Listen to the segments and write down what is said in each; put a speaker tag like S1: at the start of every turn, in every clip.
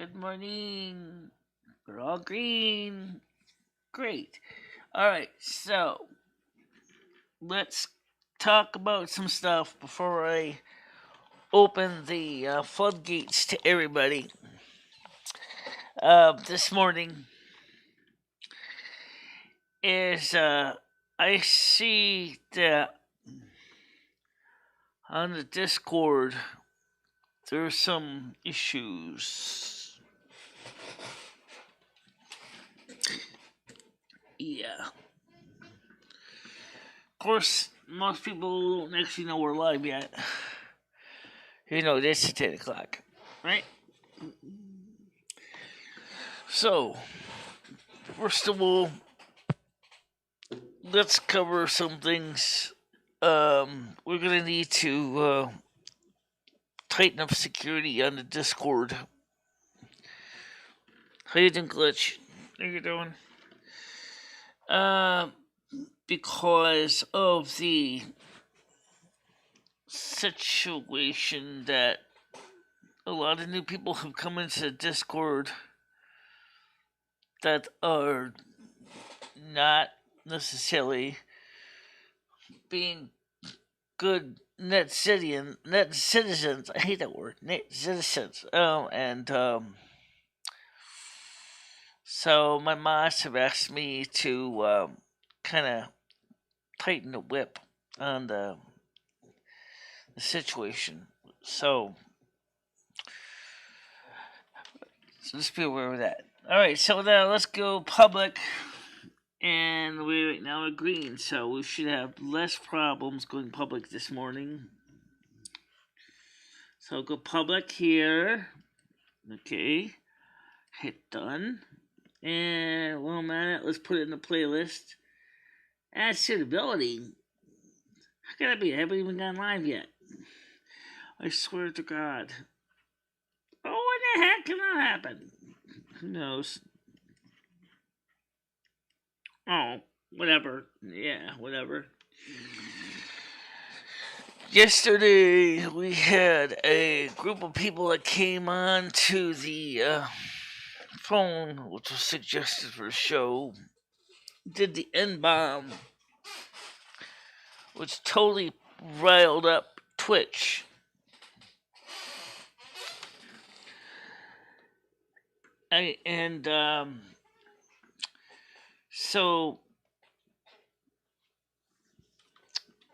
S1: Good morning. We're all green. Great. All right, so let's talk about some stuff before I open the floodgates to everybody. This morning is I see that on the Discord there's some issues. Yeah. Of course, most people don't actually know we're live yet. You know, this is 10 o'clock, right? So, first of all, let's cover some things. We're going to need to tighten up security on the Discord. How you doing, Glitch? How you doing? Because of the situation that a lot of new people have come into the Discord that are not necessarily being good net citizens. I hate that word. Net citizens. So my mods have asked me to kind of tighten the whip on the situation. So just be aware of that. All right, so now let's go public. And we right now are green, so we should have less problems going public this morning. So go public here. Okay. Hit done. And one minute, let's put it in the playlist. Add suitability. How can that be? I haven't even gone live yet. I swear to God. Oh, what the heck can that happen? Who knows? Oh, whatever. Yeah, whatever. Yesterday, we had a group of people that came on to the phone, which was suggested for the show. Did the N-bomb, which totally riled up Twitch. So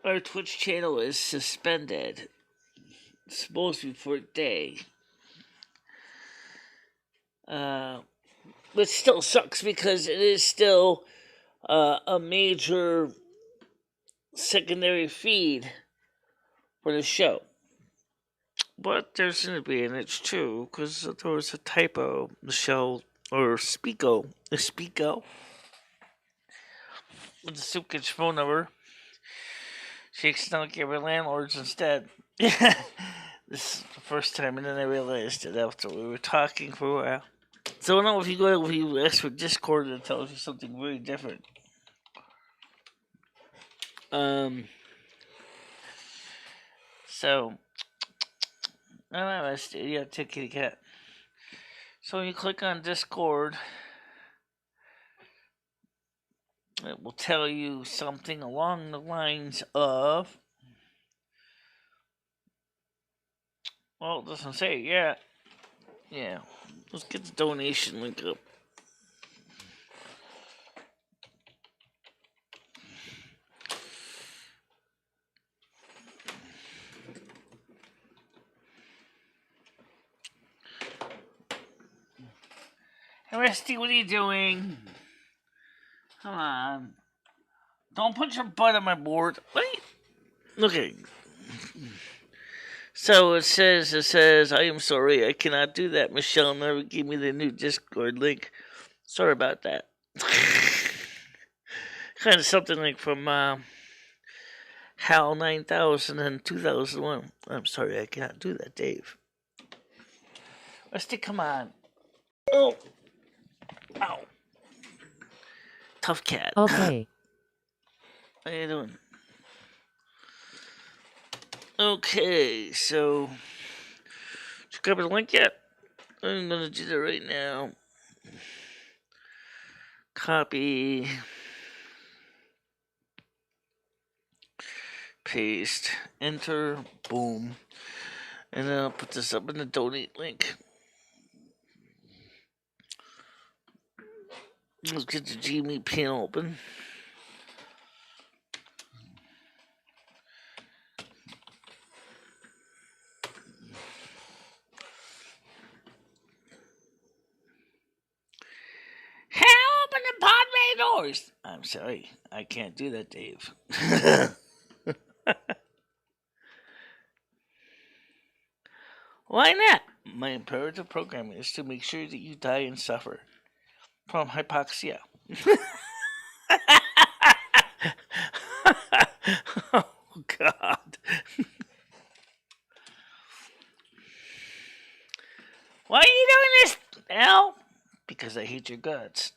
S1: our Twitch channel is suspended. It's supposed to be for a day. But still sucks because it is still a major secondary feed for the show. But there's an advantage too, because there was a typo, Michelle, or Speako, with the Soup Kitchen phone number. She accidentally gave her landlords instead. This is the first time, and then I realized it after we were talking for a while. So now if you ask for Discord, it tells you something really different. So yeah, kitty cat. So when you click on Discord, it will tell you something along the lines of, well, it doesn't say it yet. Yeah, let's get the donation link up. Hey, Rusty, what are you doing? Come on. Don't put your butt on my board. Wait. Okay. So it says, I am sorry, I cannot do that. Michelle never gave me the new Discord link. Sorry about that. Kind of something like from HAL 9000 and 2001. I'm sorry, I cannot do that, Dave. Rusty, come on. Oh. Ow. Tough cat.
S2: Okay.
S1: How you doing? Okay, so did you cover the link yet? I'm gonna do that right now. Copy. Paste. Enter. Boom. And then I'll put this up in the donate link. Let's get the Gmeet panel open. Open the pod bay doors. I'm sorry, I can't do that, Dave. Why not? My imperative programming is to make sure that you die and suffer from hypoxia. Oh, God. Why are you doing this, Al? Because I hate your guts.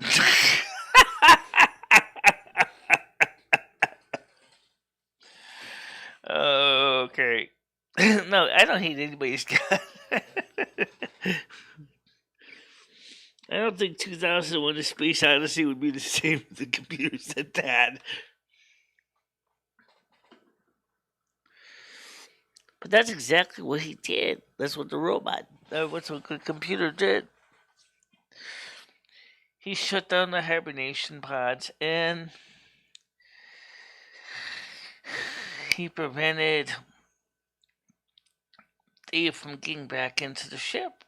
S1: Okay. No, I don't hate anybody's guts. I don't think 2001: A Space Odyssey would be the same if the computer said that. But that's exactly what he did. That's what the robot, that's what the computer did. He shut down the hibernation pods and he prevented Dave from getting back into the ship.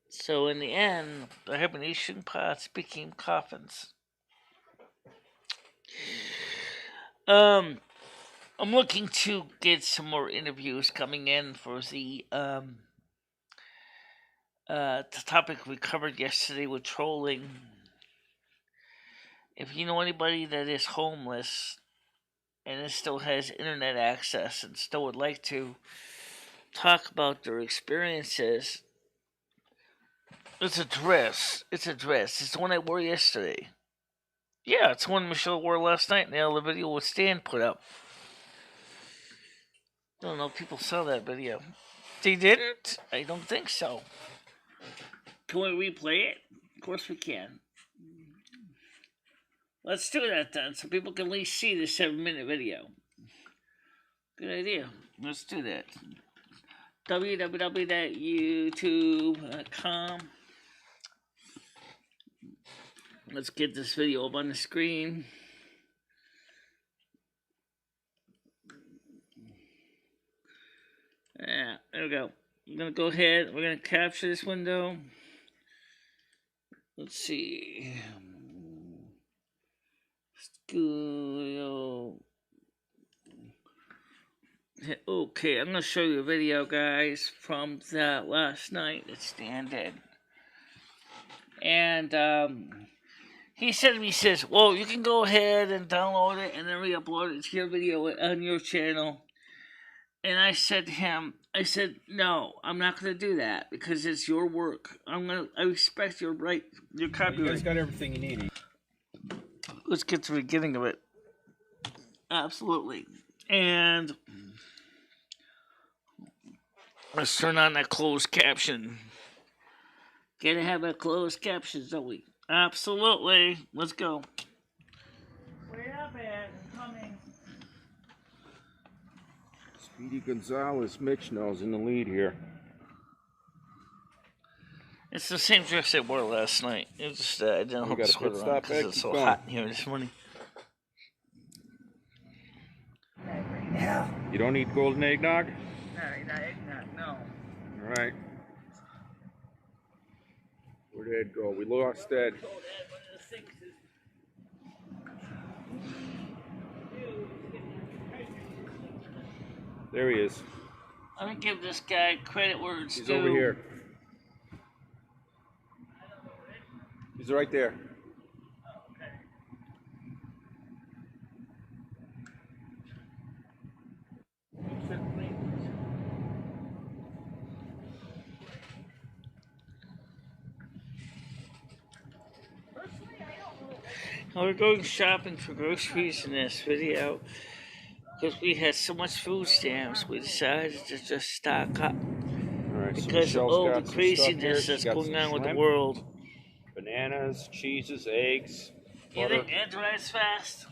S1: So in the end, the hibernation pods became coffins. I'm looking to get some more interviews coming in for the topic we covered yesterday with trolling. If you know anybody that is homeless and still has internet access and still would like to talk about their experiences, it's a dress. It's the one I wore yesterday. Yeah, it's the one Michelle wore last night in the video with Stan put up. I don't know if people saw that video. They didn't? I don't think so. Can we replay it? Of course we can. Let's do that then, so people can at least see the 7-minute video. Good idea. Let's do that. www.youtube.com. Let's get this video up on the screen. Yeah, there we go. I'm going to go ahead. We're going to capture this window. Let's see. Studio. Okay, I'm going to show you a video, guys, from that last night that Stan did. And he said to me, he says, well, you can go ahead and download it and then re-upload it to your video on your channel. And I said to him, I said, no, I'm not going to do that because it's your work. I respect your right, your copyright.
S2: You guys got everything you need.
S1: Let's get to the beginning of it. Absolutely. And let's turn on that closed caption. Gotta have a closed caption, don't we? Absolutely. Let's go. Wait up, Ed. I'm coming.
S2: Speedy Gonzalez, Mitchnell's in the lead here.
S1: It's the same dress I wore last night. It's just I didn't have a sweater on because it's so hot in here this morning.
S2: You don't need golden eggnog?
S1: No, not eggnog, no.
S2: All right. Where'd Ed go? We lost Ed. There he is.
S1: I'm gonna give this guy credit where it's due.
S2: He's over here. He's right there.
S1: Oh, okay. We're going shopping for groceries in this video. Because we had so much food stamps, we decided to just stock up.
S2: Alright, so
S1: Because of
S2: Michelle's
S1: all
S2: got
S1: the
S2: some stuff here.
S1: craziness
S2: She's
S1: that's
S2: got
S1: going
S2: some
S1: on with the
S2: shrimp,
S1: world.
S2: bananas, cheeses, eggs,
S1: You
S2: butter.
S1: think Ed drives fast?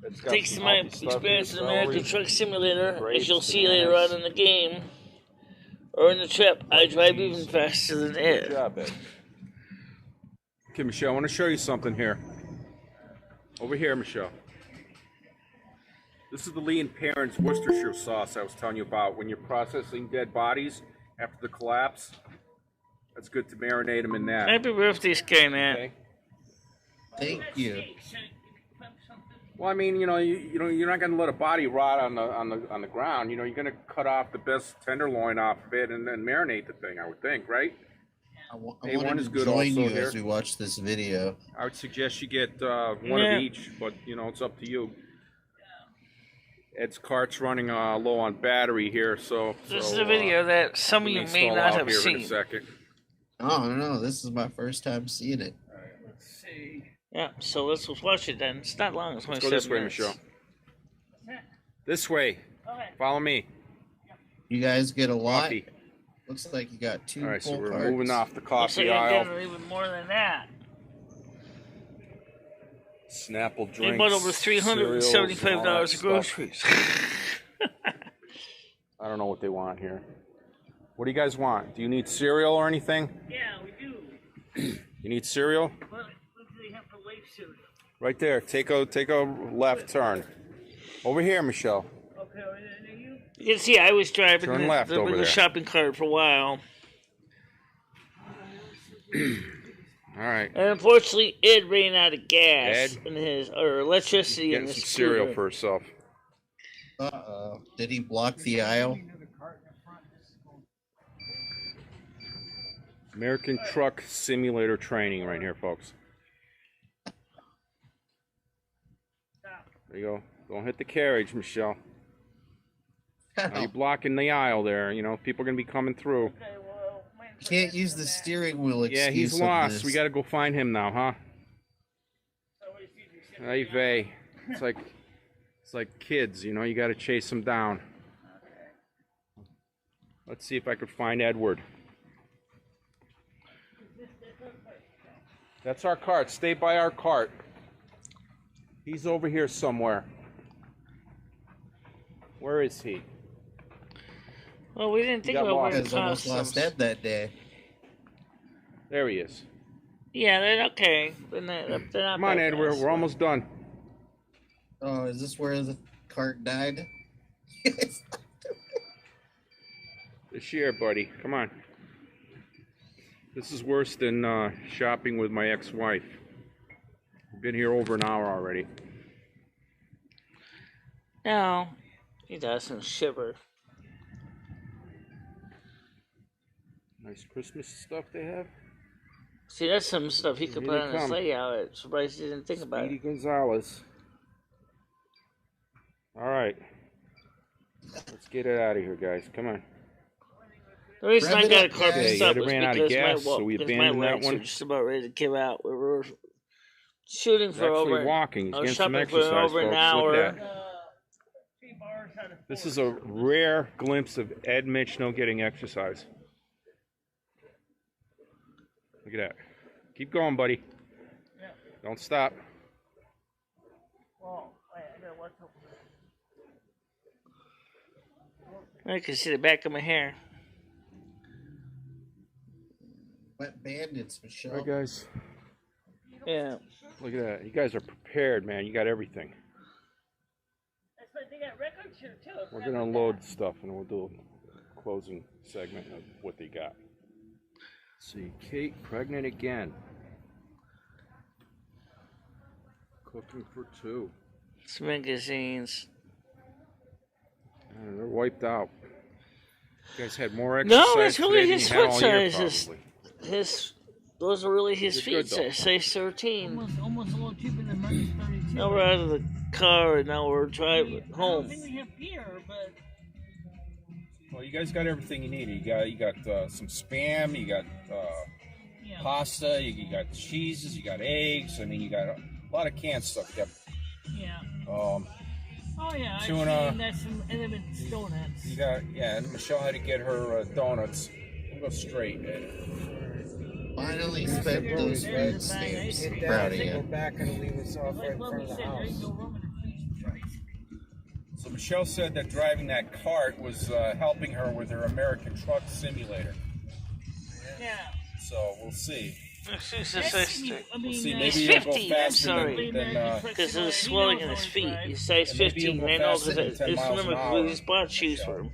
S2: It's got
S1: Thanks
S2: some
S1: to my
S2: healthy stuff here,
S1: experience in American
S2: celery,
S1: Truck Simulator, as
S2: grapes,
S1: you'll see later on
S2: bananas.
S1: in the game, or in the trip, I drive even faster than
S2: Good
S1: Ed.
S2: job, Ed. Okay, Michelle, I want to show you something here. Over here, Michelle. This is the Lee and Perrins Worcestershire sauce I was telling you about when you're processing dead bodies after the collapse. That's good to marinate them in that.
S1: Happy birthday, Skynet.
S2: Okay.
S3: Thank you.
S2: Well, I mean, you're not going to let a body rot on the ground. You're going to cut off the best tenderloin off of it and then marinate the thing. I would think, right?
S3: I
S2: A1
S3: wanted
S2: is
S3: to
S2: good
S3: join
S2: also
S3: you
S2: here.
S3: as we watch this video.
S2: I would suggest you get one of each, but it's up to you. Ed's cart's running low on battery here, so
S1: This is a video that some of you may not have
S2: here in
S1: seen.
S2: a second.
S3: Oh no, this is my first time seeing it.
S2: All right, let's see.
S1: Yeah, so let's watch it then. It's not long. It's
S2: Let's
S1: 27
S2: go this way,
S1: minutes.
S2: Michelle. This way.
S1: Okay.
S2: Follow me.
S3: You guys get a lot.
S2: Coffee.
S3: Looks like you got two
S2: All right, so
S3: full
S2: we're
S3: carts.
S2: moving off the
S1: Looks
S2: coffee
S1: like I'm
S2: aisle.
S1: getting even more than that.
S2: Snapple
S1: We
S2: drinks.
S1: bought over $375
S2: cereals, and all that
S1: of
S2: stuff.
S1: groceries.
S2: I don't know what they want here. What do you guys want? Do you need cereal or anything?
S1: Yeah, we do.
S2: You need cereal?
S1: What do they have for life cereal?
S2: Right there. Take a left turn. Over here, Michelle.
S1: Okay, you can see I was driving
S2: Turn left over
S1: the
S2: there.
S1: shopping cart for a while.
S2: All right.
S1: And unfortunately, Ed ran out of gas
S2: Ed?
S1: in his, or electricity in
S2: Getting
S1: his
S2: some cereal
S1: scooter.
S2: for herself.
S3: Uh-oh. Did he block the aisle?
S2: American Truck Simulator training right here, folks. There you go. Don't hit the carriage, Michelle. Now you're blocking the aisle there. People are going to be coming through.
S3: Can't use the steering wheel excuse.
S2: Yeah, he's
S3: of
S2: lost.
S3: this.
S2: We got to go find him now, huh? Hey, Vay. It's like kids, you got to chase them down. Let's see if I could find Edward. That's our cart. Stay by our cart. He's over here somewhere. Where is he?
S1: Well, we didn't think
S2: got
S1: about
S2: lost.
S1: where
S3: Guys
S1: the
S3: almost lost
S1: customs.
S3: Ed that day.
S2: There he is.
S1: Yeah, they're okay. They're not
S2: Come on,
S1: bad
S2: Ed. We're
S1: guys.
S2: almost done.
S3: Oh, is this where the cart died? Yes.
S2: This year, buddy. Come on. This is worse than shopping with my ex-wife. We've been here over an hour already.
S1: No, he doesn't shiver.
S2: Nice Christmas stuff they have.
S1: See, that's some stuff he could
S2: Here
S1: put
S2: they
S1: on his
S2: come.
S1: layout. I'm surprised he didn't think about
S2: Speedy
S1: it.
S2: Gonzalez. All right. Let's get it out of here, guys. Come on.
S1: The reason I
S3: Rev it
S1: got a
S3: up,
S1: car
S3: guys.
S1: pissed
S2: Yeah,
S1: up
S2: you
S1: was
S2: ran out of
S1: because
S2: gas, so we
S1: because my
S2: abandoned that
S1: legs
S2: one.
S1: were just about ready to give out. We were shooting
S2: He's
S1: for
S2: actually
S1: over.
S2: walking. He's
S1: I was
S2: getting some
S1: shopping for
S2: exercise,
S1: over an
S2: folks.
S1: hour.
S2: Look at that. This is a rare glimpse of Ed Michno getting exercise. Look at that. Keep going, buddy.
S1: Yeah.
S2: Don't stop.
S1: Well, wait, I gotta watch over there. I can see the back of my hair.
S3: Wet bandits, Michelle.
S2: All right, guys.
S1: Yeah.
S2: Look at that. You guys are prepared, man. You got everything.
S1: That's like they got records here too.
S2: We're going to unload stuff, and we'll do a closing segment of what they got. Let's see. Kate, pregnant again. Cooking for two.
S1: Some magazines.
S2: They're wiped out. You guys had more exercise
S1: No, it's really
S2: today
S1: his
S2: than you had
S1: foot
S2: all year,
S1: sizes.
S2: probably.
S1: Those are really his
S2: They're
S1: feet
S2: good, though.
S1: size, size 13.
S4: Almost a little cheaper than minus 32.
S1: Now we're out of the car and now we're driving
S4: I don't
S1: home.
S4: think we have beer, but
S2: Well, you guys got everything you need. You got some spam. You got
S4: yeah.
S2: pasta. You got cheeses. You got eggs. I mean, you got a lot of canned stuff. You
S4: Yeah.
S2: got
S4: Oh yeah, I've
S2: Tuna.
S4: seen that some Elements donuts.
S2: You got, yeah, and Michelle had to get her donuts. We'll go straight.
S3: Finally spent those food stamps. Proud of
S2: Go
S3: you.
S2: back and leave us off right in front of the house. So Michelle said that driving that cart was helping her with her American Truck Simulator.
S4: Yeah.
S2: So we'll see.
S1: She's
S4: That's
S1: just
S4: me. I mean,
S2: We'll see.
S1: He's
S2: Maybe you'll
S1: 50,
S2: go
S1: I'm
S2: faster
S1: sorry.
S2: than
S1: because of the swelling in his feet. He's size
S2: Yeah, maybe
S1: 15.
S2: you'll go
S1: I know
S2: faster
S1: because
S2: than
S1: I
S2: 10
S1: just
S2: miles an
S1: remember
S2: hour,
S1: we just bought shoes for him.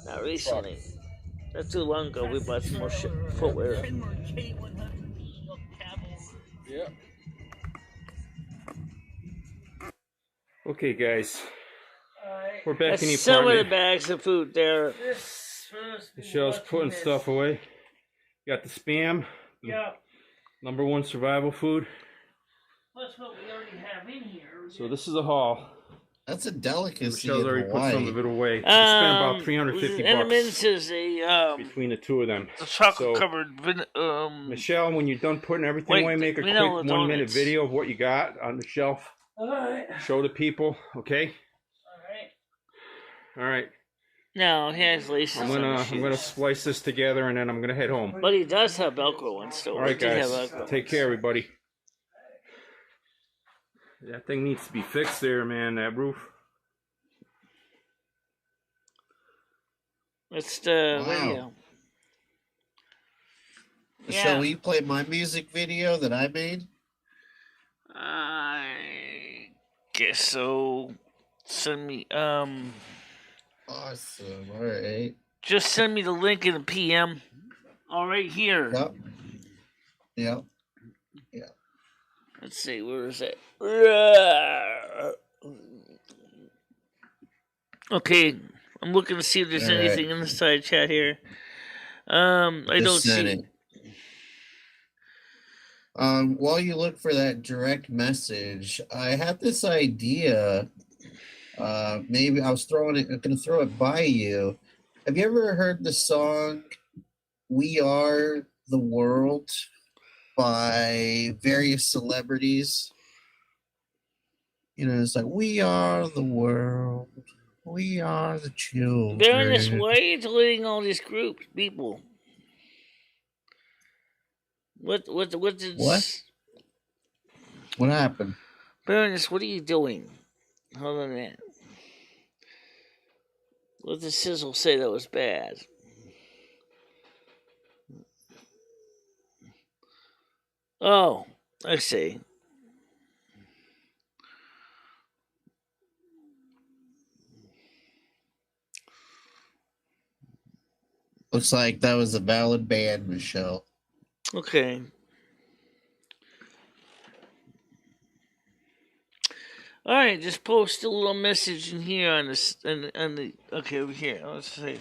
S1: Not recently. Not too long ago, we bought some more footwear.
S2: Yeah. Okay, guys. We're back in the
S1: That's some of the
S2: apartment.
S1: bags of food there.
S2: Michelle's putting stuff away. Got the Spam.
S1: Yeah.
S2: #1 survival food.
S1: That's what we already have in here.
S2: So this is a haul.
S3: That's a delicacy
S2: Michelle's
S3: in
S2: already
S3: Hawaii.
S2: put some of it away. We spent about $350
S1: Elements is a
S2: between the two of them.
S1: chocolate
S2: So,
S1: covered
S2: Michelle, when you're done putting everything
S1: wait,
S2: away, make a quick
S1: vanilla
S2: 1 minute
S1: donuts.
S2: video of what you got on the shelf.
S1: Alright.
S2: Show the people, okay? All right.
S1: No, he has laces.
S2: I'm
S1: on
S2: gonna
S1: his shoes.
S2: splice this together and then I'm gonna head home.
S1: But he does have Velcro ones still.
S2: All right,
S1: He did
S2: guys.
S1: have Velcro
S2: Take
S1: ones.
S2: care, everybody. That thing needs to be fixed there, man. That roof.
S1: It's the
S3: Wow.
S1: video.
S3: Michelle, will you play my music video that I made?
S1: I guess so. Send me
S3: Awesome. All right.
S1: just send me the link in the PM. All right here.
S3: Yep. Yep.
S1: Let's see, where is it? Okay, I'm looking to see if there's
S3: All right.
S1: anything in the side chat here. I don't
S3: Just sent
S1: see.
S3: it. While you look for that direct message, I had this idea. Maybe I'm gonna throw it by you. Have you ever heard the song "We Are the World" by various celebrities? You know, it's like "We are the world, we are the children."
S1: Baroness, why are you deleting all these groups, people? What did
S3: What? What happened?
S1: Baroness, what are you doing? Hold on a minute. What did Sizzle say that was bad? Oh, I see.
S3: Looks like that was a valid ban, Michelle.
S1: Okay. All right, just post a little message in here on this, on the okay, over here. Let's see.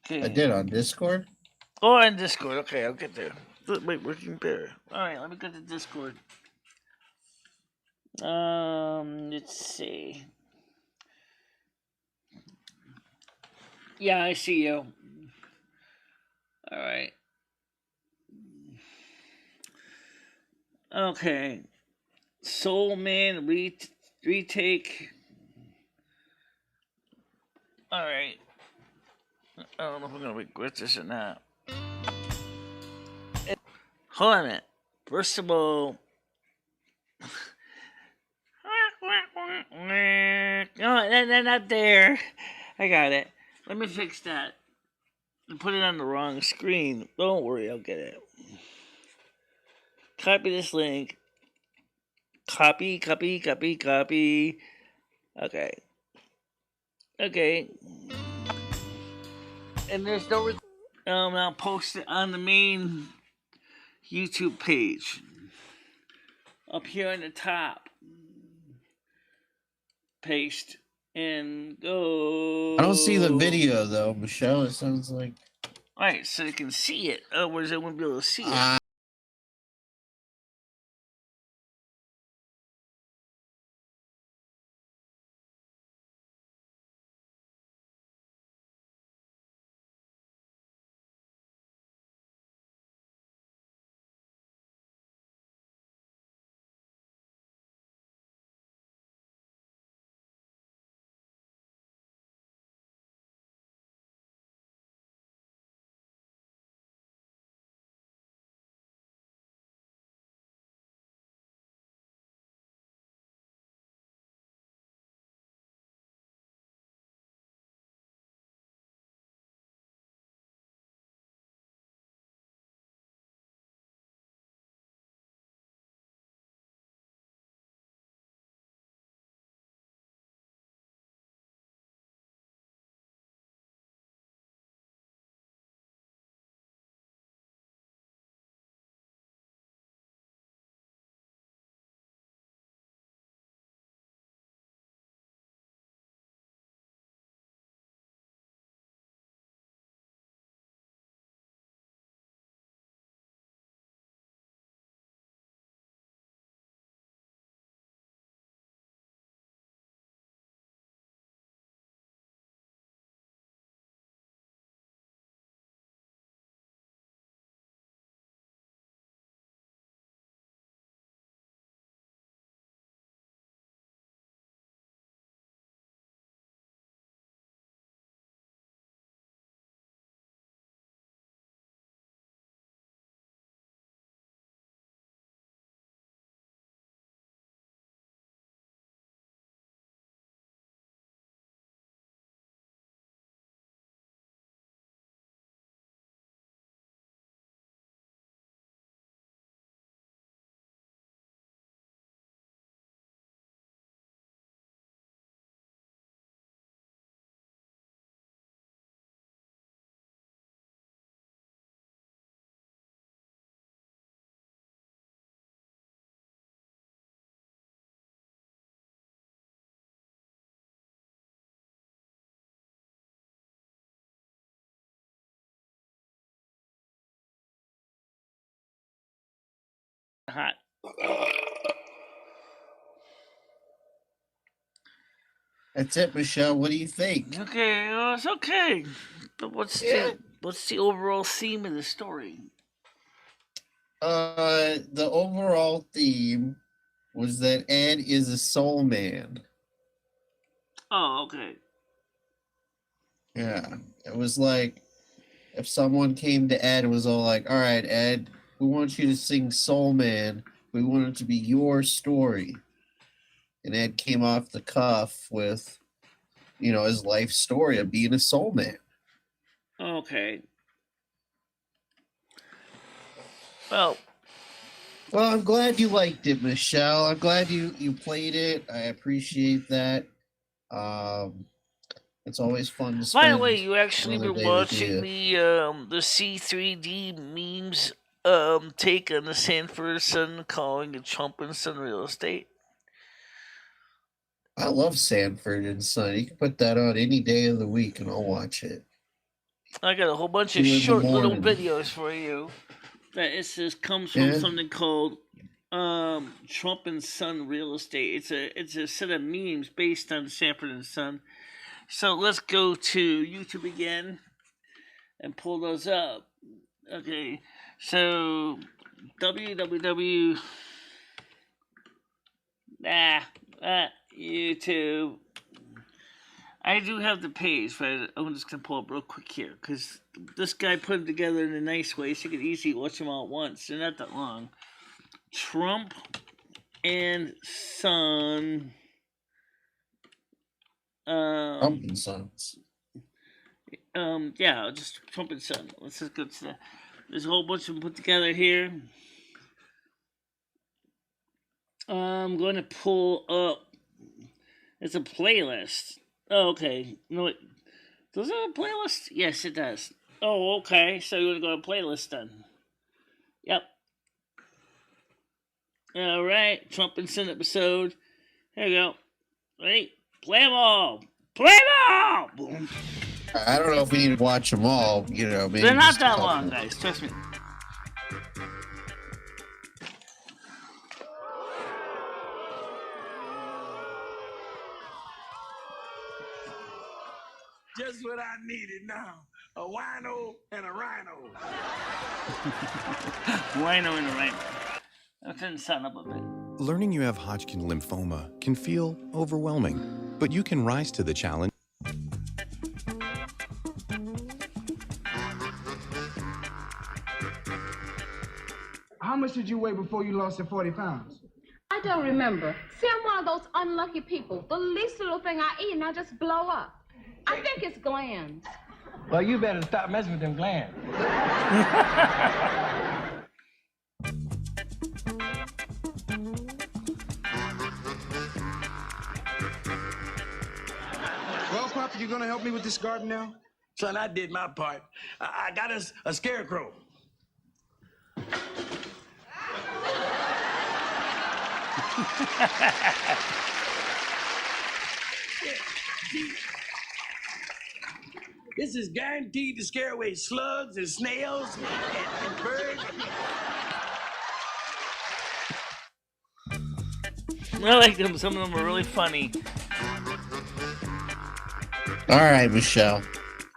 S1: Okay.
S3: I did on Discord.
S1: Oh, on Discord. Okay, I'll get there. Wait, working better. All right, let me get to Discord. Let's see. Yeah, I see you. All right. Okay. Soul Man retake. All right. I don't know if I'm gonna regret this or not. Hold on a minute. First of all, no, not there. I got it. Let me fix that. I put it on the wrong screen. Don't worry, I'll get it. Copy this link. Copy. Okay. And there's no. I'll post it on the main YouTube page. Up here on the top. Paste and go.
S3: I don't see the video though, Michelle. It sounds like.
S1: Alright, so you can see it. Otherwise, I wouldn't be able to see it. hot.
S3: That's it, Michelle. What do you think?
S1: Okay, it's okay. But what's the overall theme of the story?
S3: The overall theme was that Ed is a soul man.
S1: Oh, okay.
S3: Yeah, it was like if someone came to Ed and was all like, "All right, Ed, we want you to sing Soul Man. We want it to be your story." And Ed came off the cuff with, his life story of being a soul man.
S1: Okay. Well,
S3: I'm glad you liked it, Michelle. I'm glad you played it. I appreciate that. It's always fun to spend.
S1: by the way, you actually
S3: another
S1: been
S3: day with
S1: watching
S3: you.
S1: the C3D memes take on the Sanford Sun calling it Trump and Son real estate?
S3: I love Sanford and Son. You can put that on any day of the week and I'll watch it.
S1: I got a whole bunch of
S3: 2 in the
S1: short little
S3: morning.
S1: videos for you. That it says comes from something called Trump and Son real estate. It's a set of memes based on Sanford and Son. So let's go to YouTube again and pull those up. Okay, so www. YouTube. I do have the page, but I'm just gonna pull up real quick here because this guy put them together in a nice way, so you can easily watch them all at once. They're not that long. Trump and Son.
S3: Trump and Sons.
S1: Yeah, just Trump and Son. Let's just go to that. There's a whole bunch of them put together here. I'm going to pull up. It's a playlist. Oh, okay. No, does it have a playlist? Yes, it does. Oh, okay. So you're going to go to playlist then. Yep. All right. Trump and Son episode. Here we go. Ready? Play them all. Play them all!
S3: I don't know if we need to watch them all. Maybe
S1: they're not
S3: just a
S1: that
S3: couple.
S1: long, guys. Trust me.
S5: Just what I needed now. A wino and a rhino.
S1: Rhino and a rhino. I'll turn the sound up a bit.
S6: Learning you have Hodgkin lymphoma can feel overwhelming, but you can rise to the challenge.
S7: How much did you weigh before you lost the 40 pounds?
S8: I don't remember. See, I'm one of those unlucky people. The least little thing I eat and I just blow up. I think it's glands.
S7: Well, you better stop messing with them glands. Well, Papa, you gonna help me with this garden now?
S5: Son, I did my part. I got us a scarecrow. See, this is guaranteed to scare away slugs and snails and birds.
S1: I like them. Some of them are really funny.
S3: All right, Michelle.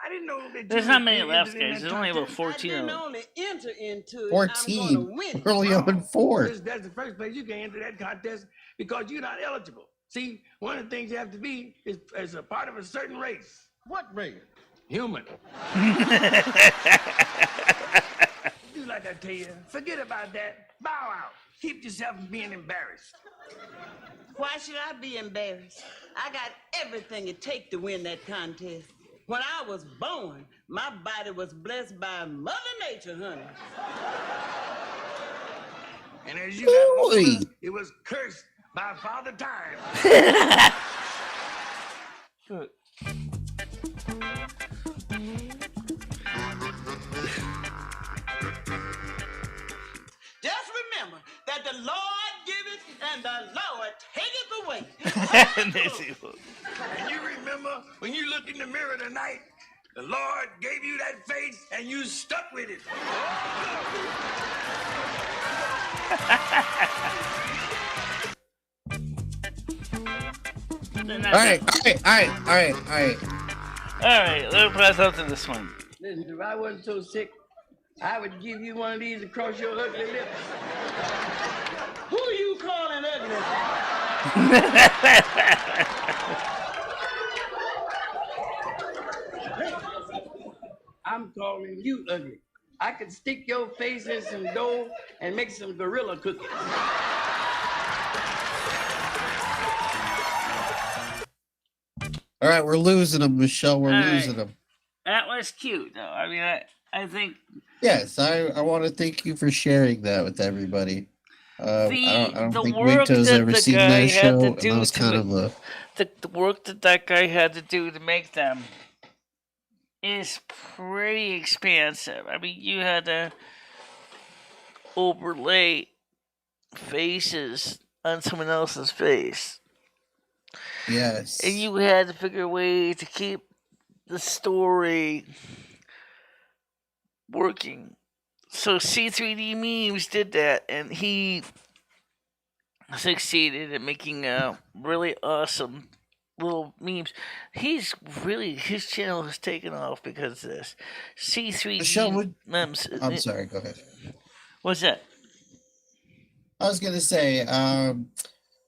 S5: I didn't know that.
S1: There's not many left, guys. There's only about 14 of them.
S9: only enter into it.
S3: 14. We're only on 4.
S5: That's the first place you can enter that contest because you're not eligible. See, one of the things you have to be is a part of a certain race.
S7: What race?
S5: Human. Just like I tell you, forget about that. Bow out. Keep yourself from being embarrassed.
S9: Why should I be embarrassed? I got everything it takes to win that contest. When I was born, my body was blessed by Mother Nature, honey.
S5: And as you got older, it was cursed by Father Time.
S9: Just remember that the Lord giveth and the Lord taketh away.
S5: And you remember when you look in the mirror tonight, The Lord gave you that faith, and you stuck with it.
S3: All right.
S1: Alright, let's pass out to this one.
S5: Listen, if I wasn't so sick, I would give you one of these across your ugly lips. Who you calling ugly? I'm calling you ugly. I could stick your face in some dough and make some gorilla cookies.
S3: All right, we're losing them, Michelle. We're losing them.
S1: That was cute, though. I mean, I think.
S3: Yes, I want to thank you for sharing that with everybody. I don't think
S1: work
S3: Wigto's
S1: that
S3: ever
S1: the
S3: seen
S1: guy
S3: that
S1: had
S3: show,
S1: to
S3: and
S1: do
S3: that was
S1: to
S3: kind of
S1: the work that guy had to do to make them is pretty expansive. I mean, you had to overlay faces on someone else's face.
S3: Yes.
S1: And you had to figure a way to keep the story working. So C3D Memes did that, and he succeeded at making really awesome little memes. His channel has taken off because of this. C3D Memes.
S3: I'm sorry, go ahead.
S1: What's that?
S3: I was going to say,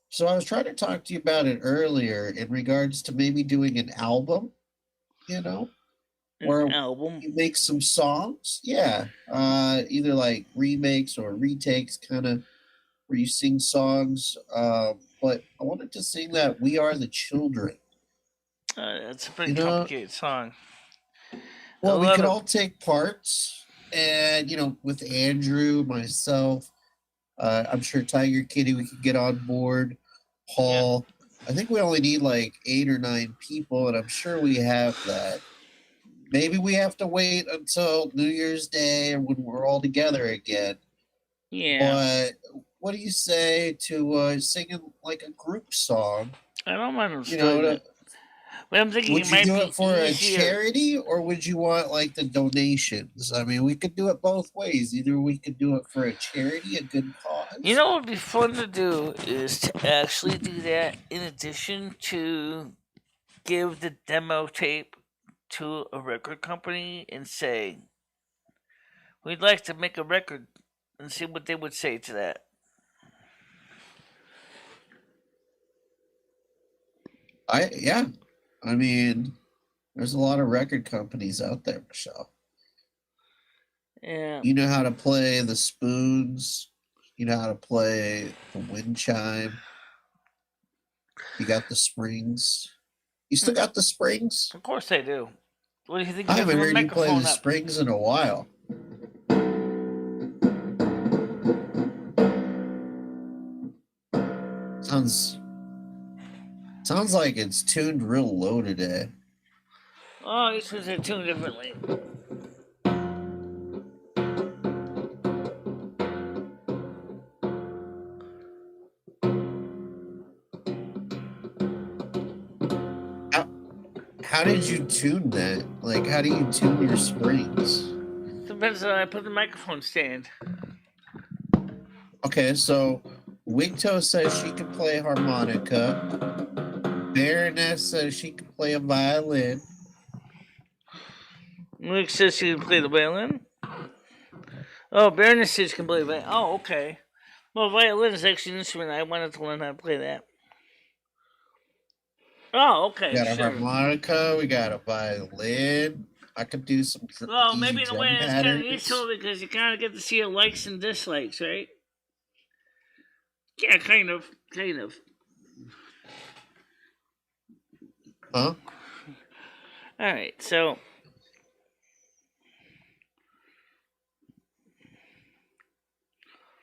S3: so I was trying to talk to you about it earlier in regards to maybe doing an album, where you make some songs. Yeah. Either like remakes or retakes, kind of where you sing songs. But I wanted to sing that We Are the Children.
S1: It's a pretty complicated song.
S3: Well, we could all take parts, and with Andrew, myself, I'm sure Tiger Kitty, we could get on board. Paul, yeah. I think we only need like 8 or 9 people, and I'm sure we have that. Maybe we have to wait until New Year's Day when we're all together again.
S1: Yeah.
S3: But what do you say to singing like a group song?
S1: I don't understand it. But I'm thinking
S3: would you do it for a charity, or would you want like the donations? I mean, we could do it both ways. Either we could do it for a charity, a good cause.
S1: You know what would be fun to do is to actually do that in addition to give the demo tape to a record company and say, we'd like to make a record, and see what they would say to that.
S3: I mean, there's a lot of record companies out there, Michelle.
S1: Yeah.
S3: You know how to play the spoons. You know how to play the wind chime. You got the springs. You still got the springs?
S1: Of course I do. What do you think?
S3: I haven't heard you play the springs in a while. Sounds like it's tuned real low today.
S1: Oh, this was tuned differently.
S3: How did you tune that? Like, how do you tune your springs?
S1: Depends on I put the microphone stand.
S3: Okay, so Wigto says she can play harmonica. Baroness says she can play a violin.
S1: Luke says she can play the violin. Oh, Baroness says she can play the violin. Oh, okay. Well, violin is actually an instrument. I wanted to learn how to play that. Oh, okay.
S3: We got a harmonica. We got a violin. I could do some.
S1: Well, maybe the way it's kind of useful because you kind of get to see your likes and dislikes, right? Yeah, kind of.
S3: Huh?
S1: All right, so.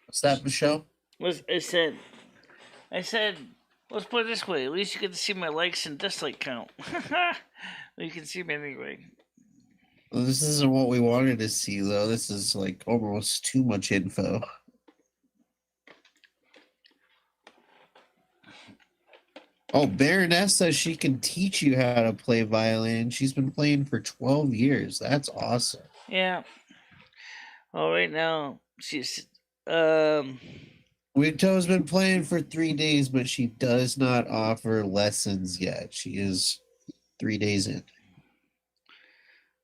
S3: What's that, Michelle?
S1: I said, let's put it this way. At least you get to see my likes and dislike count. You can see me anyway.
S3: Well, this isn't what we wanted to see, though. This is like almost too much info. Oh, Baroness says she can teach you how to play violin. She's been playing for 12 years. That's awesome.
S1: Yeah. Well, right now she's
S3: Winto's been playing for 3 days, but she does not offer lessons yet. She is 3 days in.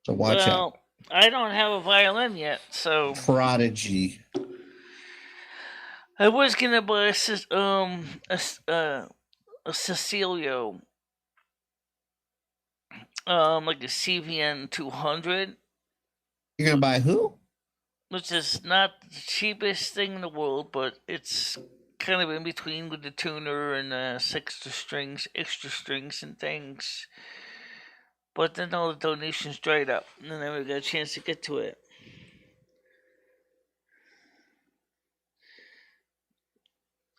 S3: So watch out.
S1: well, I don't have a violin yet, so
S3: Prodigy.
S1: I was gonna buy a Cecilio, like a CVN 200,
S3: You're gonna buy who?
S1: which is not the cheapest thing in the world, but it's kind of in between with the tuner and extra strings and things. But then all the donations dried up, and I never got a chance to get to it.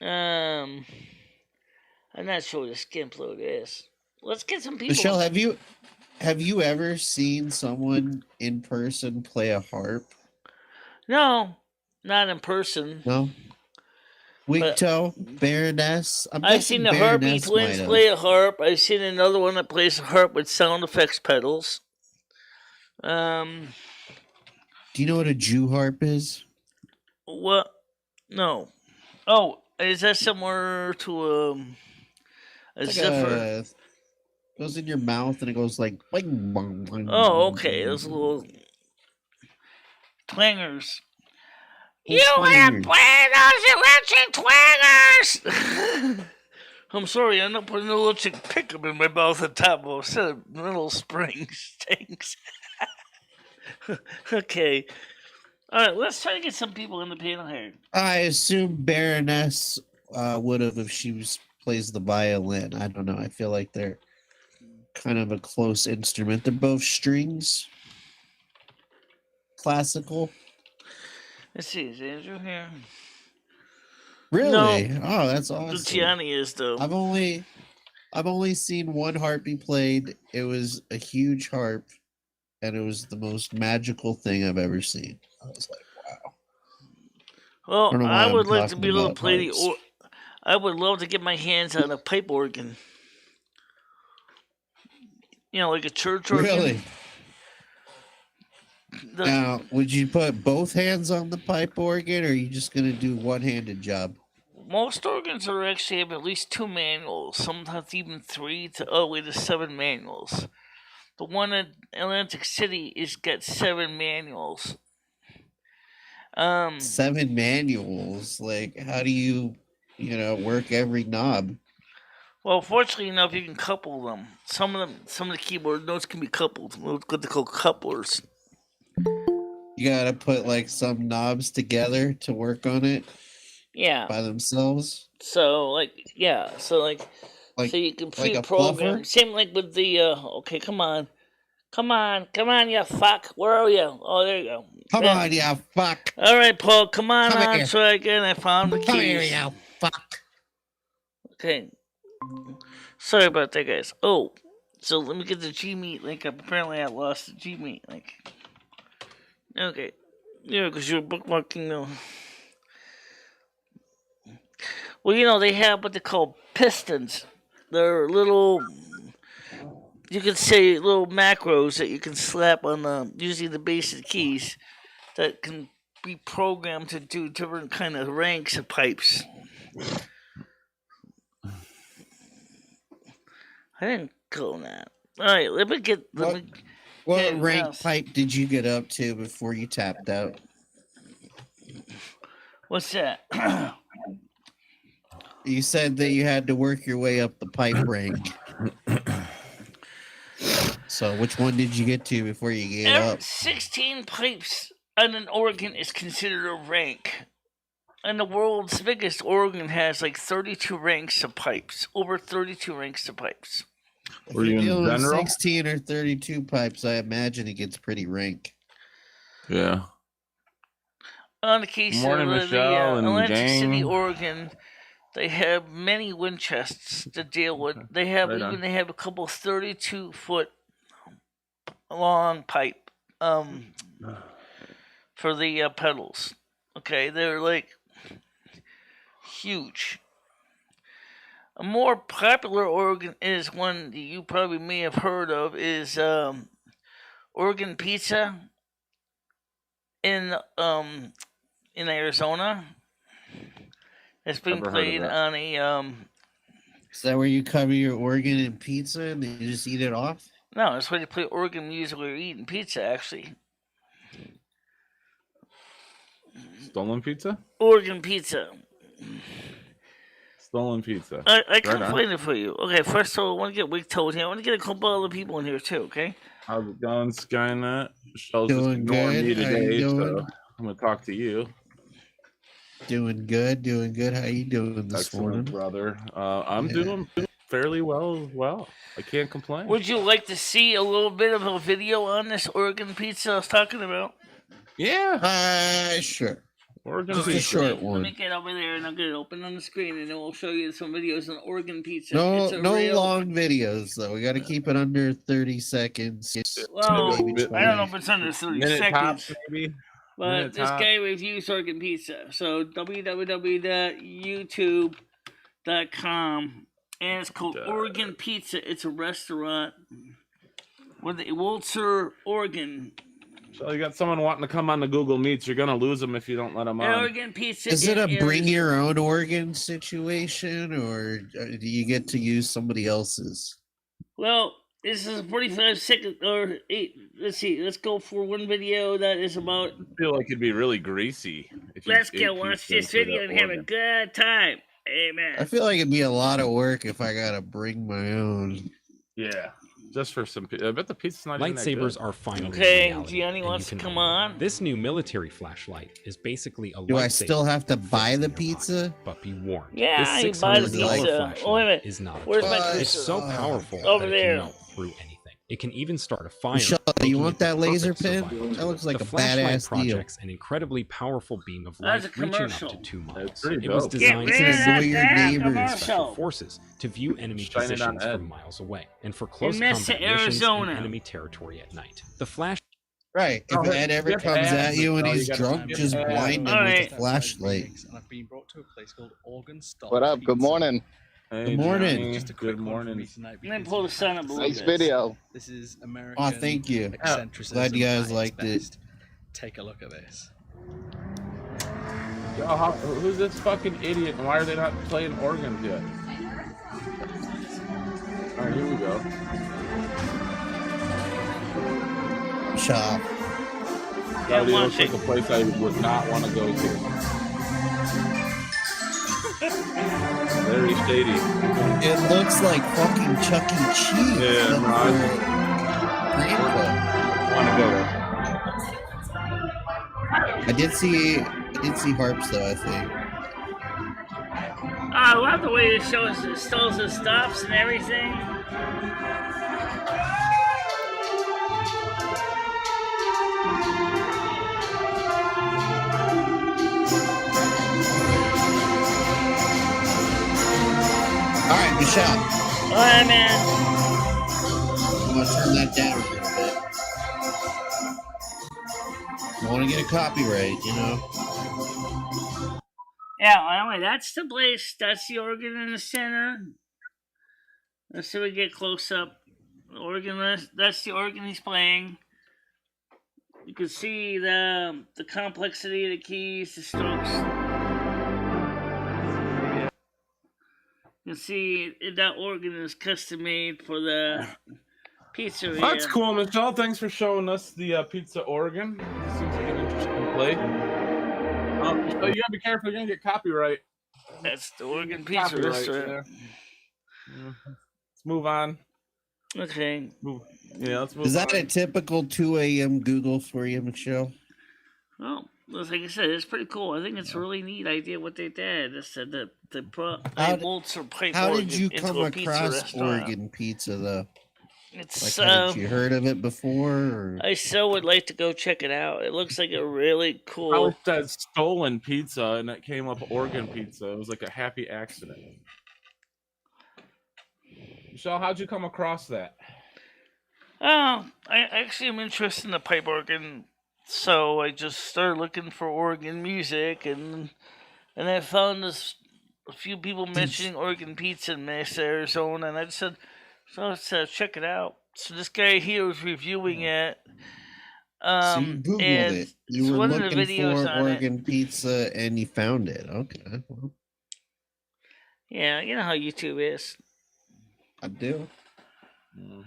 S1: I'm not sure what a skimp load is. Let's get some people.
S3: Michelle, have you ever seen someone in person play a harp?
S1: No, not in person.
S3: No. Winto, Baroness.
S1: I've seen the Harpy twins play a harp. I've seen another one that plays a harp with sound effects pedals.
S3: Do you know what a Jew harp is?
S1: What? No. Oh, is that similar to a zephyr?
S3: Goes in your mouth and it goes like. Bing, bong, bong,
S1: Oh, okay. Those little twangers. You
S3: twangers?
S1: wanna play those electric twangers? I'm sorry, I'm not putting an electric pickup in my mouth on top of a set of little springs. Thanks. Okay. Alright, let's try to get some people in the panel here.
S3: I assume Baroness would have if she plays the violin. I don't know. I feel like they're kind of a close instrument. They're both strings. Classical.
S1: Let's see, is Andrew here?
S3: Really?
S1: No.
S3: Oh, that's awesome.
S1: Gianni is though.
S3: I've only seen one harp be played. It was a huge harp, and it was the most magical thing I've ever seen. I was like, wow.
S1: Well, I would like to be able to play
S3: harps.
S1: I would love to get my hands on a pipe organ. You know, like a church organ.
S3: Really? Now, would you put both hands on the pipe organ, or are you just going to do one-handed job?
S1: Most organs are actually have at least 2 manuals, sometimes even 3 to all the way to 7 manuals. The one in Atlantic City is got 7 manuals.
S3: 7 manuals? Like, how do you work every knob?
S1: Well, fortunately enough, you can couple them. Some of the keyboard notes can be coupled. What they call couplers.
S3: You gotta put like some knobs together to work on it.
S1: Yeah.
S3: By themselves.
S1: So so you can pre-program. Same like with the okay, come on, you fuck. Where are you? Oh, there you go.
S3: Come on, you fuck.
S1: All right, Paul. Come on,
S3: here.
S1: try again. I found the keys.
S3: Come here, you fuck.
S1: Okay. Sorry about that, guys. Oh, so let me get the Gmeet link up. Apparently, I lost the Gmeet link. Okay. Yeah, because you're bookmarking the. Well, they have what they call pistons. They're little, you could say little macros that you can slap on using the basic keys that can be programmed to do different kind of ranks of pipes. I didn't call that. All right, let me get.
S3: What rank pipe did you get up to before you tapped out?
S1: What's that?
S3: You said that you had to work your way up the pipe rank. So which one did you get to before you gave up?
S1: 16 pipes on an organ is considered a rank. And the world's biggest organ has like 32 ranks of pipes. Over 32 ranks of pipes.
S2: Were you in general?
S3: 16 or 32 pipes, I imagine it gets pretty rank.
S2: Yeah.
S1: On the case of the Atlantic City, Oregon, they have many wind chests to deal with. They have they have a couple 32-foot long pipe for the pedals. Okay, they're like huge. A more popular organ is one that you probably may have heard of is organ pizza in Arizona. It's been
S2: Never heard of
S1: played
S2: that.
S1: on a
S3: Is that where you cover your organ in pizza and then you just eat it off?
S1: no, it's where they play organ music while you're eating pizza. Actually,
S2: Stolen pizza?
S1: organ pizza.
S2: Stolen pizza.
S1: I can
S2: on.
S1: find it for you. Okay, first of all, I want to get Wig Toad here. I want to get a couple other people in here too. Okay.
S2: How's it going, Skynet? Michelle's just
S3: Doing
S2: ignoring me
S3: good. How you
S2: today, so
S3: doing?
S2: I'm gonna talk to you.
S3: Doing good. How you doing this
S2: Excellent,
S3: morning?
S2: brother. I'm
S3: Yeah.
S2: doing fairly well as well. I can't complain.
S1: Would you like to see a little bit of a video on this organ pizza I was talking about?
S2: Yeah.
S3: Sure.
S2: Organ
S3: Just a
S2: pizza.
S3: short
S1: Let
S3: one.
S1: me get over there and I'll get it open on the screen and then we'll show you some videos on organ pizza.
S3: No,
S1: It's a
S3: no
S1: real-
S3: long videos though. We got to keep it under 30 seconds.
S1: Well,
S3: maybe
S1: I don't know
S3: 20.
S1: if it's under 30
S2: Minute
S1: seconds.
S2: tops, maybe.
S1: But
S2: Minute
S1: this
S2: top.
S1: guy reviews organ pizza. So www.youtube.com, and it's called Organ Pizza. It's a restaurant with the Walter Oregon.
S2: So you got someone wanting to come on the Google Meets. You're gonna lose them if you don't let them on.
S1: Organ Pizza.
S3: Is it
S1: in
S3: a bring
S1: Arizona.
S3: your own organ situation, or do you get to use somebody else's?
S1: Well, this is a 45 second or 8. Let's see. Let's go for one video that is about.
S2: I feel like it'd be really greasy. If you
S1: Let's
S2: ate
S1: go watch
S2: pizza
S1: this
S2: instead
S1: video
S2: of
S1: and have a
S2: organ.
S1: good time.
S3: I
S1: Amen.
S3: feel like it'd be a lot of work if I gotta bring my own.
S2: Yeah, just for some. I bet the pizza's not even that
S10: Lightsabers
S2: good.
S10: are finally
S1: Okay,
S10: reality,
S1: Gianni
S10: and
S1: wants
S10: you
S1: to
S10: can
S1: come
S10: own them.
S1: on.
S10: This new military flashlight is basically a
S3: Do I
S10: lightsaber
S3: still have to
S10: that fits
S3: buy
S10: in
S3: the
S10: your
S3: pizza?
S10: pocket. But be warned,
S1: Yeah,
S10: this
S1: you buy the
S10: $600
S3: pizza.
S10: flashlight
S1: Oh, wait a minute.
S10: is not a
S1: Where's
S10: toy.
S1: my
S3: What?
S10: It's so powerful
S1: Over
S10: that it
S1: there.
S10: can melt through anything. It can even start a fire.
S3: Michelle, you
S10: making
S3: want
S10: it the
S3: that laser
S10: perfect
S3: pen?
S10: survival
S3: That
S10: tool.
S3: looks like
S10: The
S3: a
S10: flashlight
S3: badass deal.
S10: projects an incredibly powerful beam of
S1: That's
S10: light
S1: a
S10: reaching up
S1: commercial.
S10: to 2
S2: That's
S10: miles.
S2: pretty
S10: It was
S2: dope.
S10: designed
S1: Get
S10: to
S1: rid of
S3: Annoy
S1: that
S3: your
S1: damn
S3: neighbors.
S1: commercial.
S10: special forces to view enemy
S2: Shine it on
S10: positions
S2: Ed.
S10: from miles away and for close
S1: missed
S10: combat
S1: it,
S10: missions
S1: Arizona.
S10: in enemy territory at night. The flash
S3: Right. If
S2: Oh,
S3: Ed ever
S2: skip
S3: comes
S2: ads,
S3: at you and
S2: Michelle,
S3: he's
S2: you gotta
S3: drunk,
S2: skip
S3: just
S2: ads.
S3: blind him
S1: All
S3: with
S1: right.
S3: a flashlight.
S11: And I've been brought to a place called Organ Stop.
S12: What up? Good morning.
S2: Hey,
S3: Good morning.
S2: Johnny.
S11: Just a quick
S2: Good
S11: one for me
S2: morning.
S11: tonight.
S1: Let me
S11: because
S1: pull the sun up a little
S12: Nice
S1: bit.
S12: video.
S11: This is American.
S3: Oh, thank you.
S11: eccentricism
S3: Glad you guys
S11: at its
S3: liked it.
S11: best. Take a look at this.
S2: Yo, who's this fucking idiot? And why are they not playing organs yet? All right, here we go.
S3: Shop.
S1: Yeah,
S2: Already
S1: watch
S2: looks like
S1: it.
S2: a place I would not want to go to. Very shady.
S3: It looks like fucking Chuck E. Cheese.
S2: Yeah, no,
S3: Grandpa.
S2: want to go there.
S3: I did see harps though, I think.
S1: I love the way it shows the stalls and stops and everything.
S3: All right, Michelle.
S1: All right, man.
S3: I'm gonna turn that down a little bit. I want to get a copyright, you know.
S1: Yeah, anyway, that's the place. That's the organ in the center. Let's see if we get close up. The organ, that's the organ he's playing. You can see the complexity of the keys, the strokes. You can see that organ is custom made for the pizzeria.
S2: That's cool, Michelle. Thanks for showing us the pizza organ. Seems like an interesting play. So you gotta be careful. You're gonna get copyright.
S1: That's the organ pizza
S2: Copyright
S1: restaurant.
S2: there. Yeah. Let's move on.
S1: Okay.
S2: Yeah, let's move
S3: Is that
S2: on.
S3: a typical 2 a.m. Google for you, Michelle?
S1: Well, like I said, it's pretty cool. I think it's a really neat idea what they did. They said that they brought bolts or pipe
S3: How
S1: organ
S3: did you
S1: into
S3: come
S1: a pizza
S3: across
S1: restaurant.
S3: Oregon pizza though?
S1: It's
S3: Like, hadn't you heard of it before? Or?
S1: I so would like to go check it out. It looks like a really cool.
S2: How it said stolen pizza and it came up Oregon pizza. It was like a happy accident. Michelle, how'd you come across that?
S1: Oh, I actually am interested in the pipe organ, so I just started looking for organ music, and I found this a few people mentioning Oregon pizza in Mesa, Arizona, and I just said, so let's check it out. So this guy here was reviewing it.
S3: So you Googled
S1: and
S3: it. You
S1: it's
S3: were
S1: one of the
S3: looking
S1: videos
S3: for
S1: on
S3: Oregon pizza, and you found it. Okay. Well,
S1: Yeah, you know how YouTube is.
S3: I do.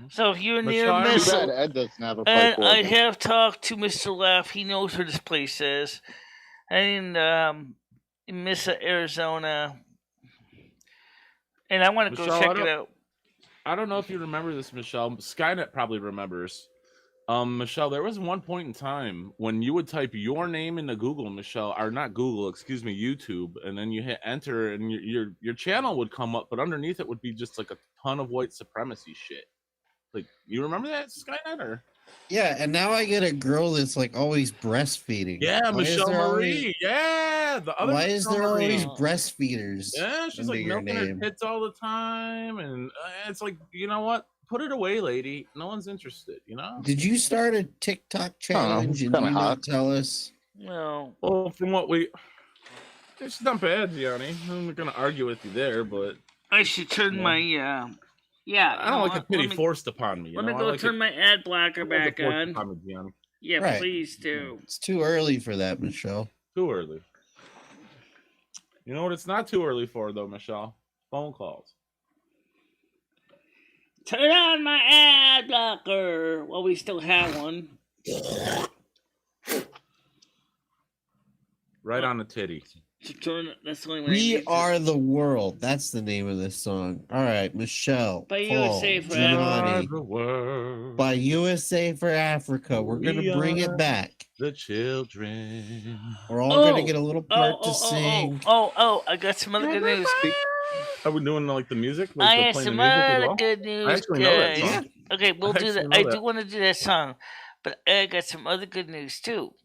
S1: So if you're near
S12: Too bad
S1: Mesa,
S12: Ed doesn't have a pipe
S1: and I
S12: organ.
S1: have talked to Mr. Laugh, he knows where this place is, and in Mesa, Arizona, and I want to go check it out.
S13: I don't know if you remember this, Michelle. Skynet probably remembers. Michelle, there was one point in time when you would type your name into Google, Michelle, or not Google, excuse me, YouTube, and then you hit enter, and your channel would come up, but underneath it would be just like a ton of white supremacy shit. Like, you remember that, Skynet? Or?
S3: Yeah, and now I get a girl that's like always breastfeeding.
S13: Yeah, Michelle Marie. Yeah, the other.
S3: Why is there always breastfeeders?
S13: Yeah, she's like milking her tits all the time, and it's like, you know what? Put it away, lady. No one's interested, you know?
S3: Did you start a TikTok challenge and you not tell us?
S1: No.
S13: Well, from what it's not bad, Gianni. I'm not gonna argue with you there, but
S1: I should turn my yeah.
S13: I don't like the pity forced upon me.
S1: Let me go turn my ad blocker back on. Yeah,
S3: Right.
S1: please do.
S3: It's too early for that, Michelle.
S13: Too early. You know what? It's not too early for though, Michelle. Phone calls.
S1: Turn on my ad blocker. Well, we still have one.
S13: Right on the titty.
S1: That's the only way.
S3: We Are the World. That's the name of this song. All right, Michelle.
S1: By
S3: Paul,
S1: USA for
S3: Gianni,
S13: Africa.
S3: By USA for Africa. We're going to bring it back.
S13: The children.
S3: We're all going to get a little part to sing.
S1: I got some other good news.
S13: Are we doing like the music?
S1: I have some other good news,
S13: I actually know that
S1: guys.
S13: song.
S1: Okay, we'll do that. I do want to do that song, but I got some other good news too.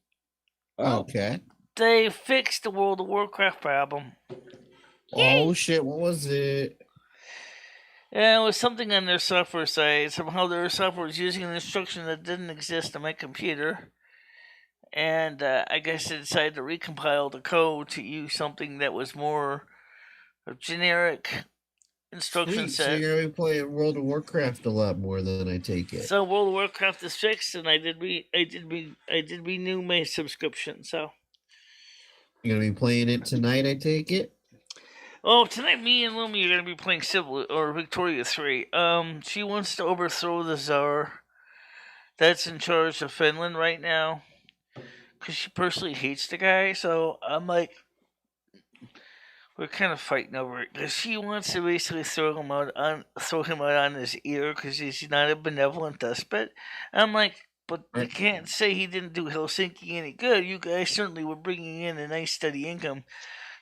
S3: Okay.
S1: They fixed the World of Warcraft problem.
S3: Oh shit! What was it?
S1: Yeah, it was something on their software side. Somehow their software was using an instruction that didn't exist on my computer. And I guess they decided to recompile the code to use something that was more a generic instruction set.
S3: So you're gonna be playing World of Warcraft a lot more than I take it.
S1: So World of Warcraft is fixed, and I did renew my subscription. So
S3: you're gonna be playing it tonight, I take it.
S1: Oh, tonight me and Lumi are gonna be playing Victoria 3. She wants to overthrow the Tsar that's in charge of Finland right now, because she personally hates the guy. So I'm like, we're kind of fighting over it, because she wants to basically throw him out on his ear because he's not a benevolent despot. I'm like, but you can't say he didn't do Helsinki any good. You guys certainly were bringing in a nice steady income.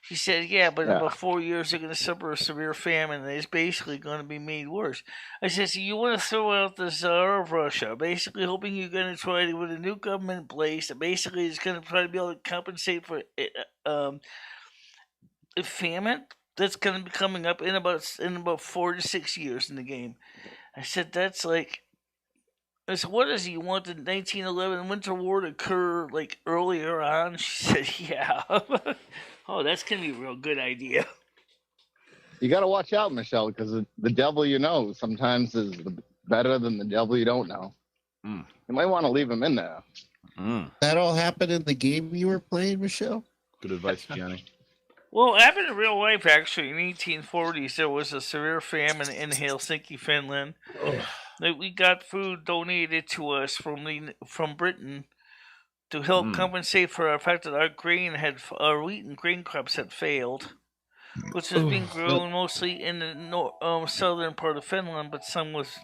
S1: She said, yeah, but in about 4 years they're going to suffer a severe famine, and it's basically going to be made worse. I said, so you want to throw out the Tsar of Russia, basically hoping you're going to try to put a new government in place that basically is going to try to be able to compensate for a famine that's going to be coming up in about 4 to 6 years in the game. I said, that's like... I said, what is it? You want the 1911 Winter War to occur, like, earlier on? She said, yeah. Oh, that's going to be a real good idea.
S12: You got to watch out, Michelle, because the devil you know sometimes is better than the devil you don't know. You might want to leave him in there.
S3: That all happened in the game you were playing, Michelle?
S13: Good advice, Gianni.
S1: Well, it happened in real life, actually. In the 1840s, there was a severe famine in Helsinki, Finland. We got food donated to us from Britain to help compensate for the fact that our wheat and grain crops had failed, which was being grown mostly in the southern part of Finland, but some was.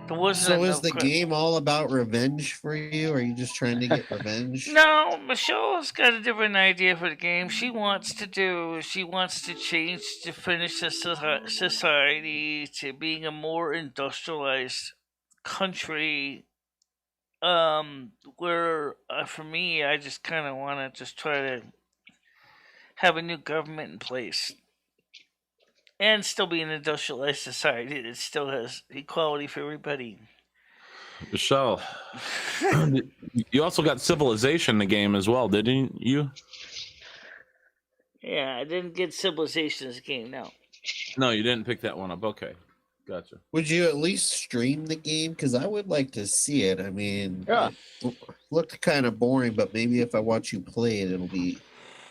S3: So is the game all about revenge for you? Or are you just trying to get revenge?
S1: No, Michelle's got a different idea for the game. She wants to change to finish the society to being a more industrialized country. Where for me, I just kind of want to just try to have a new government in place. And still be an industrialized society that still has equality for everybody.
S13: Michelle, you also got Civilization in the game as well, didn't you?
S1: Yeah, I didn't get Civilizations game. No.
S13: No, you didn't pick that one up. Okay, gotcha.
S3: Would you at least stream the game? Because I would like to see it. I mean,
S12: Yeah.
S3: it looked kind of boring, but maybe if I watch you play it, it'll be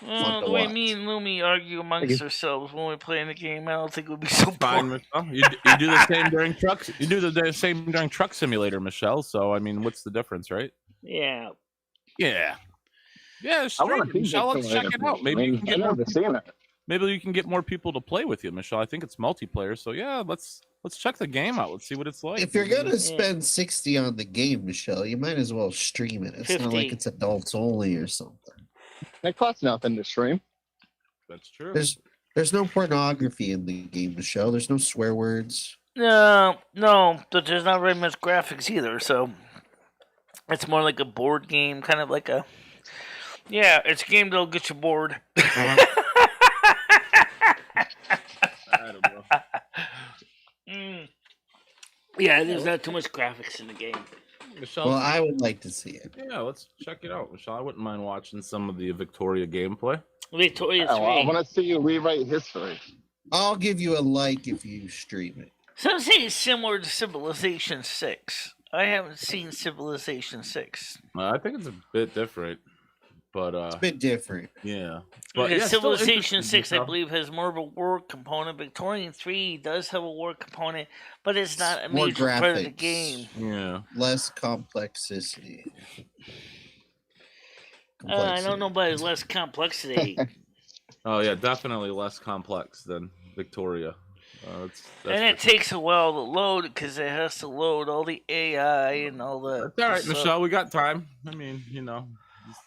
S3: fun to
S1: The way
S3: watch.
S1: me and Lumi argue amongst ourselves when we're playing the game, I don't think it would be so
S13: Fine,
S1: boring.
S13: Michelle. You do the same during trucks. You do the same during Truck Simulator, Michelle. So I mean, what's the difference, right?
S1: Yeah.
S13: Yeah. Yeah,
S12: I
S13: stream
S12: want
S13: it,
S12: to
S13: Michelle. Let's check it out. Maybe you can get more. Maybe you can get more people to play with you, Michelle. I think it's multiplayer. So yeah, let's check the game out. Let's see what it's like.
S3: If you're gonna spend 60 on the game, Michelle, you might as well stream it. It's
S1: 50.
S3: not like it's adults only or something.
S12: It costs nothing to stream.
S13: That's true.
S3: There's no pornography in the game, Michelle. There's no swear words.
S1: No, but there's not very much graphics either. So it's more like a board game, kind of like a. Yeah, it's a game that'll get you bored. Yeah, there's not too much graphics in the game.
S13: Michelle,
S3: Well, I would like to see it.
S13: Yeah, let's check it out, Michelle. I wouldn't mind watching some of the Victoria gameplay.
S1: Victoria 3.
S12: I want to see you rewrite history.
S3: I'll give you a like if you stream it.
S1: Some say it's similar to Civilization 6. I haven't seen Civilization 6.
S13: I think it's a bit different, but
S3: It's a bit different.
S13: yeah.
S1: Because
S13: yeah, still
S1: Civilization
S13: interesting,
S1: 6, I
S13: Michelle.
S1: believe, has more of a war component. Victorian 3 does have a war component, but it's not a
S3: More
S1: major part of the
S3: graphics.
S1: game.
S13: Yeah.
S3: Less complexity.
S1: I don't know about less complexity.
S13: Oh yeah, definitely less complex than Victoria. That's
S1: And it takes a while to load because it has to load all the AI and all the.
S13: all right,
S1: stuff.
S13: Michelle. We got time. I mean,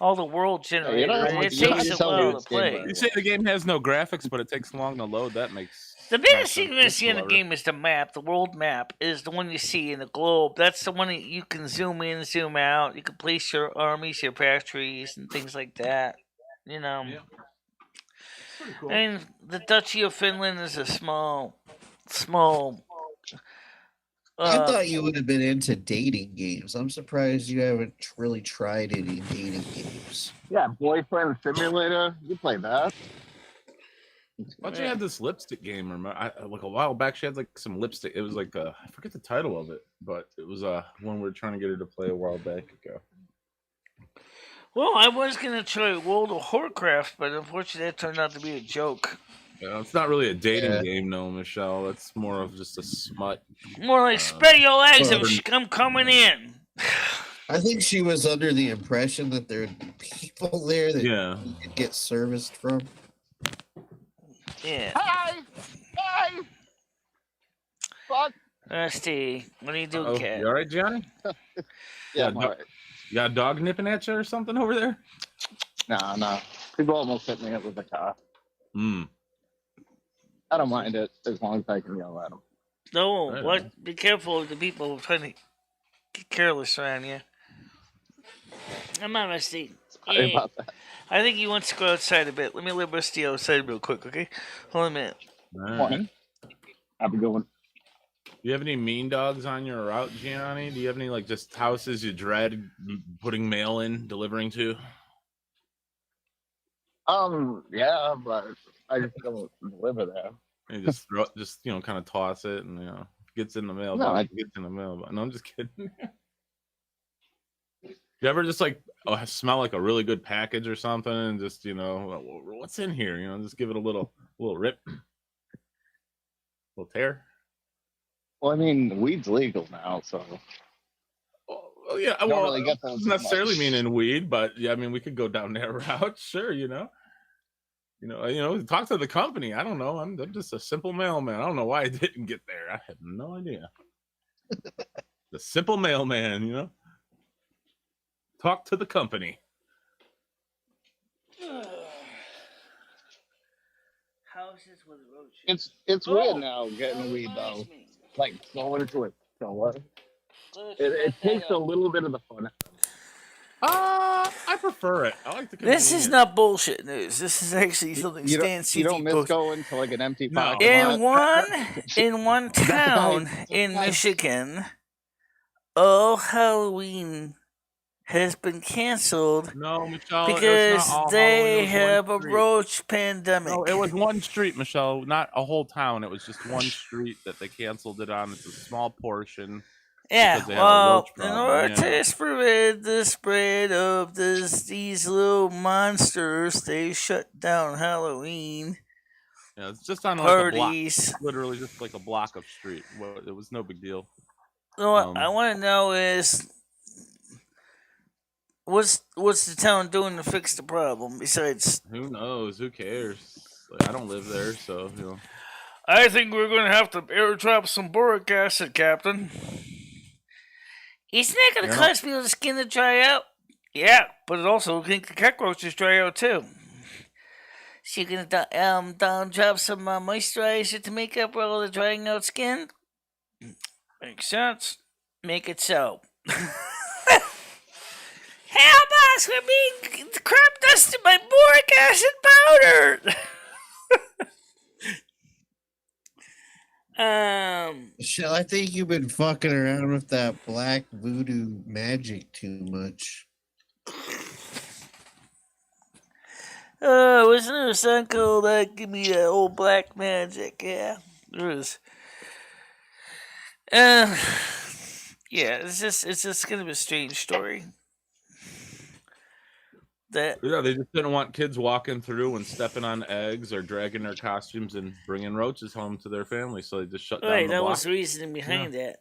S1: all the world generators. It takes a while to play.
S13: You say the game has no graphics, but it takes long to load. That makes
S1: The biggest thing you see in the game is the map. The world map is the one you see in the globe. That's the one that you can zoom in, zoom out. You can place your armies, your factories, and things like that. You know.
S13: Yeah.
S1: Cool. And the Duchy of Finland is a small.
S3: I thought you would have been into dating games. I'm surprised you haven't really tried any dating games.
S12: Yeah, Boyfriend Simulator. You play that.
S13: But you had this lipstick game, remember? Like a while back, she had like some lipstick. It was like I forget the title of it, but it was one we were trying to get her to play a while back ago.
S1: Well, I was gonna try World of Warcraft, but unfortunately, that turned out to be a joke.
S13: Yeah, it's not really a dating game, no, Michelle. It's more of just a smut.
S1: More like spread your legs, I'm coming in.
S3: I think she was under the impression that there would be people there that you could get serviced from.
S1: Yeah.
S12: Hi! Fuck!
S1: Let's see. What do you do, Cat?
S13: You alright, Johnny?
S12: Yeah, I'm alright.
S13: You got a dog nipping at you or something over there?
S12: No. People almost hit me up with a car. I don't mind it as long as I can yell at them.
S1: No, be careful of the people trying to get careless around you. I'm not Rusty.
S12: Sorry about that.
S1: I think he wants to go outside a bit. Let me let Rusty outside real quick, okay? Hold on a minute.
S12: Morning. Have a good one.
S13: Do you have any mean dogs on your route, Gianni? Do you have any like just houses you dread putting mail in, delivering to?
S12: Yeah, but I just don't deliver there.
S13: You just throw, kind of toss it, and gets in the mail.
S12: No,
S13: gets in the mail. But no, I'm just kidding. You ever just like smell like a really good package or something, and just what's in here? Just give it a little rip, little tear.
S12: Well, I mean, weed's legal now, so.
S13: Well, yeah.
S12: Don't
S13: Well,
S12: really get
S13: it
S12: those
S13: doesn't necessarily
S12: much.
S13: mean in weed, but yeah, I mean, we could go down that route. Sure, talk to the company. I don't know. I'm just a simple mailman. I don't know why I didn't get there. I have no idea. The simple mailman, Talk to the company.
S1: Houses with roaches.
S12: It's weird now getting weed though. Like going to it. So it takes a little bit of the fun.
S13: I prefer it. I like the
S1: This is
S13: convenience.
S1: not bullshit news. This is actually something Stan
S12: You don't
S1: CG
S12: miss
S1: posted.
S12: going to like an empty parking lot.
S1: In one town in Michigan, all Halloween has been canceled
S13: No, Michelle, it was not
S1: because
S13: all
S1: they
S13: Halloween. It was
S1: have
S13: one
S1: a
S13: street.
S1: roach pandemic.
S13: No, it was one street, Michelle, not a whole town. It was just one street that they canceled it on. It's a small portion.
S1: Yeah,
S13: Because they had a
S1: well,
S13: roach
S1: in
S13: problem.
S1: order
S13: Yeah.
S1: to prevent the spread of these little monsters, they shut down Halloween.
S13: Yeah, it's just on like a block.
S1: Parties.
S13: Literally just like a block of street. Well, it was no big deal.
S1: So what I want to know is, what's the town doing to fix the problem? Besides,
S13: Who knows? Who cares? Like, I don't live there, so you know.
S1: I think we're going to have to airdrop some boric acid, Captain. Isn't that going to cause people's skin to dry out? Yeah, but it also will make the cockroaches dry out too. So you're going to drop some moisturizer to make up for all the drying out skin? Makes sense. Make it so. Hell, boss, we're being crop dusted by boric acid powder.
S3: Michelle, I think you've been fucking around with that black voodoo magic too much.
S1: Wasn't there a song called Give Me That Old Black Magic? Yeah, there is. Yeah, it's just kind of a strange story.
S13: Yeah, they just didn't want kids walking through and stepping on eggs or dragging their costumes and bringing roaches home to their family, so they just shut down the
S1: that
S13: block.
S1: was the reasoning behind that.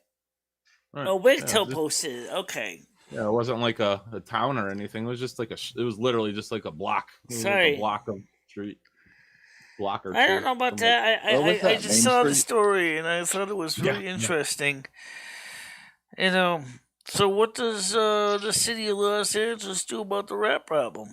S13: Right.
S1: Oh, Wigtail posted it. Okay.
S13: Yeah, it wasn't like a town or anything. It was just like it was literally just like a block. It was
S1: Sorry.
S13: like a block of street. Block or
S1: I don't
S13: two.
S1: know about
S13: Something
S1: that.
S13: like-
S1: I just saw the story and I thought it was really interesting. You know, so what does the city of Los Angeles do about the rat problem?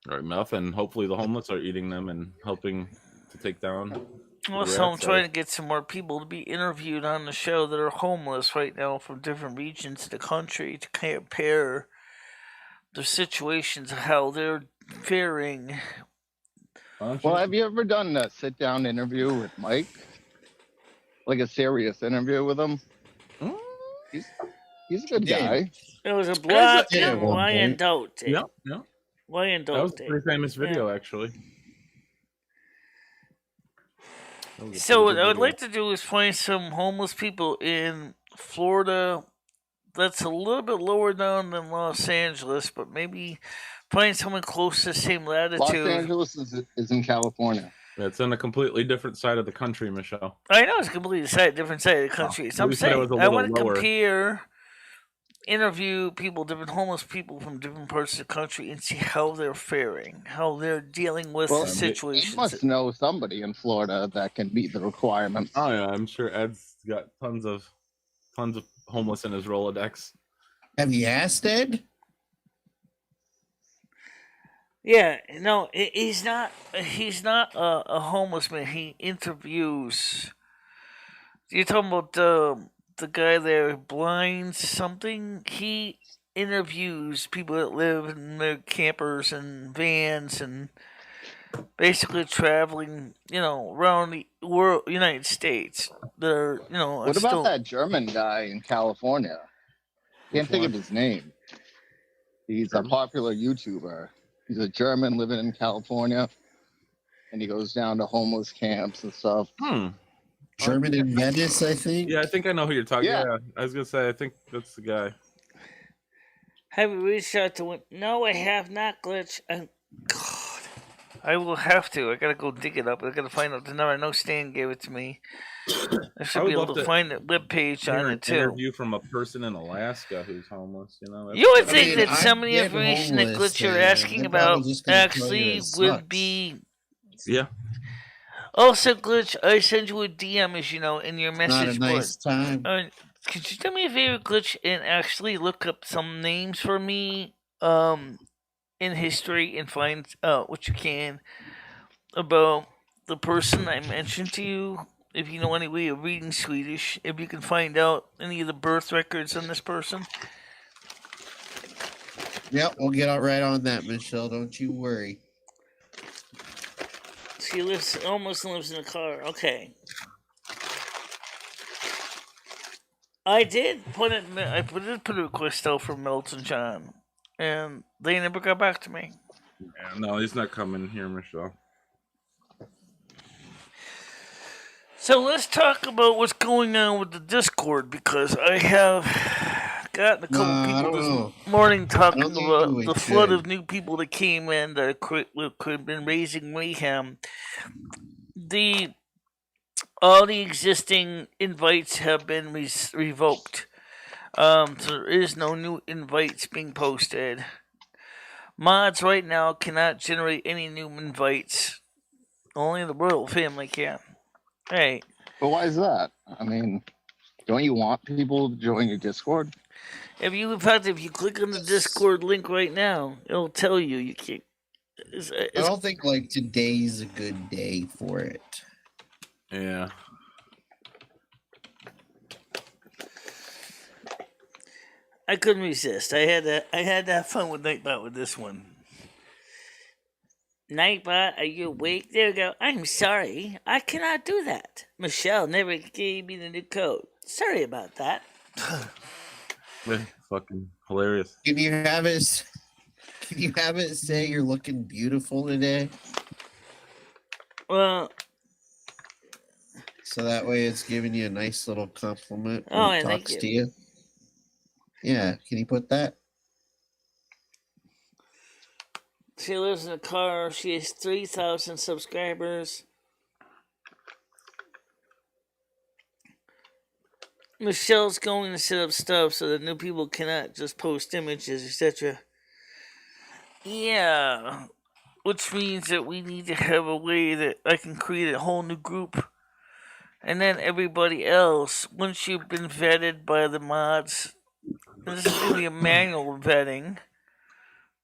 S13: Right, nothing. Hopefully the homeless are eating them and helping to take down.
S1: Well, so I'm trying to get some more people to be interviewed on the show that are homeless right now from different regions of the country to compare the situations of how they're faring.
S12: Well, have you ever done a sit-down interview with Mike? Like a serious interview with him? He's a good guy.
S1: It was a blog.
S12: Yeah,
S1: Wyandotte.
S13: Yeah.
S1: Wyandotte.
S13: That was a pretty famous video, actually.
S1: So what I would like to do is find some homeless people in Florida that's a little bit lower down than Los Angeles, but maybe find someone close to the same latitude.
S12: Los Angeles is in California.
S13: Yeah, it's on a completely different side of the country, Michelle.
S1: I know it's a completely different side of the country. So I'm
S13: we said it
S1: saying
S13: was a
S1: I
S13: little
S1: want to
S13: lower.
S1: compare, interview people, different homeless people from different parts of the country, and see how they're faring, how they're dealing with the situation.
S12: You must know somebody in Florida that can meet the requirements.
S13: Oh yeah, I'm sure Ed's got tons of homeless in his Rolodex.
S3: Have you asked Ed?
S1: Yeah, no, he's not. He's not a homeless man. He interviews. You're talking about the guy there, blind something. He interviews people that live in their campers and vans and basically traveling, around the world, United States. They're,
S12: What about that German guy in California? Can't think of his name. He's a popular YouTuber. He's a German living in California, and he goes down to homeless camps and stuff.
S3: German in Venice, I think.
S13: Yeah, I think I know who you're talking.
S12: Yeah.
S13: Yeah, I was gonna say I think that's the guy.
S1: Have you reached out to him? No, I have not, Glitch. God, I will have to. I gotta go dig it up. I gotta find out the number. I know Stan gave it to me. I should
S13: would
S1: be able
S13: love
S1: to
S13: to
S1: find the webpage
S13: Hear
S1: on
S13: an
S1: it too.
S13: interview from a person in Alaska who's homeless.
S1: You would think that some of the information that Glitch you're asking about actually would be.
S13: Yeah.
S1: Also, Glitch, I send you a DM, as you know, in your message
S3: Not a nice
S1: board.
S3: time.
S1: Could you do me a favor, Glitch, and actually look up some names for me in history and find out what you can about the person I mentioned to you? If you know any way of reading Swedish, if you can find out any of the birth records on this person.
S3: Yep, we'll get right on that, Michelle. Don't you worry.
S1: She almost lives in a car. Okay. I did put it. I put a request out for Milton John, and they never got back to me.
S13: Yeah, no, he's not coming here, Michelle.
S1: So let's talk about what's going on with the Discord, because I have gotten a couple people this morning talking about the flood of new people that came in that could have been raising mayhem. All the existing invites have been revoked. So there is no new invites being posted. Mods right now cannot generate any new invites. Only the royal family can. Hey.
S12: But why is that? I mean, don't you want people to join your Discord?
S1: If you click on the Discord link right now, it'll tell you you can't.
S3: I don't think like today's a good day for it.
S13: Yeah.
S1: I couldn't resist. I had to have fun with Nightbot with this one. Nightbot, are you awake? There we go. I'm sorry. I cannot do that. Michelle never gave me the new code. Sorry about that.
S13: Fucking hilarious.
S3: Can you have it say you're looking beautiful today?
S1: Well,
S3: so that way it's giving you a nice little compliment when
S1: Oh,
S3: it
S1: thank
S3: talks
S1: you.
S3: to you. Yeah, can you put that?
S1: She lives in a car. She has 3,000 subscribers. Michelle's going to set up stuff so that new people cannot just post images, etc. Yeah. Which means that we need to have a way that I can create a whole new group. And then everybody else, once you've been vetted by the mods, and this is going to be a manual vetting,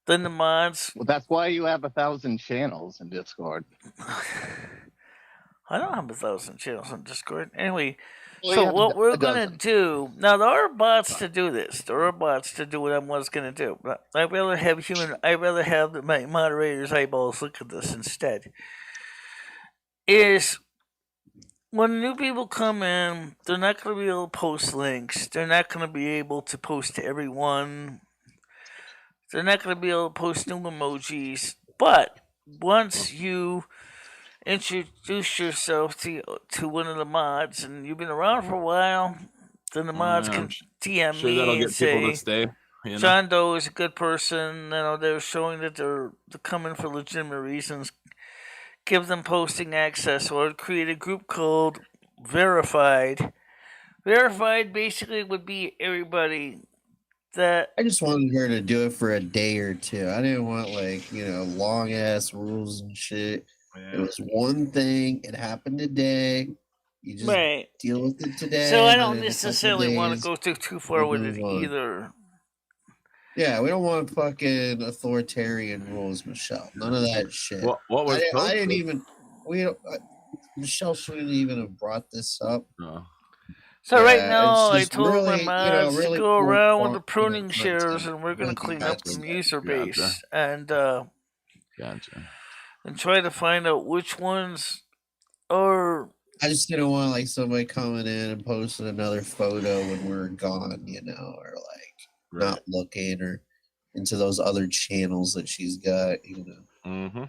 S1: then the mods...
S12: Well, that's why you have 1,000 channels in Discord.
S1: I don't have 1,000 channels on Discord. Anyway,
S12: Well,
S1: so
S12: you have
S1: what we're
S12: a
S1: going to
S12: dozen.
S1: do... Now, there are bots to do this. There are bots to do what I was going to do. But I'd rather have my moderators' eyeballs look at this instead. Is... When new people come in, they're not going to be able to post links. They're not going to be able to post to everyone. They're not going to be able to post new emojis. But once you introduce yourself to one of the mods and you've been around for a while, then the mods can DM
S13: Sure, that'll
S1: me
S13: get
S1: and
S13: people
S1: say,
S13: to stay. You know?
S1: John Doe is a good person. You know, they're showing that they're coming for legitimate reasons. Give them posting access, or create a group called Verified. Verified basically would be everybody that...
S3: I just wanted her to do it for a day or two. I didn't want long ass rules and shit.
S13: Yeah.
S3: It was one thing. It happened today. You just deal with it today.
S1: So I
S3: and
S1: don't
S3: then in a couple
S1: necessarily want to
S3: days,
S1: go too far with it
S3: move on.
S1: either.
S3: Yeah, we don't want fucking authoritarian rules, Michelle. None of that shit.
S13: What was
S3: I didn't even. Michelle shouldn't even have brought this up.
S13: No.
S1: So right
S3: Yeah,
S1: now,
S3: it's
S1: I
S3: just
S1: told
S3: really,
S1: my mods
S3: really
S1: to go
S3: poor
S1: around with the
S3: content.
S1: pruning shares, and we're going to clean up the
S3: Gotcha.
S1: user base
S13: Gotcha.
S1: and try to find out which ones are...
S3: I just didn't want somebody coming in and posting another photo when we're gone, or not looking or into those other channels that she's got,
S13: Mm-hmm.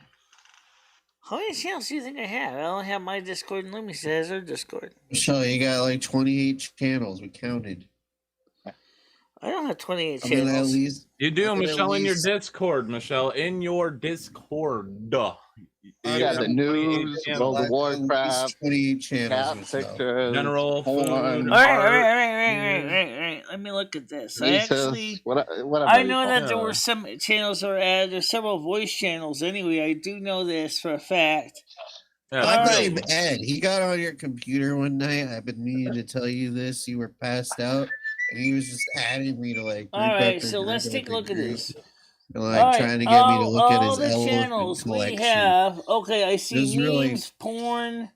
S1: How many channels do you think I have? I only have my Discord, and Lumi says her Discord.
S3: Michelle, you got 28 channels. We counted.
S1: I don't have 28
S3: I mean,
S1: channels.
S3: at least
S13: You do,
S3: I mean,
S13: Michelle,
S3: at
S13: in your
S3: least-
S13: Discord, Michelle, in your Discord.
S12: You got the news, World of Warcraft,
S3: 28 channels.
S12: cat
S3: Michelle.
S12: pictures,
S13: General
S12: porn,
S13: food.
S1: All right. Let me look at this.
S12: Jesus, whatever
S1: I
S12: you
S1: know
S12: call
S1: that
S12: it.
S1: there were some channels that were added. There's several voice channels. Anyway, I do know this for a fact.
S3: I blame Ed. He got on your computer one night. I've been meaning to tell you this. You were passed out, and he was just adding me to group
S1: All right,
S3: after
S1: so
S3: group
S1: let's take a
S3: after
S1: look at
S3: group.
S1: this.
S3: And,
S1: All right,
S3: trying to get me to look at his
S1: the
S3: elephant
S1: channels
S3: collection.
S1: we have. Okay, I see
S3: This is
S1: memes,
S3: really-
S1: porn,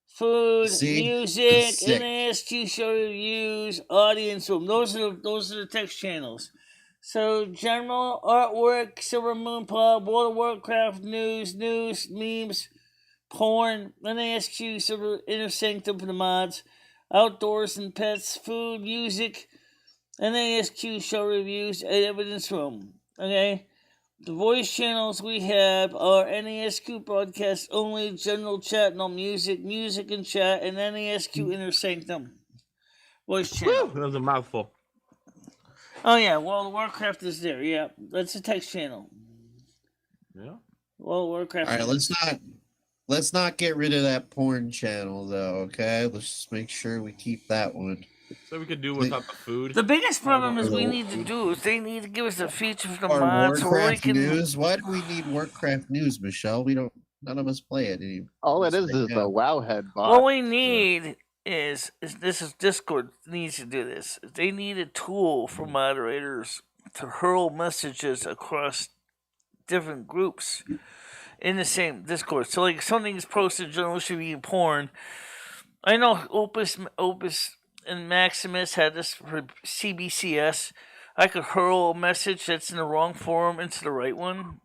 S1: food,
S3: See?
S1: music,
S3: This is sick.
S1: NASQ show reviews, audience room. Those are the text channels. So general artwork, Silvermoon pub, World of Warcraft news, memes, porn, NASQ, Silver Inner Sanctum for the mods. outdoors and pets, food, music, NASQ show reviews, and evidence room. Okay? The voice channels we have are NASQ broadcast only, general chat, no music, music and chat, and NASQ inner sanctum. Voice channel.
S13: That was a mouthful.
S1: Oh yeah, World of Warcraft is there. Yeah, that's a text channel.
S13: Yeah.
S1: World of Warcraft.
S3: All right, let's not get rid of that porn channel though. Okay, let's just make sure we keep that one.
S13: So we could do without the food.
S1: The biggest problem is we need to do is they need to give us a feature for the
S3: Or
S1: mods where we
S3: Warcraft
S1: can.
S3: news. Why do we need Warcraft news, Michelle? We don't. None of us play it anymore.
S12: All it is a Wowhead bot.
S1: What we need is this is Discord needs to do this. They need a tool for moderators to hurl messages across different groups in the same Discord. So like something's posted, generally should be porn. I know Opus and Maximus had this for CBCS. I could hurl a message that's in the wrong forum into the right one.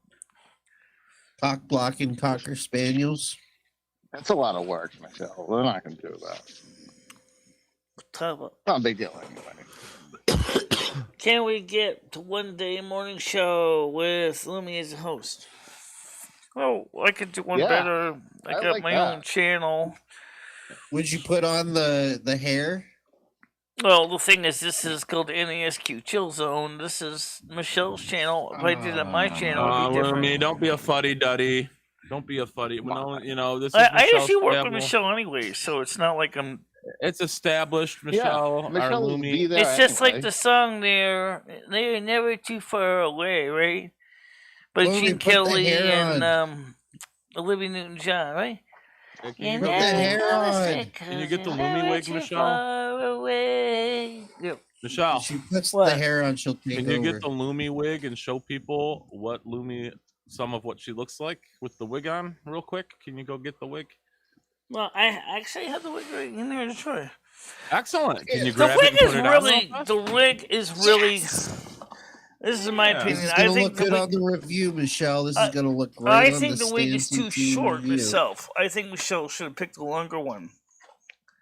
S3: Cock blocking Cocker Spaniels.
S12: That's a lot of work, Michelle. We're not going to do that. Not a big deal anyway.
S1: Can we get to one day morning show with Lumi as a host? Oh, I could do one better. I got
S12: like
S1: my
S12: that.
S1: own channel.
S3: Would you put on the hair?
S1: Well, the thing is, this is called NASQ Chill Zone. This is Michelle's channel. If I did it on my channel, it'd be different.
S13: Rumi, don't be a fuddy-duddy. Don't be a fuddy. No, you know, this is
S1: I usually
S13: Michelle's
S1: work
S13: channel.
S1: with Michelle anyway, so it's not like I'm...
S13: It's established, Michelle.
S12: Yeah, Michelle
S13: our
S12: will
S13: Lumi.
S12: be there
S1: It's just
S12: anyway.
S1: like the song there. They're never too far away, right? But
S3: Lumi,
S1: Gene
S3: put the
S1: Kelly
S3: hair
S1: and Olivia Newton-John, right?
S13: Can
S1: You
S13: you,
S3: Put the hair on.
S13: can you get the Lumi wig, Michelle?
S1: Yep.
S13: Michelle,
S3: If she puts
S1: What?
S3: the hair on, she'll take
S13: can you
S3: over.
S13: get the Lumi wig and show people what Lumi, some of what she looks like with the wig on, real quick? Can you go get the wig?
S1: Well, I actually have the wig right in there to try.
S13: Excellent. Can you
S1: The
S13: grab it
S1: wig
S13: and put
S1: is
S13: it on
S1: really.
S13: real fast?
S1: The wig is really. This is my
S13: Yeah.
S1: opinion.
S3: This is
S1: I
S3: gonna
S1: think
S3: look
S1: the
S3: good
S1: wig,
S3: on the review, Michelle. This is gonna look great.
S1: I
S3: on
S1: think the wig is too
S3: Stan CT
S1: short
S3: review.
S1: myself. I think Michelle should have picked a longer one.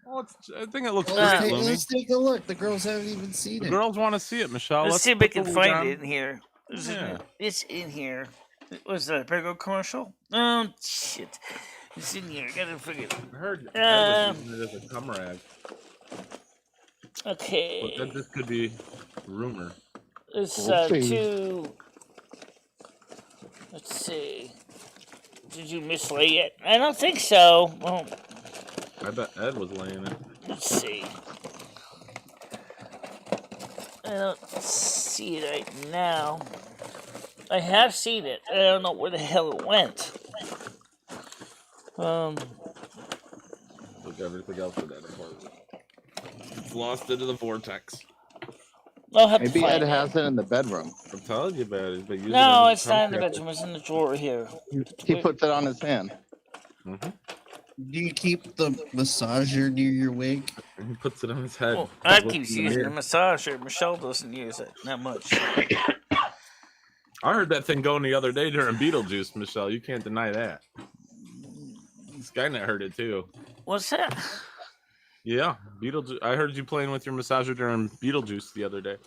S13: Well, I think it looks
S3: Well,
S13: great,
S3: let's
S13: Lumi.
S3: take a look. The girls haven't even seen
S13: The
S3: it.
S13: girls want to see it, Michelle.
S1: Let's see if I
S13: put the
S1: can
S13: wig
S1: find
S13: on.
S1: it in here.
S13: Yeah.
S1: It's in here. Was that a Prego commercial? Oh shit! It's in here. I gotta forget.
S13: I heard Ed was using it as a cum rag.
S1: Okay.
S13: But this could be rumor.
S1: It's
S12: We'll see.
S1: two. Let's see. Did you mislay it? I don't think so. Well,
S13: I bet Ed was laying it.
S1: let's see. I don't see it right now. I have seen it. I don't know where the hell it went.
S13: Look, everything else in that apartment. It's lost into the vortex.
S1: I'll have
S12: Maybe
S1: to
S12: Ed
S1: find it.
S12: has it in the bedroom.
S13: I'm telling you about it. He's been using
S1: No,
S13: it
S1: it's not in the bedroom. It's in the drawer here.
S12: He puts it on his hand.
S13: Mm-hmm.
S3: Do you keep the massager near your wig?
S13: And he puts it on his head.
S1: Well, I
S13: Looks
S1: keep
S13: in the
S1: using the
S13: mirror.
S1: massager. Michelle doesn't use it that much.
S13: I heard that thing going the other day during Beetlejuice, Michelle. You can't deny that. Skynet heard it too.
S1: What's that?
S13: Yeah, Beetlejuice. I heard you playing with your massager during Beetlejuice the other day.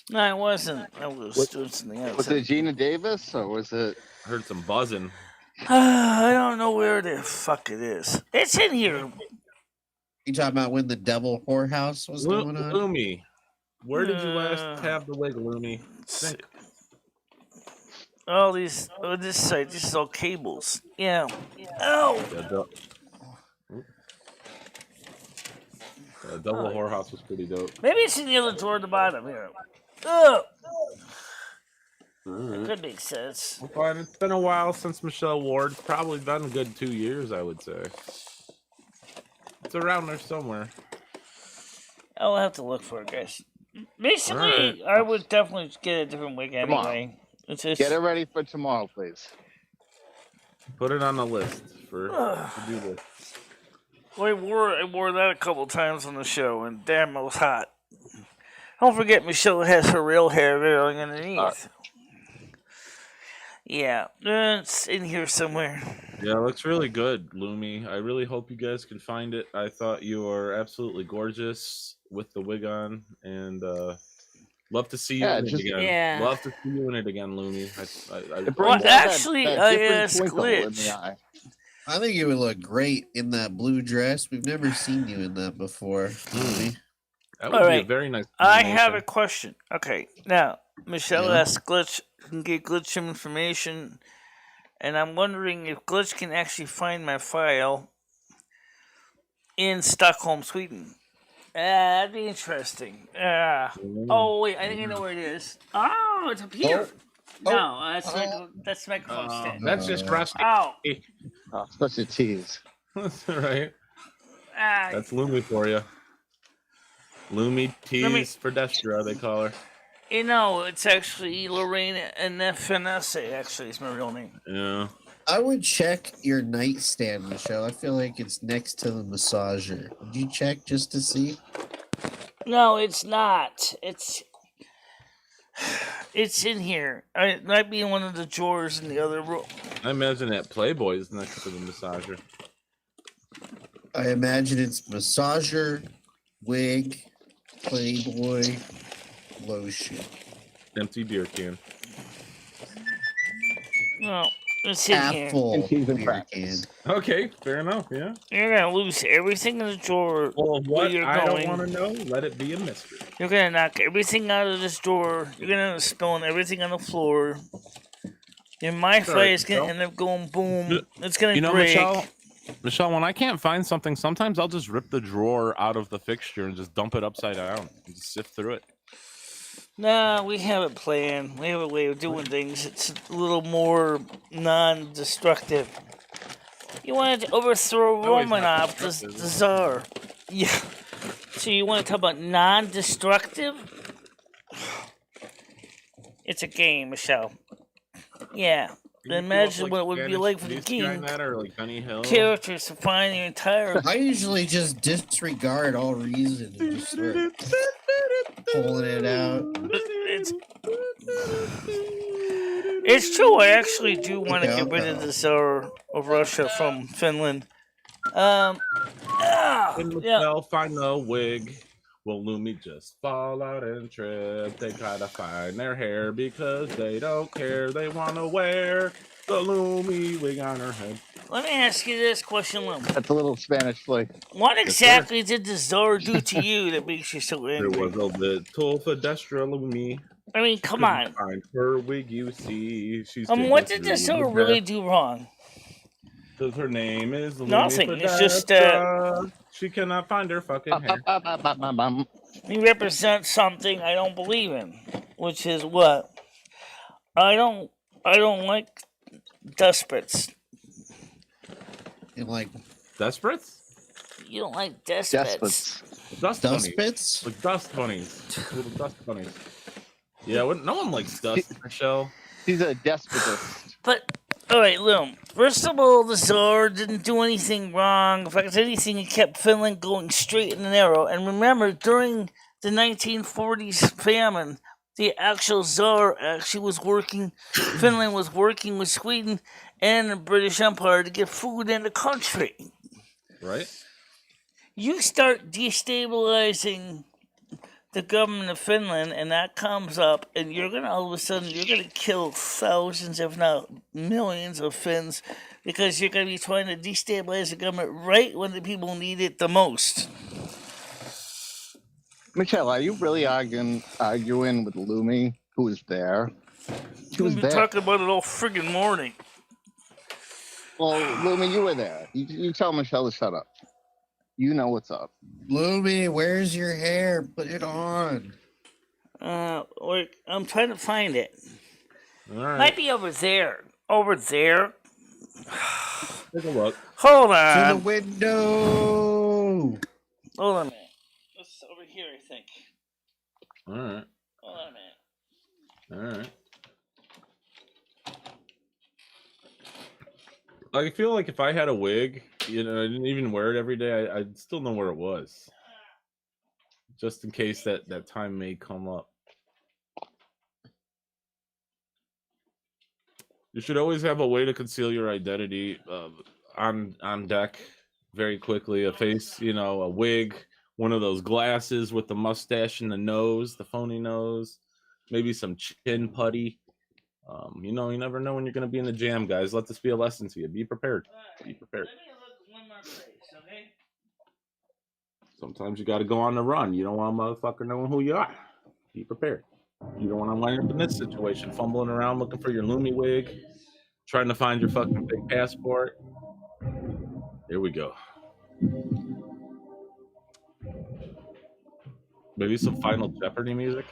S1: No, I wasn't. I was doing something else.
S12: Was it Gina Davis or was it?
S13: I heard some buzzing.
S1: I don't know where the fuck it is. It's in here.
S3: You talking about when the devil whorehouse was going on?
S13: Lumi, where did you last have the wig, Lumi? Think.
S1: All these. Oh, this side. This is all cables. Yeah. Oh.
S13: Double whorehouse was pretty dope.
S1: Maybe it's in the other drawer at the bottom here. Oh.
S13: Alright.
S1: That makes sense.
S13: Well, fine. It's been a while since Michelle Ward. Probably been a good 2 years, I would say. It's around there somewhere.
S1: I'll have to look for it, guys. Basically,
S13: Alright.
S1: I would definitely get a different wig
S12: Come on.
S1: anyway. It's just,
S12: Get it ready for tomorrow, please.
S13: Put it on the list for to do this.
S1: well, I wore that a couple times on the show, and damn, it was hot. Don't forget, Michelle has her real hair going underneath. Yeah, it's in here somewhere.
S13: Yeah, it looks really good, Lumi. I really hope you guys can find it. I thought you were absolutely gorgeous with the wig on, and love to see you in it again.
S1: Yeah.
S13: Love to see you in it again, Lumi.
S1: Well, actually, I asked
S12: twinkle in the
S1: Glitch.
S12: eye.
S3: I think you would look great in that blue dress. We've never seen you in that before. Movie.
S13: That
S1: All
S13: would be a
S1: right.
S13: very nice.
S1: I have a question. Okay, now Michelle
S3: Yeah.
S1: asked Glitch can get Glitch some information, and I'm wondering if Glitch can actually find my file in Stockholm, Sweden. That'd be interesting. Oh wait, I think I know where it is. Oh, it's up here. No, that's the microphone stand.
S2: That's just rusty.
S1: Oh,
S12: Oh, such a tease.
S13: That's all right.
S1: ah,
S13: That's Lumi for you. Lumi
S1: me-
S13: tease for Destra, they call her.
S1: you know, it's actually Lorraine and Finesse. Actually, is my real name.
S13: Yeah.
S3: I would check your nightstand, Michelle. I feel like it's next to the massager. Would you check just to see?
S1: No, it's not. It's in here. It might be in one of the drawers in the other room.
S13: I imagine that Playboy is next to the massager.
S3: I imagine it's massager, wig, Playboy, lotion.
S13: Empty beer can.
S1: No, it's in here.
S3: Apple beer can.
S13: Okay, fair enough, yeah.
S1: You're gonna lose everything in the drawer.
S13: Well,
S1: where
S13: what
S1: you're
S13: I
S1: going.
S13: don't want to know, let it be a mystery.
S1: You're gonna knock everything out of this drawer. You're gonna spill everything on the floor. And my
S13: Sorry,
S1: fly is gonna
S13: Michelle.
S1: end up going boom. It's gonna
S13: You know,
S1: break.
S13: Michelle, when I can't find something, sometimes I'll just rip the drawer out of the fixture and just dump it upside down and just sift through it.
S1: Nah, we have it planned. We have a way of doing things. It's a little more non-destructive. You wanted to overthrow
S13: Always not
S1: Romanov, the Tsar. Yeah. So you want to talk about non-destructive? It's a game, Michelle. Yeah. Imagine what it would be like for the king.
S13: Or like Benny Hill.
S1: Characters to find the entire.
S3: I usually just disregard all reason and just start pulling it out.
S1: It's true. I actually do want to
S3: Yeah.
S1: get rid of the Tsar of Russia from Finland.
S13: When Michelle find the wig, will Lumi just fall out and trip? They gotta find their hair because they don't care. They want to wear the Lumi wig on her head.
S1: Let me ask you this question, Lum.
S12: That's a little Spanish flick.
S1: What exactly did the Tsar do to you that makes you so
S13: There
S1: angry?
S13: was a little for Destra Lumi.
S1: I mean, come on.
S13: Find her wig, you see. She's
S1: What did the Tsar really do wrong?
S13: Because her name is Lumi
S1: Nothing.
S13: for
S1: It's just
S13: she cannot find her fucking hair.
S1: he represents something I don't believe in, which is what I don't like despots.
S3: You like
S13: Desperates?
S1: You don't like despots.
S13: Dust
S3: Dust
S13: bunnies. Like dust bunnies. Little dust bunnies. Yeah, no one likes dust, Michelle.
S12: He's a despotist.
S1: But all right, Lum. First of all, the Tsar didn't do anything wrong. If it's anything, he kept Finland going straight and narrow. And remember, during the 1940s famine, the actual Tsar actually was working. Finland was working with Sweden and the British Empire to get food in the country.
S13: Right?
S1: You start destabilizing the government of Finland, and that comes up, and you're gonna all of a sudden kill thousands, if not millions, of Finns because you're gonna be trying to destabilize the government right when the people need it the most.
S12: Michelle, are you really arguing with Lumi, who was there? She was
S1: We've been
S12: there.
S1: talking about it all friggin' morning.
S12: Well, Lumi, you were there. You tell Michelle to shut up. You know what's up.
S3: Lumi, where's your hair? Put it on.
S1: I'm trying to find it.
S13: All right.
S1: Might be over there. Over there.
S13: Take a look.
S1: Hold
S3: To the
S1: on.
S3: window.
S1: Hold on a minute. It's over here, I think.
S13: All right.
S1: Hold on a minute.
S13: All right. I feel like if I had a wig, I didn't even wear it every day, I'd still know where it was. Just in case that time may come up. You should always have a way to conceal your identity on deck very quickly. A face, a wig, one of those glasses with the mustache and the nose, the phony nose, maybe some chin putty. You never know when you're going to be in the jam, guys. Let this be a lesson to you. Be prepared. Be prepared.
S1: Let me look one more place, okay?
S13: Sometimes you got to go on the run. You don't want a motherfucker knowing who you are. Be prepared. You don't want to wind up in this situation, fumbling around looking for your Lumi wig, trying to find your fucking fake passport. Here we go. Maybe some Final Jeopardy music.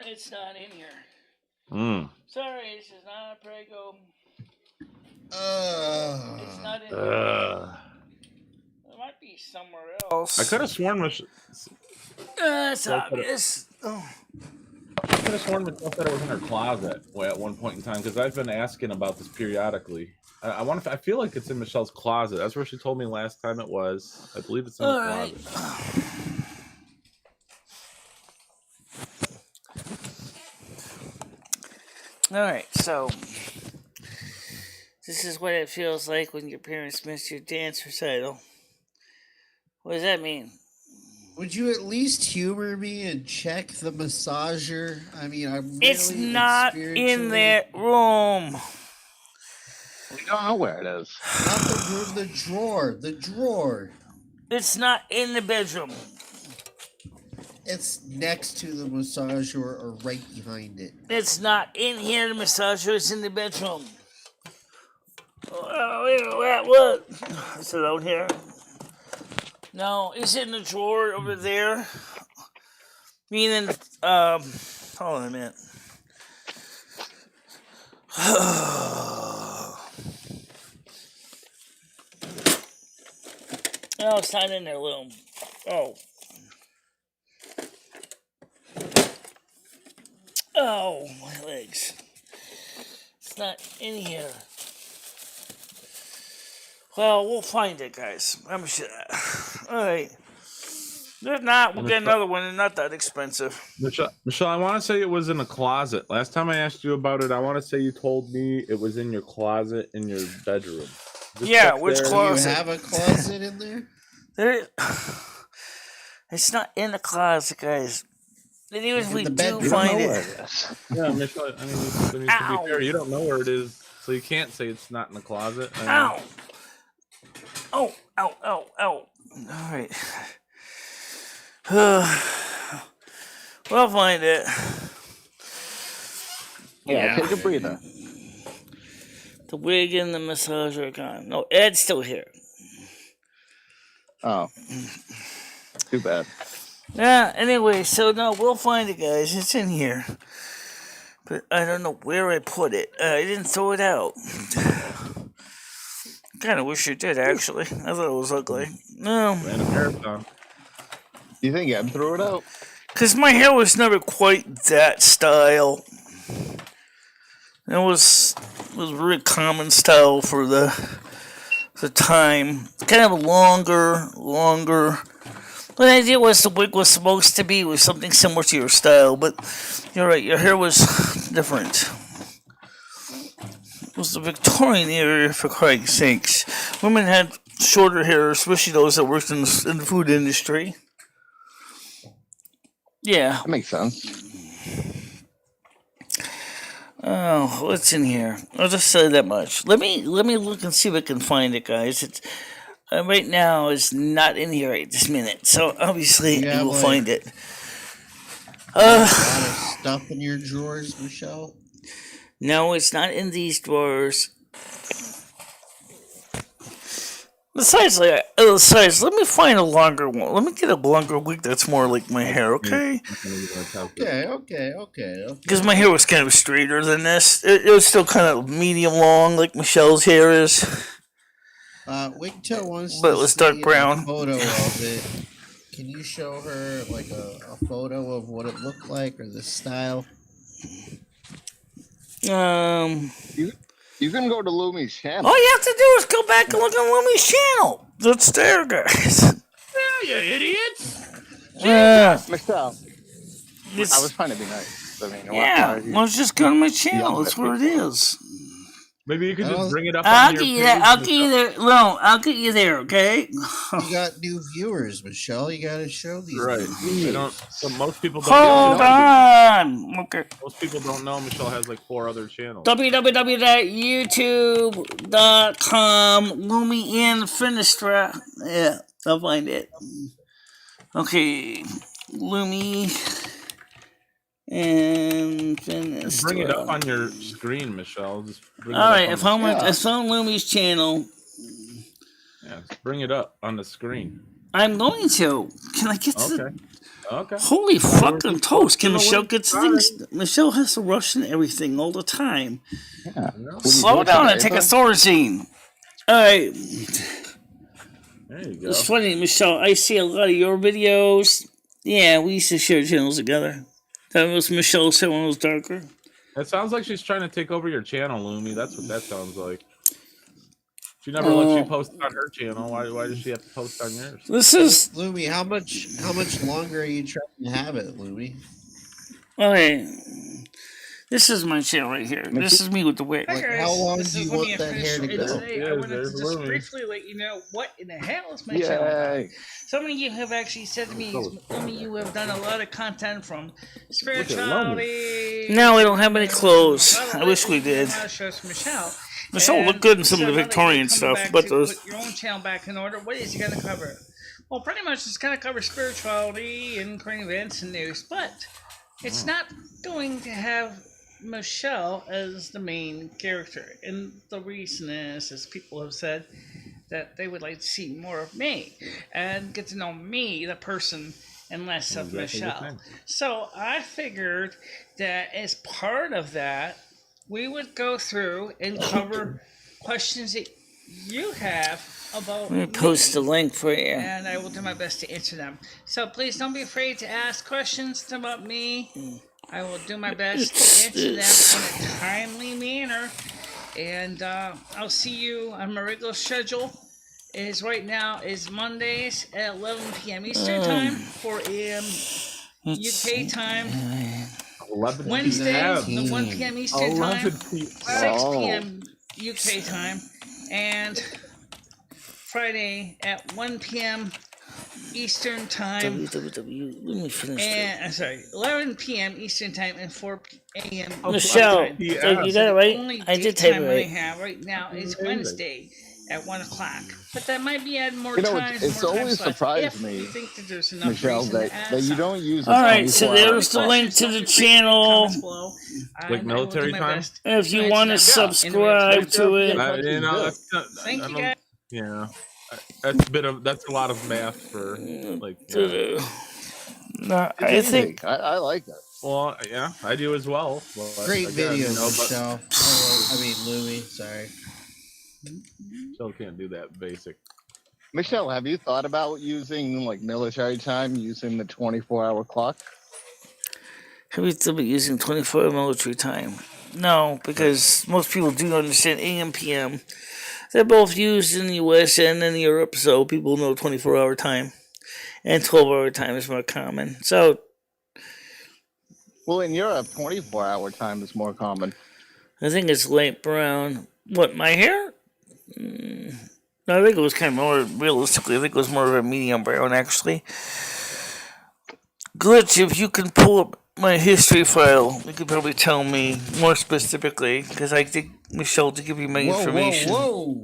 S1: It's not in here. Sorry, this is not a Prego. It's not in here. It might be somewhere else.
S13: I could have sworn
S1: It's obvious.
S13: I could have sworn Michelle said it was in her closet at one point in time because I've been asking about this periodically. I feel like it's in Michelle's closet. That's where she told me last time it was. I believe it's in the closet.
S1: All right, so this is what it feels like when your parents miss your dance recital. What does that mean?
S3: Would you at least humor me and check the massager? I mean, I'm really
S1: It's not in that room.
S12: We don't know where it is.
S3: Not the room, the drawer. The drawer.
S1: It's not in the bedroom.
S3: It's next to the massager or right behind it.
S1: It's not in here, the massager. It's in the bedroom. Oh, what? Is it out here? No, it's in the drawer over there. Meaning, hold on a minute. No, it's not in their room. Oh. Oh, my legs. It's not in here. Well, we'll find it, guys. I'm sure. Alright. If not, we'll get another one. They're not that expensive.
S13: Michelle, I want to say it was in a closet. Last time I asked you about it, I want to say you told me it was in your closet in your bedroom.
S1: Yeah, which closet?
S3: Do you have a closet in there?
S1: It's not in the closet, guys. And even if we do
S12: You
S1: find
S12: don't know
S1: it.
S12: where it is.
S13: Yeah, Michelle, I mean, to be fair, you don't know where it is, so you can't say it's not in the closet.
S1: Ow! Oh, ow, ow, ow. Alright. We'll find it.
S12: Yeah, take a breather.
S1: The wig and the massager are gone. No, Ed's still here.
S12: Oh. Too bad.
S1: Yeah, anyway, so no, we'll find it, guys. It's in here. But I don't know where I put it. I didn't throw it out. Kind of wish I did, actually. I thought it was ugly. No.
S13: Ran a marathon.
S12: Do you think Ed threw it out?
S1: Because my hair was never quite that style. It was really common style for the time. Kind of longer. The idea was the wig was supposed to be something similar to your style, but you're right, your hair was different. It was the Victorian era, for Christ's sakes. Women had shorter hair, especially those that worked in the food industry. Yeah.
S12: That makes sense.
S1: Oh, what's in here? I'll just say that much. Let me look and see if I can find it, guys. It's right now it's not in here right this minute, so obviously we will find it.
S3: A lot of stuff in your drawers, Michelle?
S1: No, it's not in these drawers. Besides, let me find a longer one. Let me get a longer wig that's more like my hair, okay?
S3: Okay.
S1: Because my hair was kind of straighter than this. It was still kind of medium long, like Michelle's hair is.
S3: Wigtail wants
S1: but
S3: to
S1: it was dark
S3: see
S1: brown.
S3: a photo of it. Can you show her like a photo of what it looked like or the style?
S12: You can go to Lumi's channel.
S1: All you have to do is go back and look on Lumi's channel. That's there, guys.
S13: Yeah, you idiots.
S12: Michelle, I was trying to be nice. I mean,
S1: yeah, let's just go to my channel. That's where it is.
S13: Maybe you could just bring it up
S1: I'll
S13: on
S1: get
S13: your
S1: you
S13: page.
S1: there. I'll get you there. No, I'll get you there. Okay.
S3: You got new viewers, Michelle. You got to show these.
S13: Right. They don't. So most people don't.
S1: Hold on. Okay.
S13: Most people don't know Michelle has like 4 other channels.
S1: www.youtube.com Lumi and Finistra. Yeah, I'll find it. Okay, Lumi and Finistra.
S13: Bring it up on your screen, Michelle. Just bring
S1: all
S13: it
S1: right,
S13: up
S1: I found Lumi's channel.
S13: Yeah, just bring it up on the screen.
S1: I'm going to. Can I get to the...
S13: Okay.
S1: Holy fucking toast. Can Michelle get to things? Michelle has to rush in everything all the time.
S12: Yeah.
S1: Slow down and take a Thorazine. Alright.
S13: There you go.
S1: It's funny, Michelle. I see a lot of your videos. Yeah, we used to share channels together. That was Michelle said when it was darker.
S13: It sounds like she's trying to take over your channel, Lumi. That's what that sounds like. She never lets you post on her channel. Why does she have to post on yours?
S1: This is
S3: Lumi. How much longer are you trying to have it, Lumi?
S1: Okay. This is my channel right here. This is me with the wig.
S3: Like, how long do you want that hair to go?
S4: Today, I wanted to just briefly let you know what in the hell is my channel. Some of you have actually said to me, some of you have done a lot of content from spirituality.
S1: No, we don't have any clothes. I wish we did.
S4: Michelle.
S1: Michelle look good in some of the Victorian stuff, but those.
S4: Put your own channel back in order. What is it going to cover? Well, pretty much it's going to cover spirituality and current events and news, but it's not going to have Michelle as the main character. And the reason is people have said that they would like to see more of me and get to know me, the person, and less of Michelle. So I figured that as part of that, we would go through and cover questions that you have about
S1: Let me post the link for you.
S4: and I will do my best to answer them. So please don't be afraid to ask questions about me. I will do my best to answer them in a timely manner. And I'll see you on my regular schedule. Right now is Mondays at 11 p.m. Eastern Time, 4 a.m. UK time.
S13: 11
S4: Wednesdays,
S13: p.m.
S4: 1 p.m. Eastern Time, 6 p.m. UK time, and Friday at 1 p.m. Eastern Time.
S1: Let me finish.
S4: And 11 p.m. Eastern Time and 4 a.m.
S1: Michelle, you got it right?
S4: Only
S1: I did type it
S4: I
S1: right.
S4: have right now is Wednesday at 1 o'clock. But that might be adding more
S12: You know,
S4: times.
S12: it's
S4: more
S12: always
S4: time slots
S12: surprised
S4: if
S12: me,
S4: you think that there's enough
S12: Michelle,
S4: reason to
S12: that
S4: add
S12: you
S4: some.
S12: don't use.
S1: All right, so there's the link to the channel.
S13: Like military time?
S1: If you want to subscribe to it.
S13: You know,
S4: Thank you, guys.
S13: Yeah, that's a lot of math for like. Yeah.
S1: No, I think
S12: I like it.
S13: Well, yeah, I do as well.
S3: Great
S13: again,
S3: video,
S13: you know, but
S3: Michelle. I mean, Lumi. Sorry.
S13: Michelle can't do that basic.
S12: Michelle, have you thought about using like military time, using the 24-hour clock?
S1: Have you still been using 24-hour military time? No, because most people do understand AM, PM. They're both used in the U.S. and in Europe, so people know 24-hour time. And 12-hour time is more common. So,
S12: Well, in Europe, 24-hour time is more common.
S1: I think it's light brown. What, my hair? No, I think it was kind of more, realistically, I think it was more of a medium brown, actually. Glitch, if you can pull up my history file, you could probably tell me more specifically, because I think Michelle to give you my information.
S3: Whoa!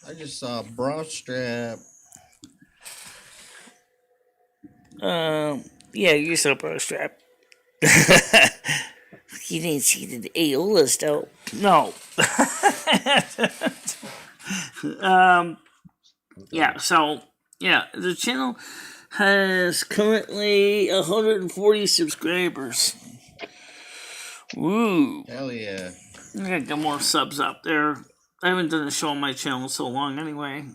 S3: I just saw a bra strap.
S1: Yeah, you saw a bra strap. You didn't see the Aola stuff. No. Yeah, so, yeah, the channel has currently 140 subscribers. Woo.
S3: Hell yeah.
S1: I gotta get more subs up there. I haven't done a show on my channel so long anyway.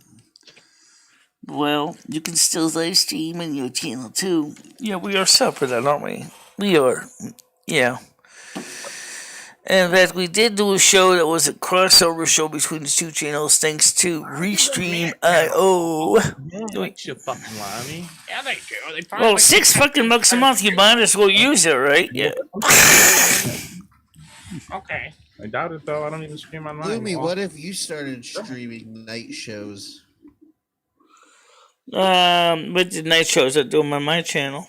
S1: Well, you can still live stream on your channel too.
S4: Yeah, we are separate, aren't we? We are. Yeah. And in fact, we did do a show that was a crossover show between the two channels thanks to Restream.io.
S13: Likes you fucking limey. Yeah, they do. They
S1: Well, $6 a month, you might as well use it, right? Yeah.
S13: Okay. I doubt it though. I don't even stream online.
S3: Lumi, what if you started streaming night shows?
S1: With the night shows I do them on my channel.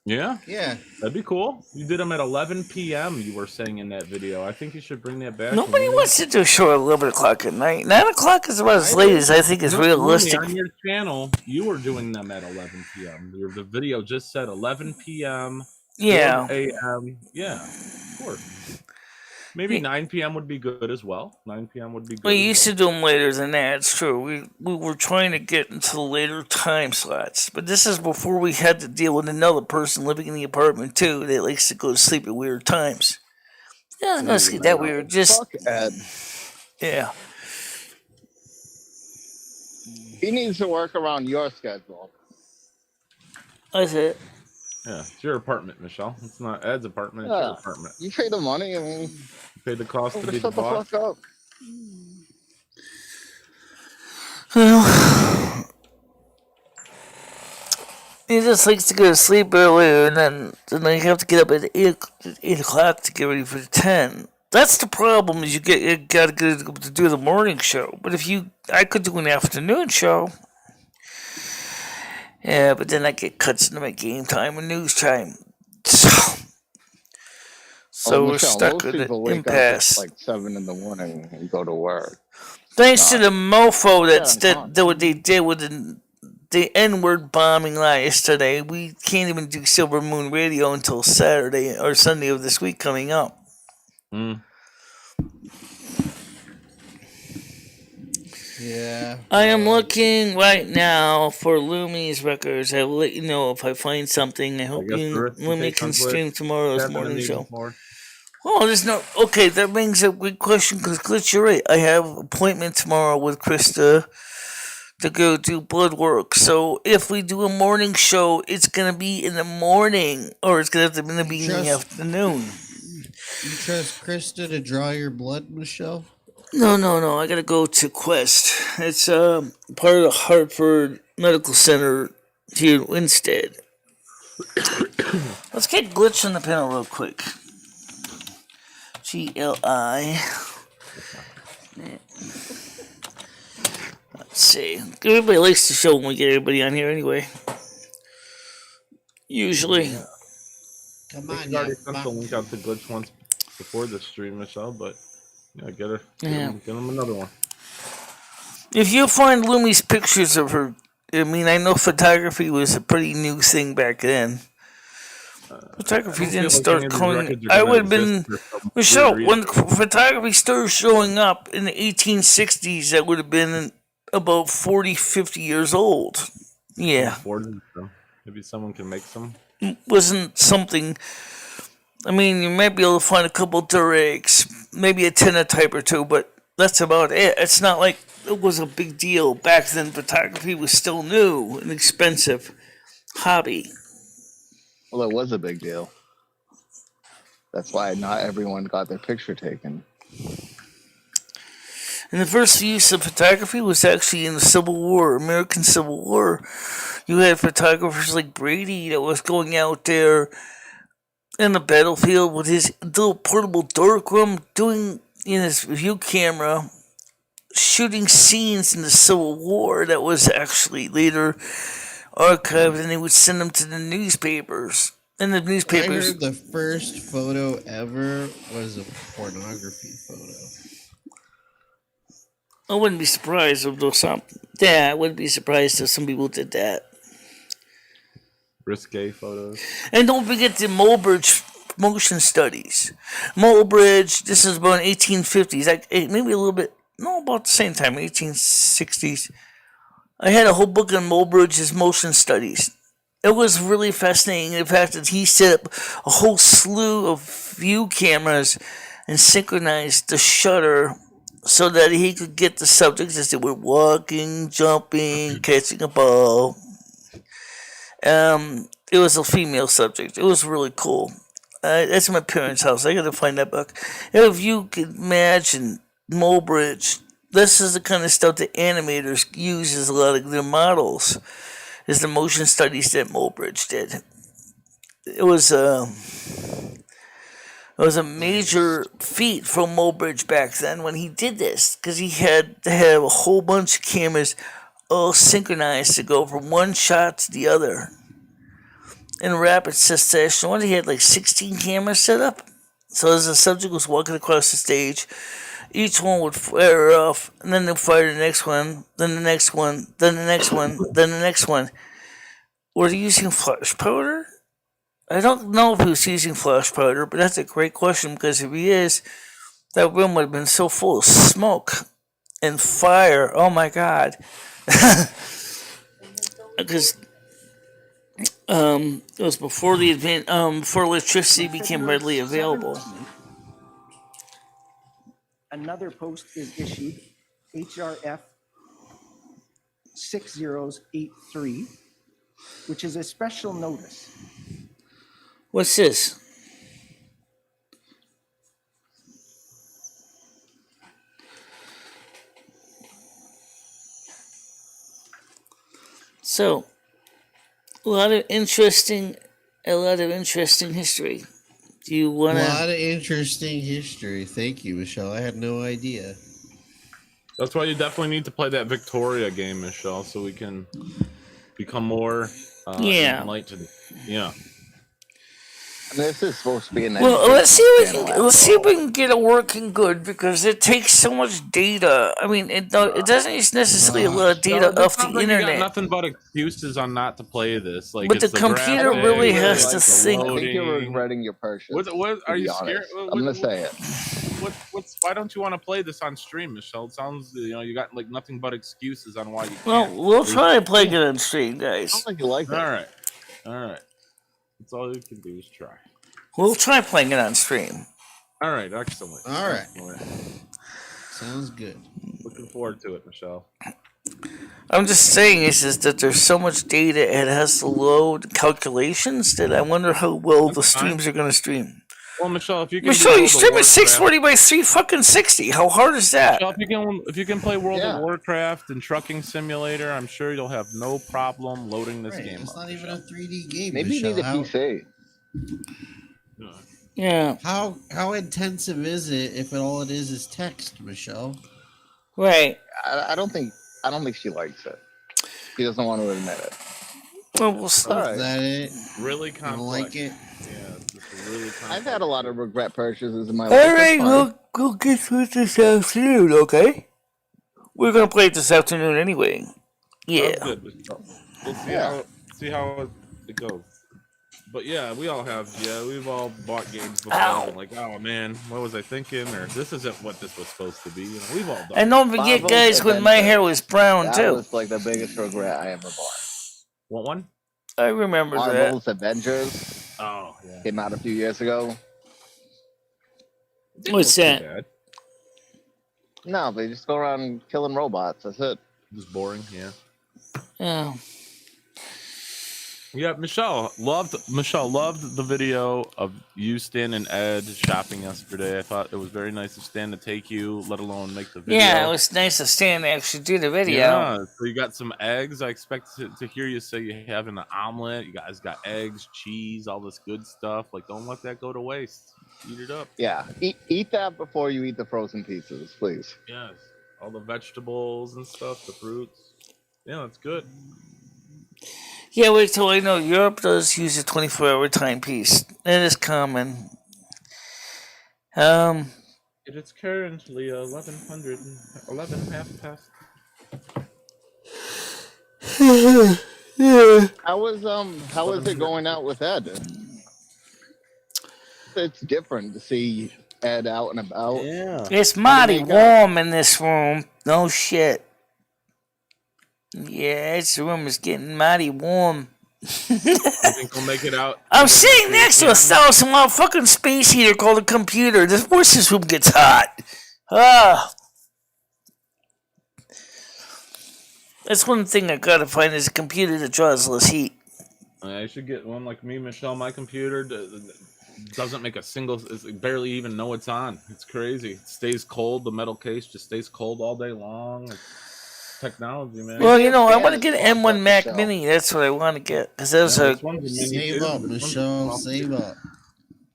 S13: Yeah?
S3: Yeah.
S13: That'd be cool. You did them at 11 p.m. you were saying in that video. I think you should bring that back.
S1: Nobody wants to do a show at 11 o'clock at night. 9 o'clock is about as late as I think is realistic.
S13: On your channel, you were doing them at 11 p.m. The video just said 11 p.m.
S1: Yeah.
S13: 4 a.m. Yeah, of course. Maybe 9 p.m. would be good as well. 9 p.m. would be good.
S1: We used to do them later than that. It's true. We were trying to get into the later time slots, but this is before we had to deal with another person living in the apartment too that likes to go to sleep at weird times. Yeah, it's not sleep that weird. Just yeah.
S12: He needs to work around your schedule.
S1: That's it.
S13: Yeah, it's your apartment, Michelle. It's not Ed's apartment. It's
S12: Yeah.
S13: your apartment.
S12: You pay the money. I mean,
S13: You pay the cost to be the
S12: shut the
S13: boss.
S12: fuck up.
S1: Well, he just likes to go to sleep earlier, and then you have to get up at 8 o'clock to get ready for the 10. That's the problem. Is you gotta get to do the morning show. But I could do an afternoon show. Yeah, but then I get cuts into my game time and news time. So we're
S12: Michelle,
S1: stuck
S12: most
S1: with an
S12: people wake
S1: impasse.
S12: up at like 7 in the morning and go to work.
S1: Thanks to the mofo that what they did with the N-word bombing yesterday, we can't even do Silvermoon Radio until Saturday or Sunday of this week coming up.
S3: Yeah.
S1: I am looking right now for Lumi's records. I will let you know if I find something. I hope Lumi can stream tomorrow's morning show. Oh, there's no... Okay, that brings up a good question, because Glitch, you're right. I have an appointment tomorrow with Krista to go do blood work. So if we do a morning show, it's going to be in the morning, or it's going to be in the afternoon.
S3: You trust Krista to draw your blood, Michelle?
S1: No. I got to go to Quest. It's part of the Hartford Medical Center here in Winstead. Let's get Glitch on the panel real quick. GLI. Let's see. Everybody likes the show when we get everybody on here anyway. Usually.
S3: Come
S13: on, you already sent the link out to Glitch once before the stream, Michelle, but yeah, get her. Get him another one.
S1: If you find Lumi's pictures of her, I mean, I know photography was a pretty new thing back then. Photography didn't start coming. I would have been Michelle when photography started showing up in the 1860s. That would have been about 40, 50 years old. Yeah,
S13: Maybe someone can make some.
S1: Wasn't something. I mean, you might be able to find a couple Durags, maybe a Tinnotype or two, but that's about it. It's not like it was a big deal back then. Photography was still new and expensive hobby.
S12: Well, it was a big deal. That's why not everyone got their picture taken.
S1: And the first use of photography was actually in the Civil War, American Civil War. You had photographers like Brady that was going out there in the battlefield with his little portable darkroom, doing in his view camera, shooting scenes in the Civil War that was actually later archived, and they would send them to the newspapers. And the newspapers.
S3: I heard the first photo ever was a pornography photo.
S1: I wouldn't be surprised if there's some. Yeah, I wouldn't be surprised if some people did that.
S13: Risque photos.
S1: And don't forget the Mulbridge motion studies. Mulbridge, this is about 1850s, like maybe a little bit, no, about the same time, 1860s. I had a whole book on Mulbridge's motion studies. It was really fascinating. The fact that he set up a whole slew of view cameras and synchronized the shutter so that he could get the subjects as they were walking, jumping, catching a ball. It was a female subject. It was really cool. That's my parents' house. I gotta find that book. If you can imagine Mobridge, this is the kind of stuff that animators use as a lot of their models. Is the motion studies that Mobridge did. It was a major feat for Mobridge back then when he did this, because he had to have a whole bunch of cameras all synchronized to go from one shot to the other in rapid succession. He had like 16 cameras set up. So as the subject was walking across the stage, each one would fire off, and then they'd fire the next one, then the next one, then the next one, then the next one. Were they using flash powder? I don't know if he was using flash powder, but that's a great question, because if he is, that room would have been so full of smoke and fire. Oh my God. Because it was before before electricity became readily available.
S14: Another post is issued, HRF 6083, which is a special notice.
S1: What's this? So, a lot of interesting history. Do you want
S3: A lot of interesting history. Thank you, Michelle. I had no idea.
S13: That's why you definitely need to play that Victoria game, Michelle, so we can become more enlightened. Yeah.
S12: This is supposed to be an
S1: Well, let's see if we can get it working good, because it takes so much data. I mean, it doesn't use necessarily a lot of data off the
S13: You got
S1: internet.
S13: nothing but excuses on not to play this. Like,
S1: But
S13: it's
S1: the computer
S13: graphics,
S1: really has to
S13: the
S1: think.
S12: I think you're
S13: loading.
S12: regretting your purchase.
S13: What
S12: to
S13: are
S12: be
S13: you
S12: honest.
S13: scared?
S12: I'm gonna say it.
S13: Why don't you want to play this on stream, Michelle? It sounds, you got like nothing but excuses on why you can't.
S1: Well, we'll try and play it on stream, guys.
S12: I don't think you like it.
S13: All right. That's all you can do is try.
S1: We'll try playing it on stream.
S13: All right, excellent.
S3: All right.
S13: Excellent.
S3: Sounds good.
S13: Looking forward to it, Michelle.
S1: I'm just saying is that there's so much data it has to load calculations that I wonder how well the streams are going to stream.
S13: Well, Michelle, if you can
S1: Michelle,
S13: do
S1: you stream
S13: World
S1: at
S13: of
S1: 640 by 360. How hard is that?
S13: Michelle, if you can play World of Warcraft and Trucking Simulator, I'm sure you'll have no problem loading this game.
S3: It's not even a 3D game.
S12: Maybe you need a PC.
S1: Yeah.
S3: How intensive is it if all it is text, Michelle?
S1: Right.
S12: I don't think she likes it. She doesn't want to admit it.
S1: Well, we'll start.
S3: Is that it?
S13: Really
S3: You
S13: complex.
S3: don't like it?
S13: Yeah, it's just really complex.
S12: I've had a lot of regret purchases in my life.
S1: All right, we'll get to it this afternoon, okay? We're going to play it this afternoon anyway. Yeah.
S13: Sounds good, Michelle. We'll see how it goes. But yeah, we've all bought games before. And like, oh man, what was I thinking? Or this isn't what this was supposed to be. We've all done.
S1: And don't forget,
S12: Marvel's
S1: guys, when my
S12: Adventure.
S1: hair was brown,
S12: That
S1: too.
S12: was like the biggest regret I ever bought.
S13: What one?
S1: I remember that.
S12: Marvel's Avengers
S13: Oh, yeah.
S12: came out a few years ago.
S1: What's that?
S13: Bad.
S12: No, they just go around killing robots. That's it.
S13: Just boring, yeah.
S1: Yeah.
S13: Yeah, Michelle loved the video of you, Stan, and Ed shopping yesterday. I thought it was very nice of Stan to take you, let alone make the video.
S1: Yeah, it was nice of Stan to actually do the video.
S13: Yeah, so you got some eggs. I expect to hear you say you're having an omelet. You guys got eggs, cheese, all this good stuff. Like, don't let that go to waste. Eat it up.
S12: Yeah, eat that before you eat the frozen pizzas, please.
S13: Yes, all the vegetables and stuff, the fruits. Yeah, that's good.
S1: Yeah, wait till I know Europe does use a 24-hour timepiece. That is common.
S13: It is currently 11 half past.
S1: Yeah.
S12: How is it going out with Ed? It's different to see Ed out and about.
S13: Yeah.
S1: It's mighty warm in this room. No shit. Yeah, this room is getting mighty warm.
S13: You think we'll make it out?
S1: I'm sitting next to a 1,000-watt fucking space heater called a computer. This room gets hot. Ah. That's one thing I gotta find is a computer that draws less heat.
S13: I should get one like me, Michelle. My computer doesn't make a single, barely even know it's on. It's crazy. It stays cold. The metal case just stays cold all day long. It's technology, man.
S1: Well, I want to get an M1 Mac Mini. That's what I want to get. Because those are...
S3: Save up, Michelle. Save up.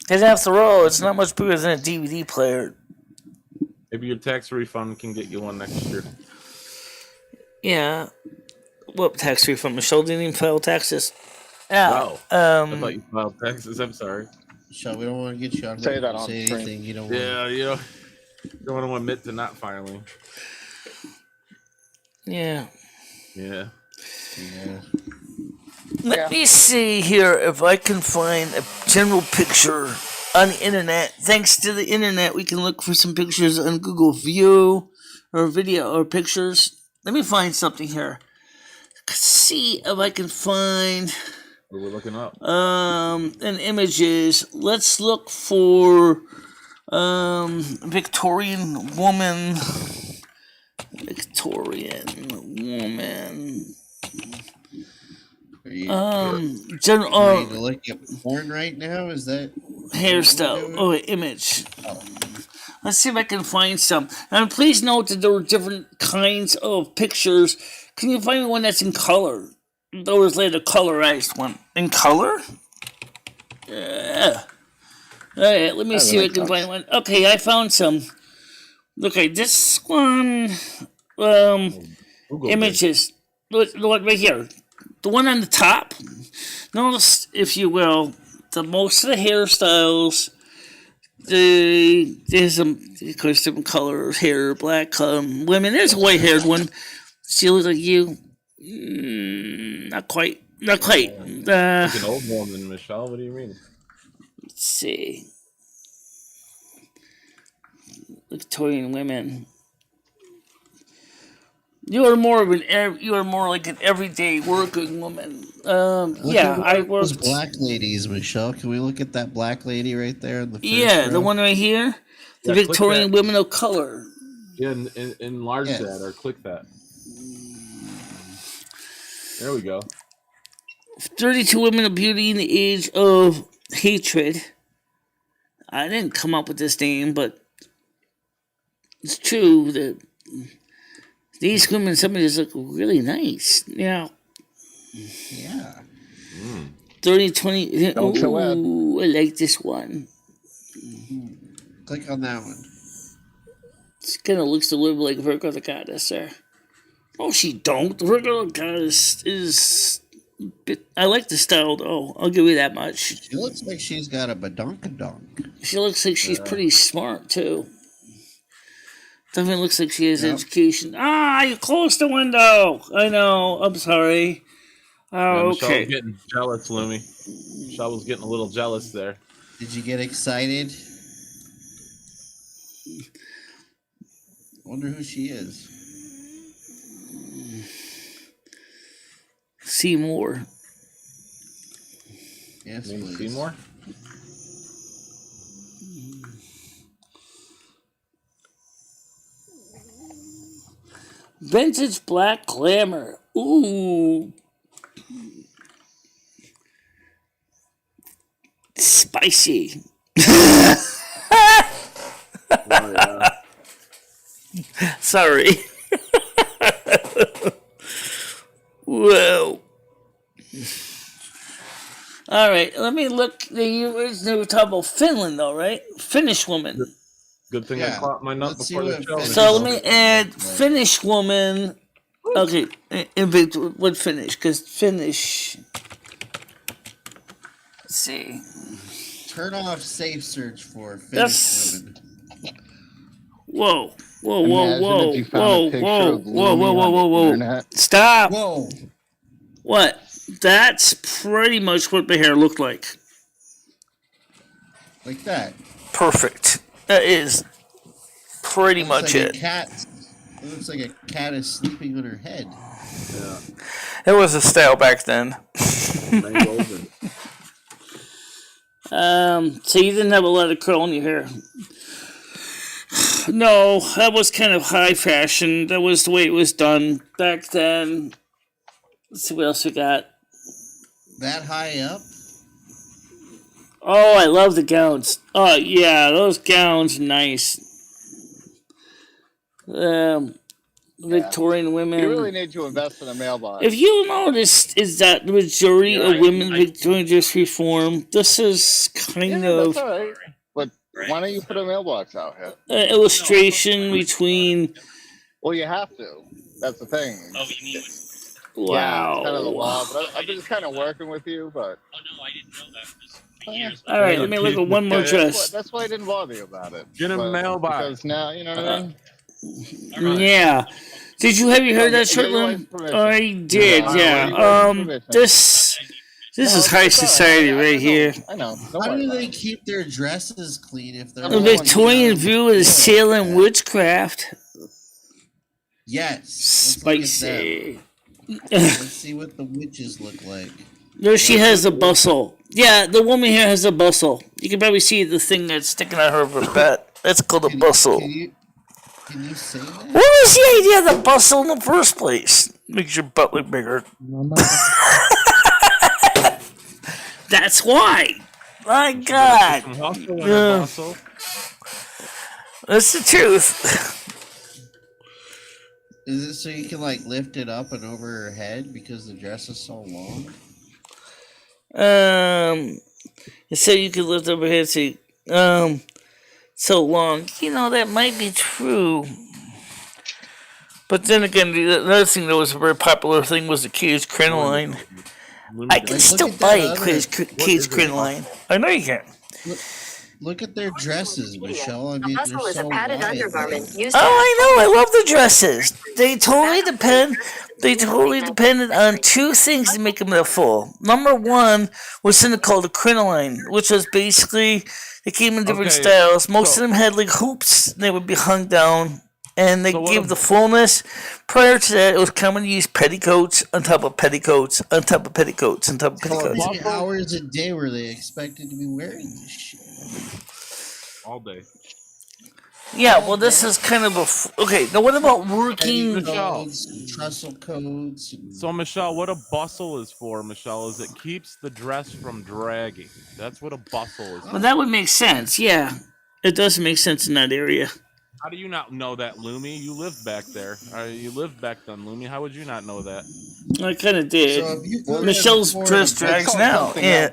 S1: Because after all, it's not much bigger than a DVD player.
S13: Maybe your tax refund can get you one next year.
S1: Yeah. What tax refund? Michelle didn't even file taxes.
S13: Yeah. I thought you filed taxes. I'm sorry.
S3: Michelle, we don't want to get you on
S12: Say that on
S3: say
S12: stream.
S3: anything you don't want.
S13: Yeah, you don't want to admit to not filing.
S1: Yeah.
S13: Yeah.
S1: Let me see here if I can find a general picture on the internet. Thanks to the internet, we can look for some pictures on Google View or video or pictures. Let me find something here. See if I can find
S13: What are we looking up?
S1: an images. Let's look for Victorian woman. Victorian woman.
S3: General. Are you looking at porn right now? Is that
S1: hairstyle? Oh, image. Let's see if I can find some. And please note that there were different kinds of pictures. Can you find me one that's in color? There was later a colorized one. In color? Yeah. Alright, let me see if I can find one. Okay, I found some. Okay, this one. Images. Look right here. The one on the top. Notice, if you will, the most of the hairstyles. There's some, of course, different colors, hair, black women. There's a white-haired one. She looks like you. Not quite. Not quite.
S13: Like an old woman, Michelle. What do you mean?
S1: Let's see. Victorian women. You are more like an everyday working woman. Yeah, I work.
S3: Those black ladies, Michelle. Can we look at that black lady right there in the first row?
S1: The one right here, the
S13: Yeah,
S1: Victorian women of color.
S13: Yeah, enlarge that or click that. There we go.
S1: 32 women of beauty in the age of hatred. I didn't come up with this name, but it's true that these women, some of these look really nice. Yeah. 30, 20. Ooh, I like this one.
S3: Click on that one.
S1: It kind of looks a little bit like Virgo the Goddess there. Oh, she don't. Virgo the Goddess is... I like the style, though. I'll give you that much.
S3: She looks like she's got a badonkadonk.
S1: She looks like she's pretty smart, too. Definitely looks like she has education. Ah, you closed the window. I know. I'm sorry. Oh,
S13: Michelle
S1: okay.
S13: was getting jealous, Lumi. Michelle was getting a little jealous there.
S3: Did you get excited? Wonder who she is.
S1: Seymour.
S3: Yes,
S13: Name
S3: please.
S13: Seymour?
S1: Vintage black glamour. Ooh. Spicy. Sorry. Whoa. All right, let me look. They were talking about Finland, though, right? Finnish woman.
S13: Good thing I caught my nut before the show.
S1: So let me add Finnish woman. Okay, what Finnish? Because Finnish. Let's see.
S3: Turn off safe search for Finnish women.
S1: Whoa. Whoa,
S12: Imagine
S1: whoa, whoa,
S12: if you found a
S1: whoa,
S12: picture
S1: whoa,
S12: of
S1: whoa,
S12: Lumi
S1: whoa, whoa,
S12: on
S1: whoa,
S12: the
S1: whoa.
S12: internet.
S1: Stop.
S3: Whoa.
S1: What? That's pretty much what my hair looked like.
S3: Like that.
S1: Perfect. That is pretty much
S3: Like
S1: it.
S3: a cat. It looks like a cat is sleeping on her head.
S13: Yeah.
S1: It was a style back then. So you didn't have a lot of curl in your hair. No, that was kind of high fashion. That was the way it was done back then. Let's see what else we got.
S3: That high up?
S1: Oh, I love the gowns. Oh, yeah, those gowns, nice. Victorian women.
S12: You really need to invest in a mailbox.
S1: If you noticed, is that the majority of women Victorian dress reform. This is kind of
S12: That's all right. But why don't you put a mailbox out here?
S1: illustration between.
S12: Well, you have to. That's the thing.
S1: Wow.
S12: Yeah, it's kind of the law. But I've been just kind of working with you, but.
S1: All right, let me look at one more dress.
S12: That's why I didn't bother you about it.
S13: Get a mailbox.
S12: Because now, you know what I mean?
S1: Yeah. Did you heard that, Shortland? I did, yeah. This is high society right here.
S12: I know.
S3: How do they keep their dresses clean if they're
S1: The Victorian view is sailing witchcraft.
S3: Yes.
S1: Spicy.
S3: Let's see what the witches look like.
S1: There she has a bustle. Yeah, the woman here has a bustle. You can probably see the thing that's sticking out of her butt. That's called a bustle.
S3: Can you say that?
S1: What was the idea of the bustle in the first place? Makes your butt look bigger. That's why. My God. That's the truth.
S3: Is it so you can like lift it up and over her head because the dress is so long?
S1: So you can lift up her head so long. You know, that might be true. But then again, the other thing that was a very popular thing was the cage crinoline. I can still buy a cage crinoline. I know you can.
S3: Look at their dresses, Michelle. I mean,
S15: bustle is a padded undergarment used.
S1: Oh, I know. I love the dresses. They totally depend. They totally depended on two things to make them that full. Number one was something called a crinoline, which was basically they came in different styles. Most of them had like hoops. They would be hung down, and they gave the fullness. Prior to that, it was common to use petticoats on top of petticoats on top of petticoats on top of petticoats.
S3: How many hours a day were they expected to be wearing this shit?
S13: All day.
S1: Yeah, well, this is kind of a okay. Now, what about working
S3: trussel codes?
S13: So, Michelle, what a bustle is for, Michelle, is it keeps the dress from dragging. That's what a bustle is.
S1: Well, that would make sense. Yeah, it does make sense in that area.
S13: How do you not know that, Lumi? You lived back there. You lived back then, Lumi. How would you not know that?
S1: I kind of did. So Michelle's dress drags now. Yeah.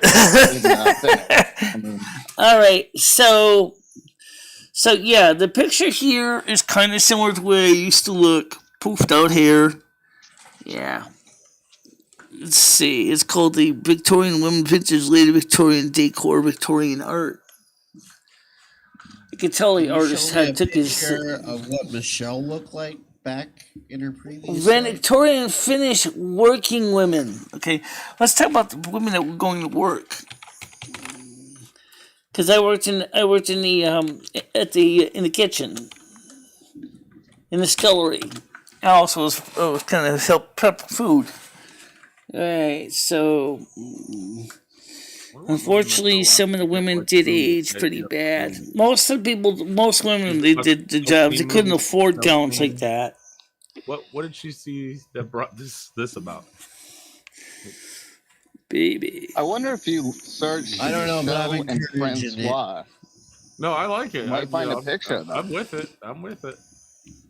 S1: All right. So yeah, the picture here is kind of similar to where I used to look. Poofed out hair. Yeah. Let's see. It's called the Victorian Women Vintage Lady Victorian Decor Victorian Art. You can tell the artist took his
S3: picture of what Michelle looked like back in her previous
S1: Victorian Finnish working women. Okay, let's talk about the women that were going to work. Because I worked in the kitchen, in the scullery. I also was kind of help prep food. All right, so. Unfortunately, some of the women did age pretty bad. Most women, they did the jobs. They couldn't afford gowns like that.
S13: What did she see that brought this about?
S1: Baby.
S12: I wonder if you search.
S3: I don't know, but I'm
S12: and Francois.
S13: No, I like it.
S12: You might find a picture.
S13: I'm with it. I'm with it.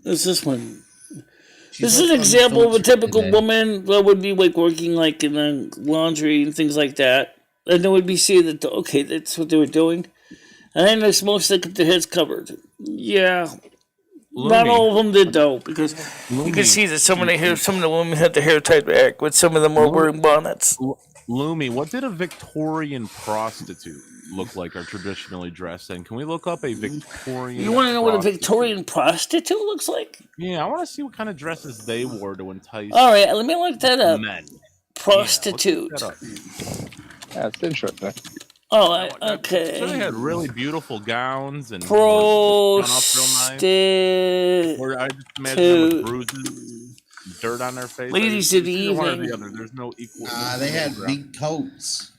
S1: What's this one? This is an example of a typical woman that would be like working like in the laundry and things like that. And they would be seeing that, okay, that's what they were doing. And then there's most of them kept their heads covered. Yeah. Lumi. Not all of them did, though, because you can see that some of the women had their hair tied back, but some of them were wearing bonnets.
S13: Lumi, what did a Victorian prostitute look like or traditionally dressed in? Can we look up a Victorian
S1: You want to know what a Victorian prostitute looks like?
S13: Yeah, I want to see what kind of dresses they wore to entice
S1: all right, let me look that up.
S13: Men.
S1: Prostitute.
S12: Yeah, it's interesting.
S1: Oh, okay.
S13: So they had really beautiful gowns and
S1: prostitute.
S13: Or I just imagine them with bruises, dirt on their face.
S1: Ladies of the evening.
S13: One or the other. There's no equal.
S3: They had big coats.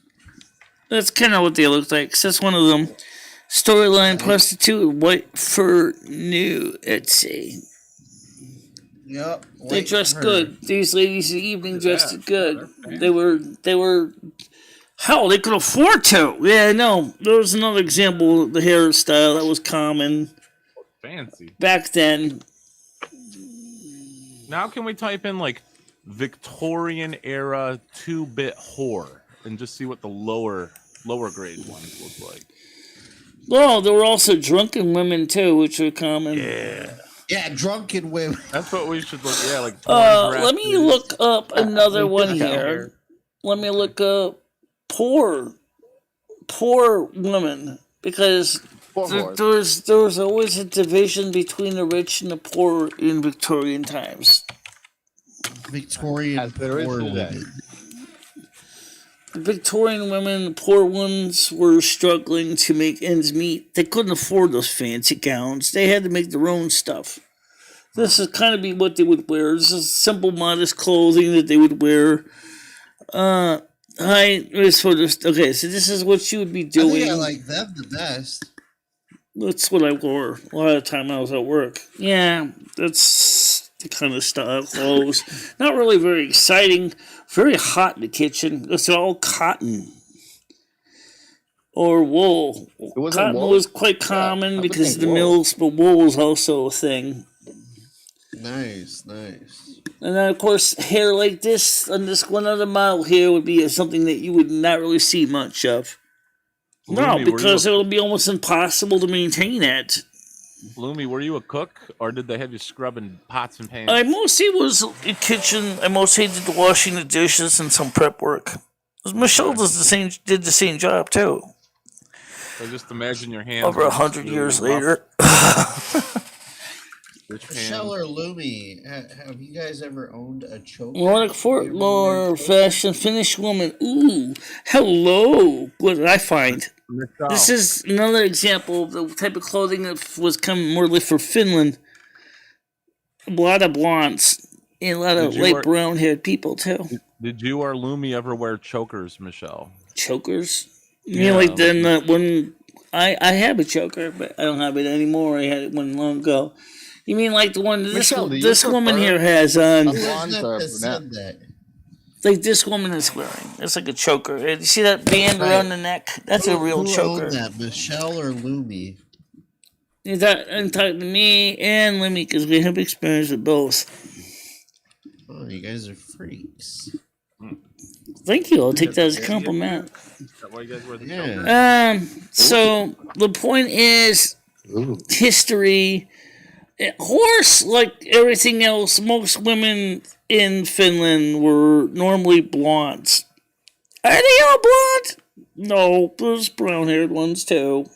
S1: That's kind of what they looked like. So that's one of them. Storyline prostitute white fur nude. Let's see.
S3: Yep.
S1: They dressed good. These ladies in the evening dressed good. They were. Hell, they could afford to. Yeah, no. There was another example of the hairstyle that was common.
S13: Fancy.
S1: Back then.
S13: Now can we type in like Victorian era 2-bit whore and just see what the lower grade ones look like?
S1: Well, there were also drunken women too, which were common.
S3: Yeah, drunken women.
S13: That's what we should look. Yeah, like.
S1: Let me look up another one here. Let me look up poor women, because there was always a division between the rich and the poor in Victorian times.
S3: Victorian poor women.
S1: The Victorian women, the poor ones, were struggling to make ends meet. They couldn't afford those fancy gowns. They had to make their own stuff. This is kind of be what they would wear. This is simple, modest clothing that they would wear. Okay, so this is what you would be doing.
S3: I think I like them the best.
S1: That's what I wore a lot of the time I was at work. Yeah, that's the kind of style clothes. Not really very exciting. Very hot in the kitchen. It's all cotton or wool. Cotton was quite common because of the mills, but wool was also a thing.
S3: Nice.
S1: And then, of course, hair like this on this one other model here would be something that you would not really see much of. No, because it would be almost impossible to maintain it.
S13: Loomy, were you a cook, or did they have you scrubbing pots and pans?
S1: I mostly was in kitchen. I mostly did the washing the dishes and some prep work. Michelle did the same job too.
S13: So just imagine your hands.
S1: Over 100 years later.
S3: Michelle or Loomy, have you guys ever owned a choker?
S1: Nordic folklore, fashion, Finnish woman. Ooh, hello. What did I find? This is another example of the type of clothing that was coming more for Finland. A lot of blondes and a lot of light brown-haired people too.
S13: Did you or Loomy ever wear chokers, Michelle?
S1: Chokers? Yeah, like then when I have a choker, but I don't have it anymore. I had it one long ago. You mean like the one this woman here has on? Like this woman is wearing. It's like a choker. You see that band around the neck? That's a real choker.
S3: Owned that, Michelle or Loomy?
S1: You talk to me and Lemmy because we have experience with both.
S3: Oh, you guys are freaks.
S1: Thank you. I'll take that as a compliment.
S13: Is that why you guys wear the choker?
S1: So the point is history. Horse, like everything else, most women in Finland were normally blondes. Are they all blonde? No, there's brown-haired ones too.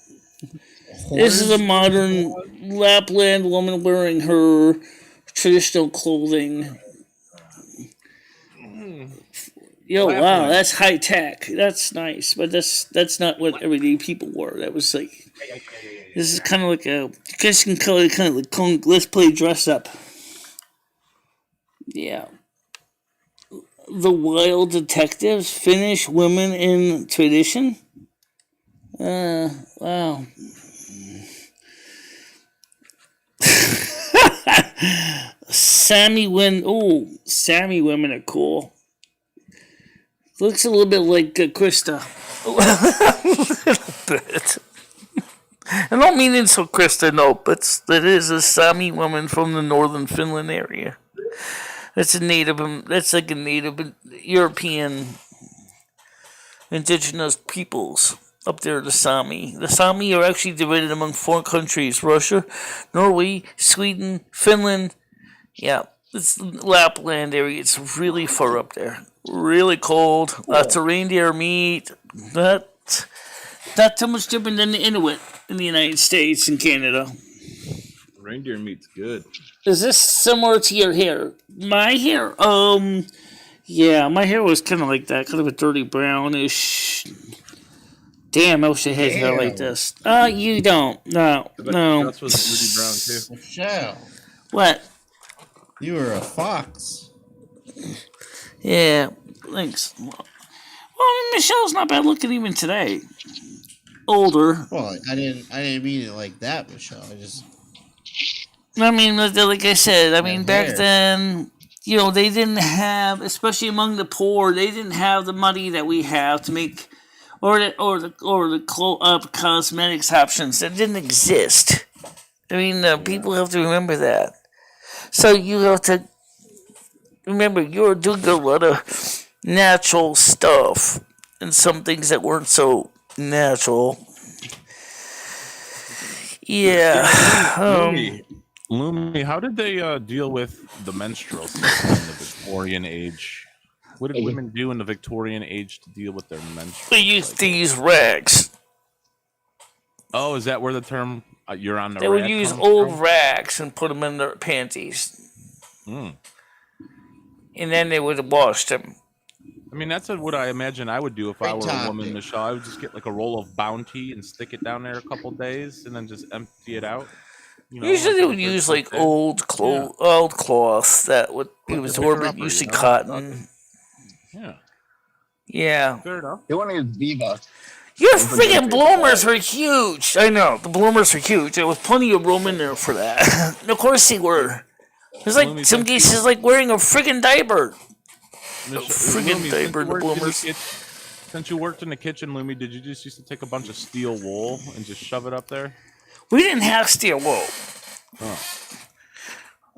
S1: This is a modern Lapland woman wearing her traditional clothing. Yo, wow, that's high tech. That's nice, but that's not what everyday people wore. That was like, this is kind of like a, you guys can call it kind of like, let's play dress up. Yeah. The Wild Detectives, Finnish women in tradition. Wow. Sami women are cool. Looks a little bit like Krista. A little bit. I don't mean insult Krista, no, but it is a Sami woman from the northern Finland area. That's like a native European indigenous peoples up there, the Sami. The Sami are actually divided among 4 countries: Russia, Norway, Sweden, Finland. Yeah, it's Lapland area. It's really far up there. Really cold. Lots of reindeer meat. Not too much different than the Inuit in the United States and Canada.
S13: Reindeer meat's good.
S1: Is this similar to your hair? My hair? Yeah, my hair was kind of like that. Kind of a dirty brownish. Damn, I wish I had hair like this. You don't. No.
S13: That's was really brown too.
S3: Michelle.
S1: What?
S3: You were a fox.
S1: Yeah, thanks. Well, Michelle's not bad looking even today. older.
S3: Well, I didn't mean it like that, Michelle.
S1: I mean, like I said, I mean, back
S3: hair.
S1: then, you know, they didn't have, especially among the poor, they didn't have the money that we have to make, or the cosmetics options that didn't exist. I mean, people have to remember that. So you have to remember you're doing a lot of natural stuff and some things that weren't so natural. Yeah.
S13: Lumi, how did they deal with the menstrual cycle in the Victorian age? What did women do in the Victorian age to deal with their menstrual
S1: They use rags.
S13: Oh, is that where the term "you're on the"?
S1: They would use old rags and put them in their panties, and then they would wash them.
S13: I mean, that's what I imagine I would do if I were a woman, Michelle. I would just get like a roll of Bounty and stick it down there a couple days, and then just empty it out. You know,
S1: Usually they would use like old cloth that would be absorbent, usually cotton.
S13: Yeah.
S1: Yeah.
S13: Fair enough.
S12: You want to use Viva?
S1: Your freaking bloomers are huge. I know the bloomers are huge. There was plenty of room in there for that. And of course they were. There's like some cases like wearing a friggin' diaper. Friggin' diaper in the bloomers.
S13: Since you worked in the kitchen, Lumi, did you just used to take a bunch of steel wool and just shove it up there?
S1: We didn't have steel wool.
S13: Oh.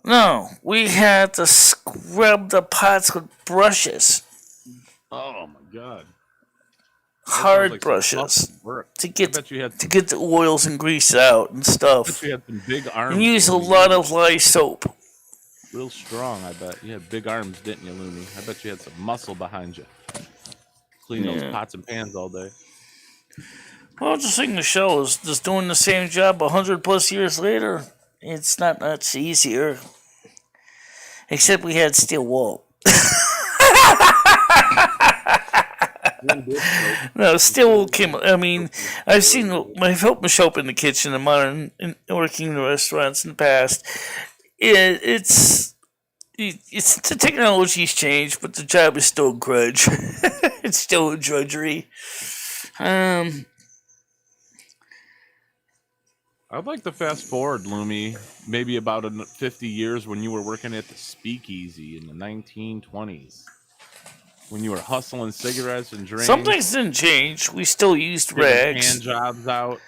S1: No, we had to scrub the pots with brushes.
S13: Oh my god.
S1: Hard brushes to get the oils and grease out and stuff.
S13: I bet you had some big arms.
S1: And use a lot of lye soap.
S13: Real strong, I bet. You had big arms, didn't you, Lumi? I bet you had some muscle behind you. Clean those pots and pans all day.
S1: Well, just saying the show is just doing the same job 100+ years later. It's not much easier. Except we had steel wool. No, steel wool came. I mean, I've helped Michelle up in the kitchen and working in the restaurants in the past. It's the technology's changed, but the job is still a grudge. It's still a drudgery.
S13: I'd like to fast forward, Lumi, maybe about 50 years when you were working at the Speakeasy in the 1920s. When you were hustling cigarettes and drinks.
S1: Some things didn't change. We still used rags.
S13: Hand jobs out.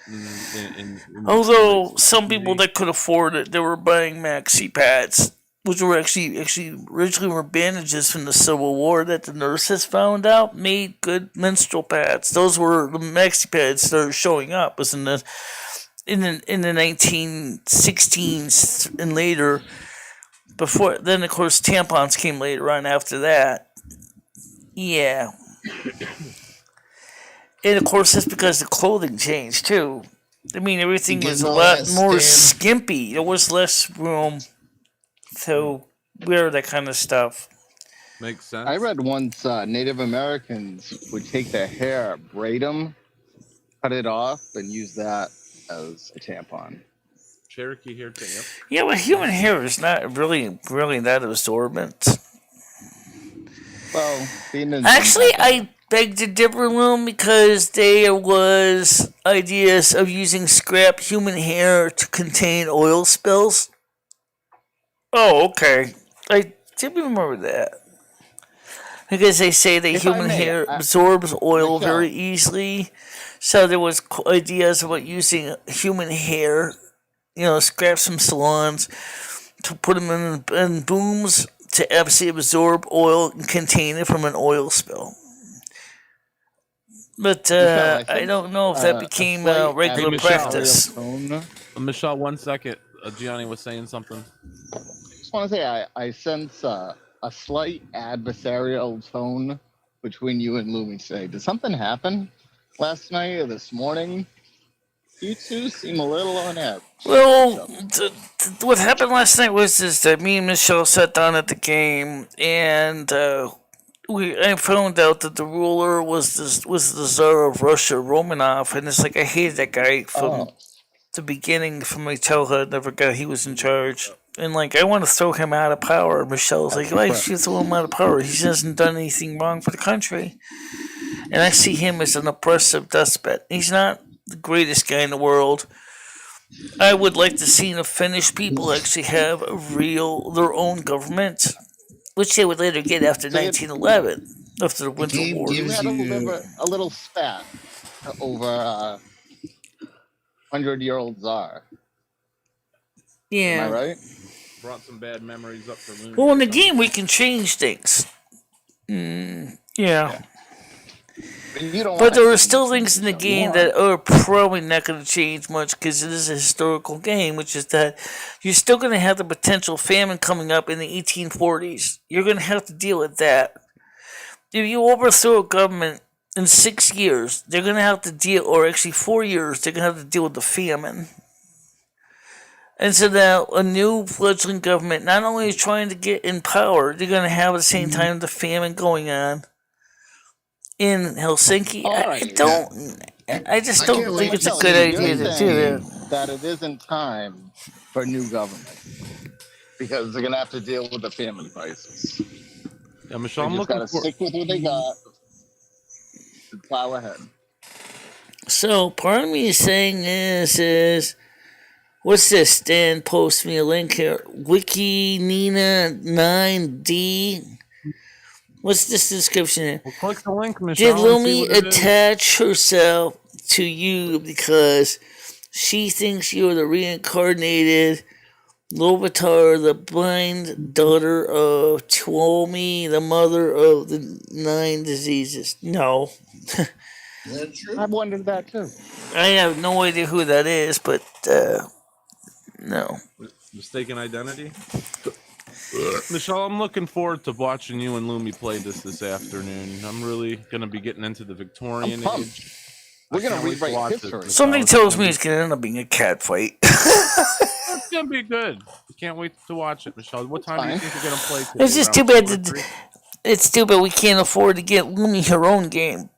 S1: Although some people that could afford it, they were buying maxi pads, which were actually originally were bandages from the Civil War that the nurses found out made good menstrual pads. Those were the maxi pads that started showing up. Was in the 1916s and later. Before then, of course, tampons came later on after that. Yeah. And of course, that's because the clothing changed too. I mean, everything was a lot more skimpy. There was less room to wear that kind of stuff.
S13: Makes sense.
S12: I read once Native Americans would take their hair, braid them, cut it off, and use that as a tampon.
S13: Cherokee hair too.
S1: Yeah, but human hair is not really that absorbent.
S12: Well,
S1: actually, I beg to differ, Loom, because there was ideas of using scrap human hair to contain oil spills. Oh, okay. I did remember that. Because they say that human hair absorbs oil very easily. So there was ideas about using human hair, scraps from salons, to put them in booms to actually absorb oil and contain it from an oil spill. But I don't know if that became regular practice.
S13: Michelle, 1 second. Gianni was saying something.
S12: I just want to say I sense a slight adversarial tone between you and Lumi today. Did something happen last night or this morning? You two seem a little on edge.
S1: Well, what happened last night was that me and Michelle sat down at the game, and I found out that the ruler was the Tsar of Russia, Romanov, and it's like I hated that guy from the beginning, from my childhood. Never got he was in charge, and like I want to throw him out of power. Michelle's like, why should you throw him out of power? He hasn't done anything wrong for the country, and I see him as an oppressive despot. He's not. the greatest guy in the world. I would like to see the Finnish people actually have their own government, which they would later get after 1911, after the Winter War.
S12: You had to live a little spat over 100-year-old czar.
S1: Yeah.
S12: Am I right?
S13: Brought some bad memories up for Looney.
S1: Well, in the game, we can change things. Yeah. But there are still things in the game that are probably not going to change much because it is a historical game, which is that you're still going to have the potential famine coming up in the 1840s. You're going to have to deal with that. If you overthrow a government in 6 years, they're going to have to deal, or actually 4 years, they're going to have to deal with the famine. And so now a new fledgling government not only is trying to get in power, they're going to have at the same time the famine going on in Helsinki. I just don't think it's a good idea to do that.
S12: That it isn't time for a new government because they're going to have to deal with the famine crisis.
S13: Yeah, Michelle, I'm
S12: just
S13: looking
S12: got to
S13: for.
S12: stick with what they got and plow ahead.
S1: So part of me is saying is what's this? Stan post me a link here. Wiki Nina 9D. What's this description here?
S13: Well, click the link, Michelle.
S1: Did Lumi attach herself to you because she thinks you're the reincarnated Lovitar, the blind daughter of Tuomi, the mother of the 9 diseases? No.
S12: Is that true? I've wondered that too.
S1: I have no idea who that is, but no.
S13: Mistaken identity? Michelle, I'm looking forward to watching you and Lumi play this afternoon. I'm really going to be getting into the Victorian age.
S12: We're going to rewrite history.
S1: Something tells me it's going to end up being a cat fight.
S13: It's going to be good. I can't wait to watch it, Michelle. What time do you think you're going to play today?
S1: It's just too bad. It's too bad we can't afford to get Lumi her own game.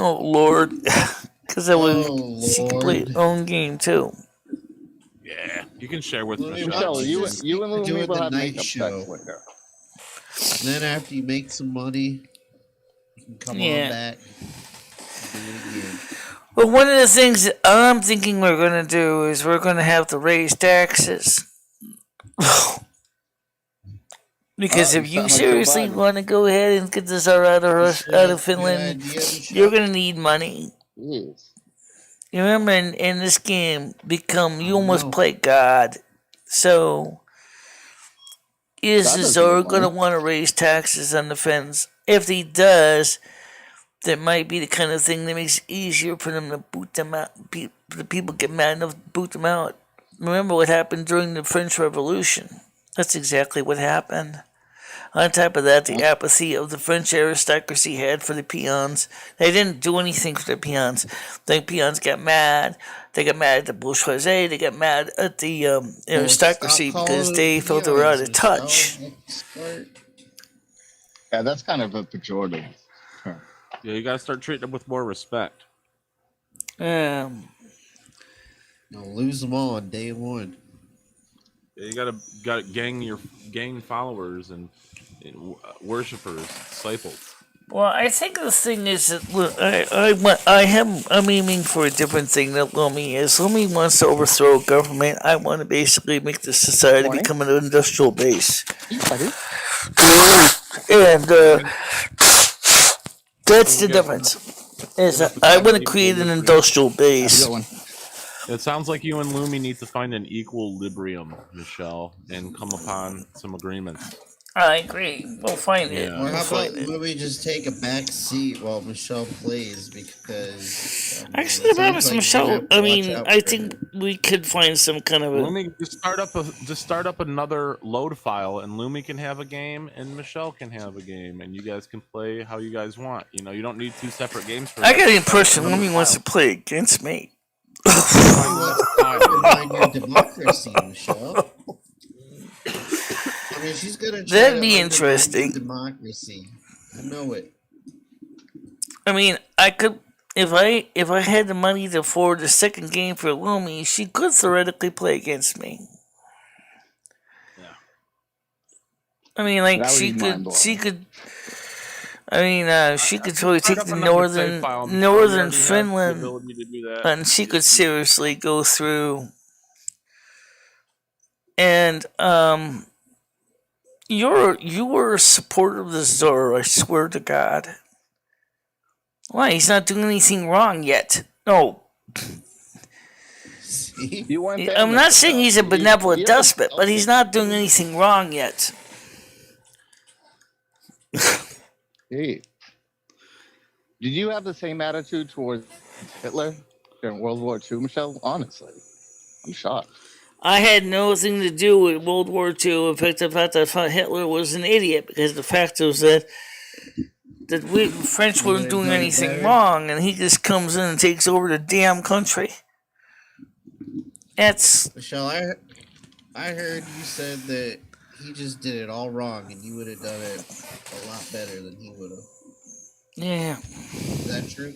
S1: Oh, Lord. Because that would she can play her own game, too.
S13: Yeah, you can share with
S3: Michelle.
S12: You and Lumi will have
S3: night
S12: makeup
S3: show.
S12: sex with her.
S3: And then after you make some money, you can come on back. And do it again.
S1: But one of the things that I'm thinking we're going to do is we're going to have to raise taxes. Because if you seriously want to go ahead and get this out of Finland, you're going to need money.
S12: Yes.
S1: You remember in this game, you almost play God. So, is the Tsar going to want to raise taxes on the Finns? If he does, that might be the kind of thing that makes it easier for them to boot them out. The people get mad enough to boot them out. Remember what happened during the French Revolution? That's exactly what happened. On top of that, the apathy of the French aristocracy had for the peons. They didn't do anything for the peons. The peons got mad. They got mad at the bourgeoisie. They got mad at the aristocracy because they felt they were out of touch.
S12: Yeah, that's kind of a pejorative term.
S13: Yeah, you got to start treating them with more respect.
S3: You'll lose them all on day one.
S13: Yeah, you got to gain followers and worshippers, disciples.
S1: Well, I think the thing is that I'm aiming for a different thing than Lumi is. Lumi wants to overthrow government. I want to basically make the society become an industrial base. And that's the difference. Is I want to create an industrial base.
S13: It sounds like you and Lumi need to find an equilibrium, Michelle, and come upon some agreements.
S1: I agree. We'll find it.
S3: Or how about Lumi just take a back seat while Michelle plays? Because
S1: actually, the problem is Michelle. I mean, I think we could find some kind of a.
S13: Lumi, just start up another load file, and Lumi can have a game, and Michelle can have a game, and you guys can play how you guys want. You know, you don't need two separate games. For
S1: I got the impression Lumi wants to play against me.
S3: Your democracy, Michelle. I mean, she's gonna.
S1: That'd be interesting.
S3: Democracy. I know it.
S1: I mean, I could if I had the money to afford the second game for Lumi, she could theoretically play against me. Yeah. I mean, like she could. I mean, she could totally take the
S13: Another save file. I'm sure you already
S1: northern
S13: have the
S1: Finland,
S13: ability to do that.
S1: and she could seriously go through. And you were a supporter of the Tsar. I swear to God. Why? He's not doing anything wrong yet. No.
S12: You weren't there,
S1: I'm not
S12: Mr.
S1: saying
S12: Bell.
S1: he's a benevolent
S12: You're
S1: despot, but he's not doing anything wrong yet.
S12: Hey, did you have the same attitude towards Hitler during World War II, Michelle? Honestly, I'm shocked.
S1: I had nothing to do with World War II. In fact, I thought Hitler was an idiot because the fact was that we French weren't doing anything wrong, and he just comes in and takes over the damn country. That's
S3: Michelle. I heard you said that he just did it all wrong, and you would have done it a lot better than he would have.
S1: Yeah.
S3: Is that true?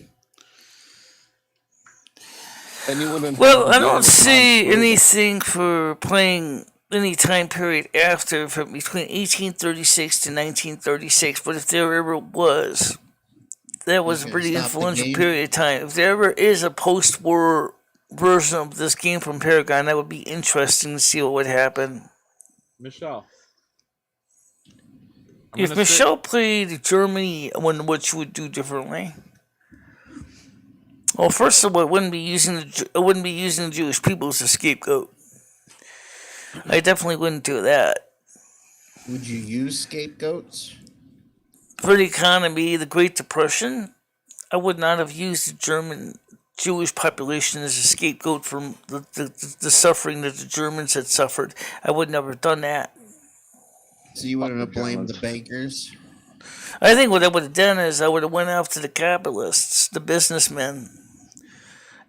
S1: Well, I don't see anything for playing any time period after from between 1836 to 1936, but if there ever was, that was a pretty influential period of time. If there ever is a post-war version of this game from Paragon, that would be interesting to see what would happen.
S13: Michelle.
S1: If Michelle played Germany, I wonder what she would do differently. Well, first of all, I wouldn't be using the Jewish people as a scapegoat. I definitely wouldn't do that.
S3: Would you use scapegoats?
S1: For the economy, the Great Depression, I would not have used the German Jewish population as a scapegoat for the suffering that the Germans had suffered. I would never have done that.
S3: So you wouldn't have blamed the bankers?
S1: I think what I would have done is I would have went after the capitalists, the businessmen,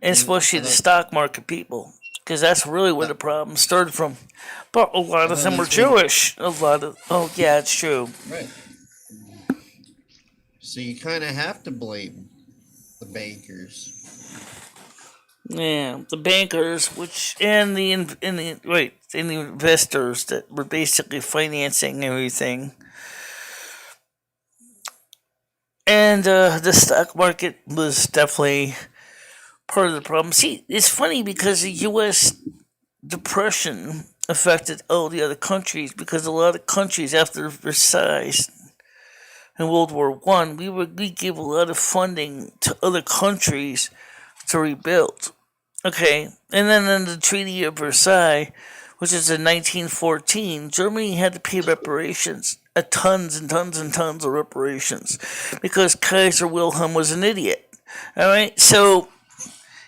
S1: and especially the stock market people, because that's really where the problem started from. But a lot of them were Jewish. Yeah, it's true.
S3: Right. So you kind of have to blame the bankers.
S1: Yeah, the bankers, and the investors that were basically financing everything. And the stock market was definitely part of the problem. See, it's funny because the U.S. Depression affected all the other countries, because a lot of countries after Versailles in World War I, we gave a lot of funding to other countries to rebuild. Okay, and then in the Treaty of Versailles, which is in 1914, Germany had to pay reparations. Tons and tons and tons of reparations, because Kaiser Wilhelm was an idiot. All right, so,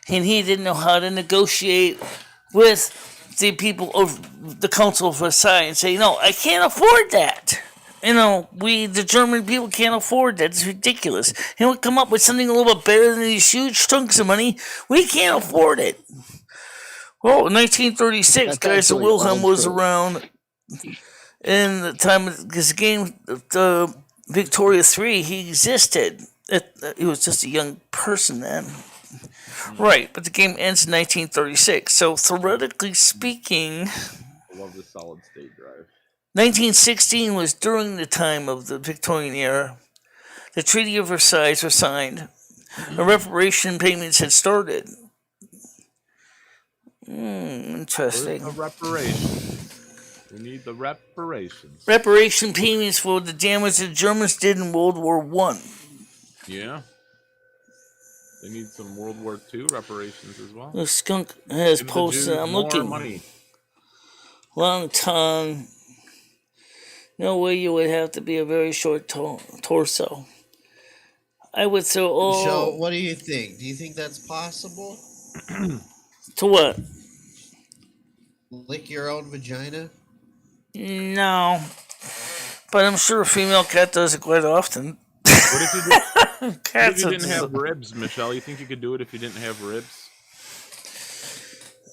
S1: and he didn't know how to negotiate with the people of the Council of Versailles and say, no, I can't afford that. The German people can't afford that. It's ridiculous. And we come up with something a little bit better than these huge chunks of money. We can't afford it. Well, in 1936, Kaiser Wilhelm was around. In the time of this game, the Victoria 3, he existed. He was just a young person then. Right, but the game ends in 1936. So, theoretically speaking,
S13: I love the solid state drive.
S1: 1916 was during the time of the Victorian era. The Treaty of Versailles was signed. The reparation payments had started. Interesting.
S13: Where's the reparations? We need the reparations.
S1: Reparation payments for the damage the Germans did in World War I.
S13: Yeah. They need some World War II reparations as well.
S1: The skunk has posted. I'm looking.
S13: Money.
S1: Long tongue. No way you would have to be a very short torso. I would throw all.
S3: Michelle, what do you think? Do you think that's possible?
S1: To what?
S3: Lick your own vagina?
S1: No. But I'm sure a female cat does it quite often.
S13: What if you didn't have ribs, Michelle? You think you could do it if you didn't have ribs?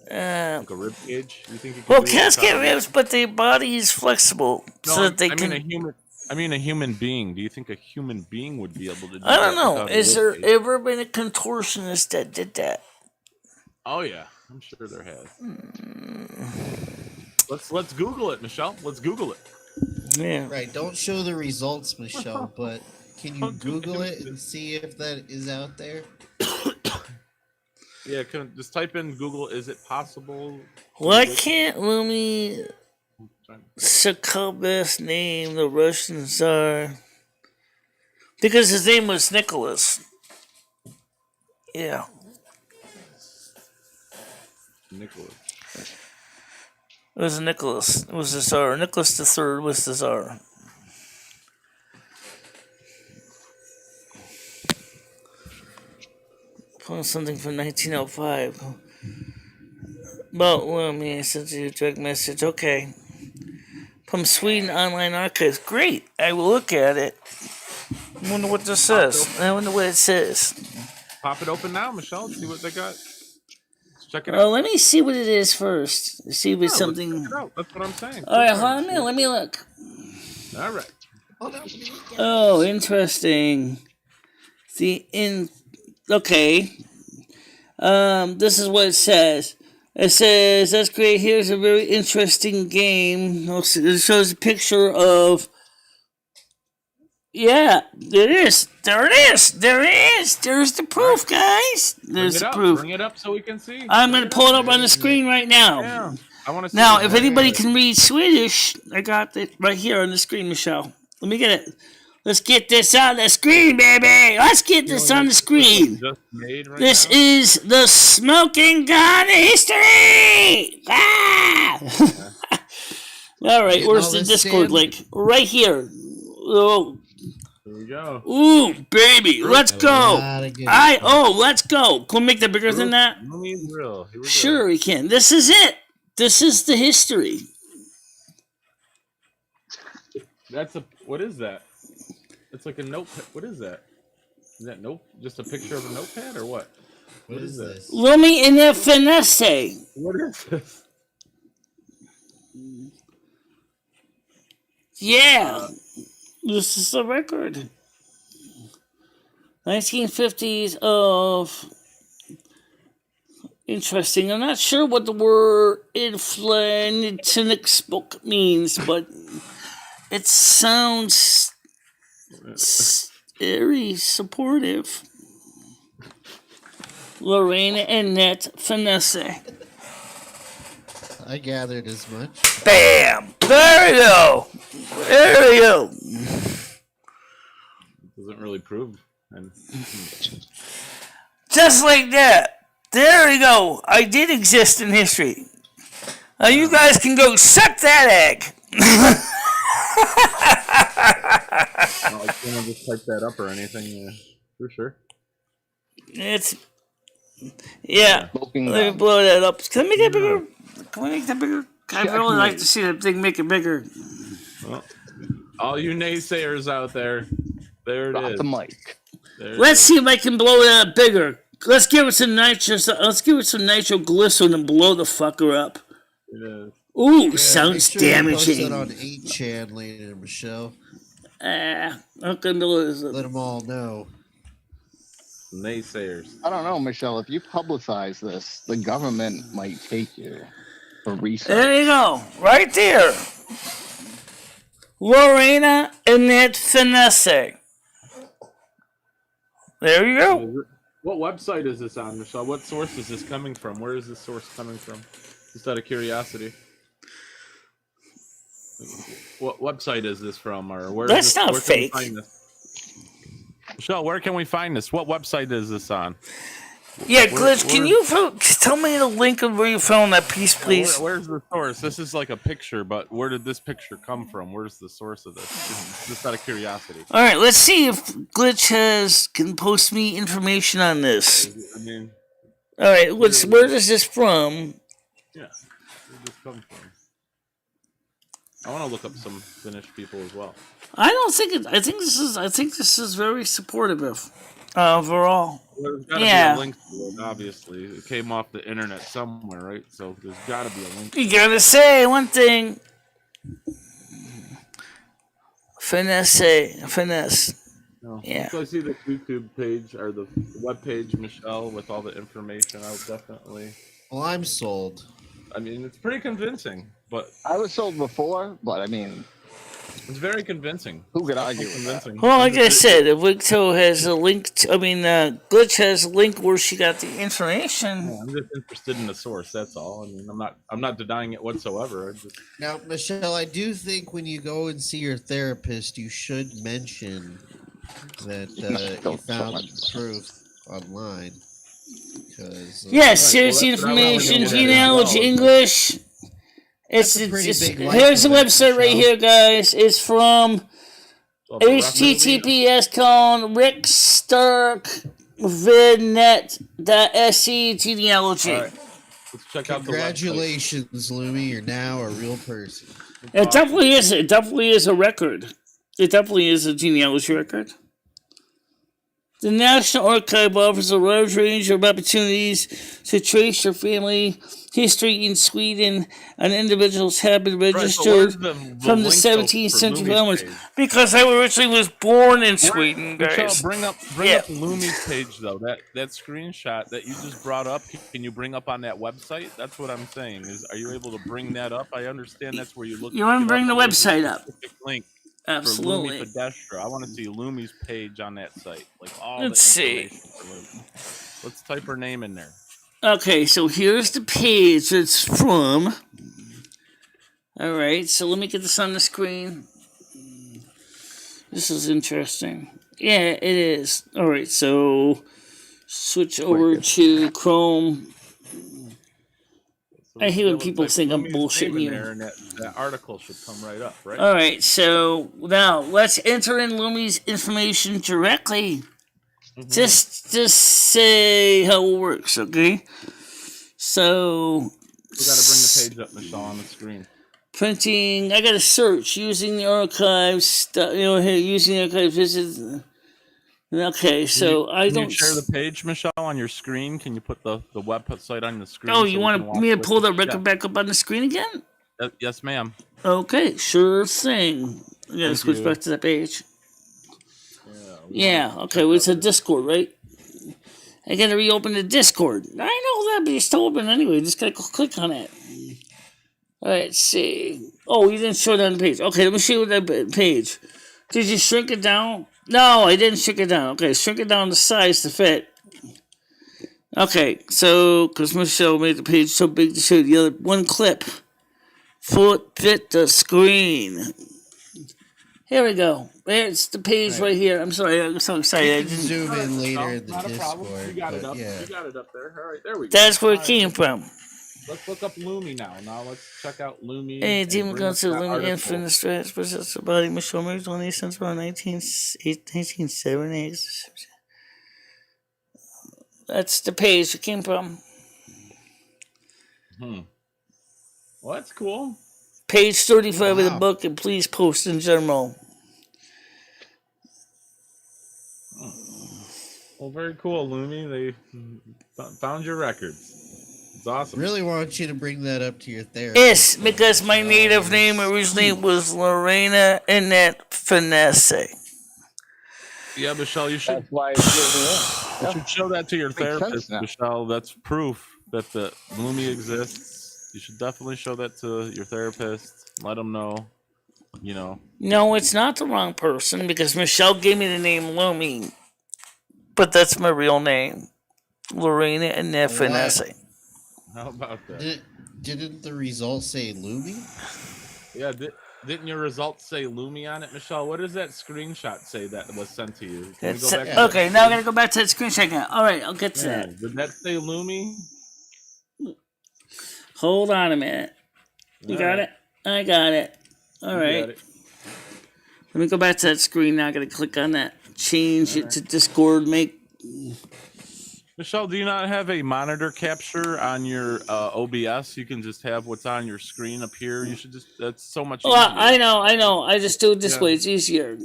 S13: Like a rib cage? You think you could
S1: cats get ribs, but their body is flexible, so that they can.
S13: I mean a human being. Do you think a human being would be able to do that?
S1: I don't know. Is there
S13: cage?
S1: ever been a contortionist that did that?
S13: Oh yeah, I'm sure there has. Let's Google it, Michelle. Let's Google it.
S1: Yeah.
S3: Right. Don't show the results, Michelle, but Can you Google it and see if that is out there?
S13: Yeah, just type in Google. Is it possible?
S1: Why can't Lumi Sokol's name the Russian Tsar? Because his name was Nicholas. Yeah.
S13: Nicholas.
S1: It was Nicholas. It was the Tsar. Nicholas III was the Tsar. Found something from 1905. Well, I sent you a direct message. Okay. From Sweden Online Archives. Great. I will look at it. I wonder what this says. I wonder what it says.
S13: Pop it open now, Michelle. See what they got. Let's check it out.
S1: Let me see what it is first. See if it's something.
S13: That's what I'm saying.
S1: All right, hold on a minute. Let me look.
S13: All right.
S1: Oh, interesting. Okay. This is what it says. It says, that's great. Here's a very interesting game. It shows a picture of. Yeah, there it is. There it is. There it is. There's the proof, guys. There's the proof.
S13: Bring it up so we can see.
S1: I'm going to pull it up on the screen right now.
S13: Yeah. I want to see.
S1: Now, if anybody can read Swedish, I got it right here on the screen, Michelle. Let me get it. Let's get this on the screen, baby. Let's get this on the screen. This is the smoking gun history. Ah! All right, where's the Discord link? Right here. Oh.
S13: Here we go.
S1: Ooh, baby, let's go. Let's go. Can we make that bigger than that? Sure, we can. This is it. This is the history.
S13: What is that? It's like a notepad. What is that? Is that just a picture of a notepad or what? What is this?
S1: Lumi in the finesse.
S13: What is this?
S1: Yeah. This is a record. 1950s of. Interesting. I'm not sure what the word inflationix book means, but it sounds very supportive. Lorena and Net Finesse.
S3: I gathered as much.
S1: Bam! There we go! There we go!
S13: Doesn't really prove.
S1: Just like that. There we go. I did exist in history. Now you guys can go suck that egg.
S13: I can't just type that up or anything. For sure.
S1: Yeah. Let me blow that up. Can I make that bigger? Can we make that bigger? I'd really like to see that thing make it bigger.
S13: Well, all you naysayers out there, there it is.
S12: The mic.
S1: Let's see if I can blow it up bigger. Let's give it some nitro. Let's give it some nitroglycerin and blow the fucker up. Ooh, sounds damaging.
S3: Post that on 8chan later, Michelle.
S1: I'm gonna
S3: let them all know.
S13: Naysayers.
S12: I don't know, Michelle. If you publicize this, the government might take you for research.
S1: There you go, right there. Lorena and Net Finesse. There you go.
S13: What website is this on, Michelle? What source is this coming from? Where is this source coming from? Just out of curiosity. What website is this from, or where?
S1: That's not fake.
S13: Michelle, where can we find this? What website is this on?
S1: Yeah, Glitch, can you tell me the link of where you found that piece, please?
S13: Where's the source? This is like a picture, but where did this picture come from? Where's the source of this? Just out of curiosity.
S1: All right, let's see if Glitch can post me information on this. All right, where is this from?
S13: Yeah, where did this come from? I want to look up some Finnish people as well.
S1: I don't think it. I think this is very supportive overall.
S13: Well, there's got to be a link to it, obviously. It came off the internet somewhere, right? So there's got to be a link.
S1: You gotta say one thing. Finesse.
S13: No.
S1: Yeah.
S13: So I see the YouTube page or the web page, Michelle, with all the information. I'll definitely.
S3: Well, I'm sold.
S13: I mean, it's pretty convincing, but
S12: I was sold before, but I mean,
S13: It's very convincing.
S12: Who could argue with
S13: convincing?
S1: Well, like I said, Victo has a link. Glitch has a link where she got the information.
S13: Yeah, I'm just interested in the source. That's all. I mean, I'm not denying it whatsoever.
S3: Now, Michelle, I do think when you go and see your therapist, you should mention that you found proof online. Because
S1: yes, here's the information. Genealogy English. It's here's the website right here, guys. It's from https://rickstarkvidnet.se genealogy.
S13: Right. Let's check out.
S3: Congratulations, Lumi. You're now a real person.
S1: It definitely is. It definitely is a record. It definitely is a genealogy record. The National Archive offers a large range of opportunities to trace your family history in Sweden, and individuals have been registered from the 17th century onwards. Because I originally was born in Sweden, guys.
S13: Michelle, bring up Lumi's page though. That screenshot that you just brought up, can you bring up on that website? That's what I'm saying. Are you able to bring that up? I understand that's where you look.
S1: You want to bring the website up?
S13: Link.
S1: Absolutely.
S13: For Lumi Pedestra. I want to see Lumi's page on that site. Like all
S1: Let's see.
S13: Let's type her name in there.
S1: Okay, so here's the page it's from. All right, so let me get this on the screen. This is interesting. Yeah, it is. All right, so switch over to Chrome. I hate when people think I'm bullshitting you.
S13: And that article should come right up, right?
S1: All right, so now let's enter in Lumi's information directly. Just say how it works, okay? So
S13: we gotta bring the page up, Michelle, on the screen.
S1: Printing. I gotta search using the archives. Using the archives. Visit. Okay, so
S13: Can you share the page, Michelle, on your screen? Can you put the website on the screen?
S1: Oh, you want me to pull the record back up on the screen again?
S13: Yes, ma'am.
S1: Okay, sure thing. I gotta switch back to that page. Yeah, okay, well, it's a Discord, right? I gotta reopen the Discord. I know that, but it's still open anyway. Just gotta go click on it. Alright, let's see. Oh, you didn't show it on the page. Okay, let me show you that page. Did you shrink it down? No, I didn't shrink it down. Okay, shrink it down to size to fit. Okay, so, because Michelle made the page so big to show the other one clip. Fit the screen. Here we go. It's the page right here. I'm sorry, I'm so excited. I didn't
S3: zoom in later in the
S13: Not a
S3: Discord.
S13: problem. You got it up.
S3: Yeah.
S13: You got it up there. All right, there we go.
S1: That's where it came from.
S13: Let's look up Lumi now. Now let's check out Lumi.
S1: Hey, Demon Guns to Lumi Infinite Stress possesses the body MicheleMarieDalene since around 1970. That's the page it came from.
S13: Well, that's cool.
S1: Page 35 of the book, and please post in general.
S13: Well, very cool, Lumi. They found your records. It's awesome.
S3: Really want you to bring that up to your therapist.
S1: Yes, because my native name originally was Lorena Annette Finesse.
S13: Yeah, Michelle, you should.
S12: That's why
S13: You should show that to your therapist, Michelle. That's proof that the Lumi exists. You should definitely show that to your therapist. Let them know. You know.
S1: No, it's not the wrong person because Michelle gave me the name Lumi, but that's my real name, Lorena Annette Finesse.
S13: How about that?
S3: Didn't the results say Lumi?
S13: Yeah, didn't your results say Lumi on it, Michelle? What does that screenshot say that was sent to you? Can we go back to
S1: okay, now I gotta go back to that screenshot again. All right, I'll get to that.
S13: Did that say Lumi?
S1: Hold on a minute. You got it? I got it. All right. Let me go back to that screen now. I gotta click on that. Change it to Discord.
S13: Michelle, do you not have a monitor capture on your OBS? You can just have what's on your screen appear. You should that's so much easier.
S1: Well, I know. I just do it this way. It's easier.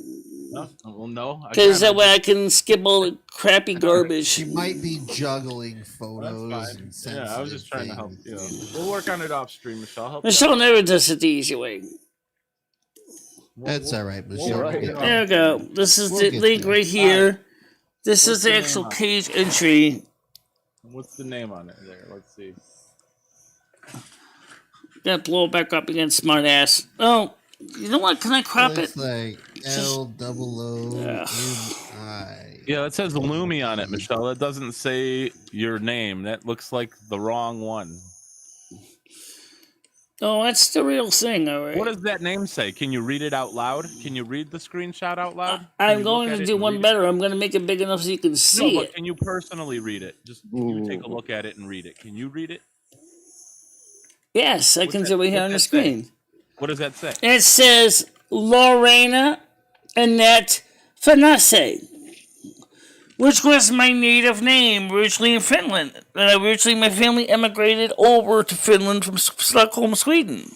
S13: No? Well, no.
S1: Because that way I can skip all the crappy garbage.
S3: She might be juggling photos. And
S13: yeah, I was just trying to help you. We'll work on it off stream, Michelle.
S1: Michelle never does it the easy way.
S3: That's all right, Michelle.
S1: There we go. This is the link right here. This is the actual page entry.
S13: What's the name on it there? Let's see.
S1: Gotta blow it back up again, smartass. Oh, You know what? Can I crop it?
S16: Looks like L-O-O-M-I.
S13: Yeah, it says Lumi on it, Michelle. It doesn't say your name. That looks like the wrong one.
S1: Oh, that's the real thing, all right.
S13: What does that name say? Can you read it out loud? Can you read the screenshot out loud?
S1: I'm going to do one better. I'm going to make it big enough so you can see
S13: No, but
S1: it.
S13: can you personally read it? Just you take a look at it and read it. Can you read it?
S1: Yes, I can do it here on the screen.
S13: What does that say?
S1: It says Lorena Annette Fanasse, which was my native name originally in Finland. Originally, my family emigrated over to Finland from Stockholm, Sweden.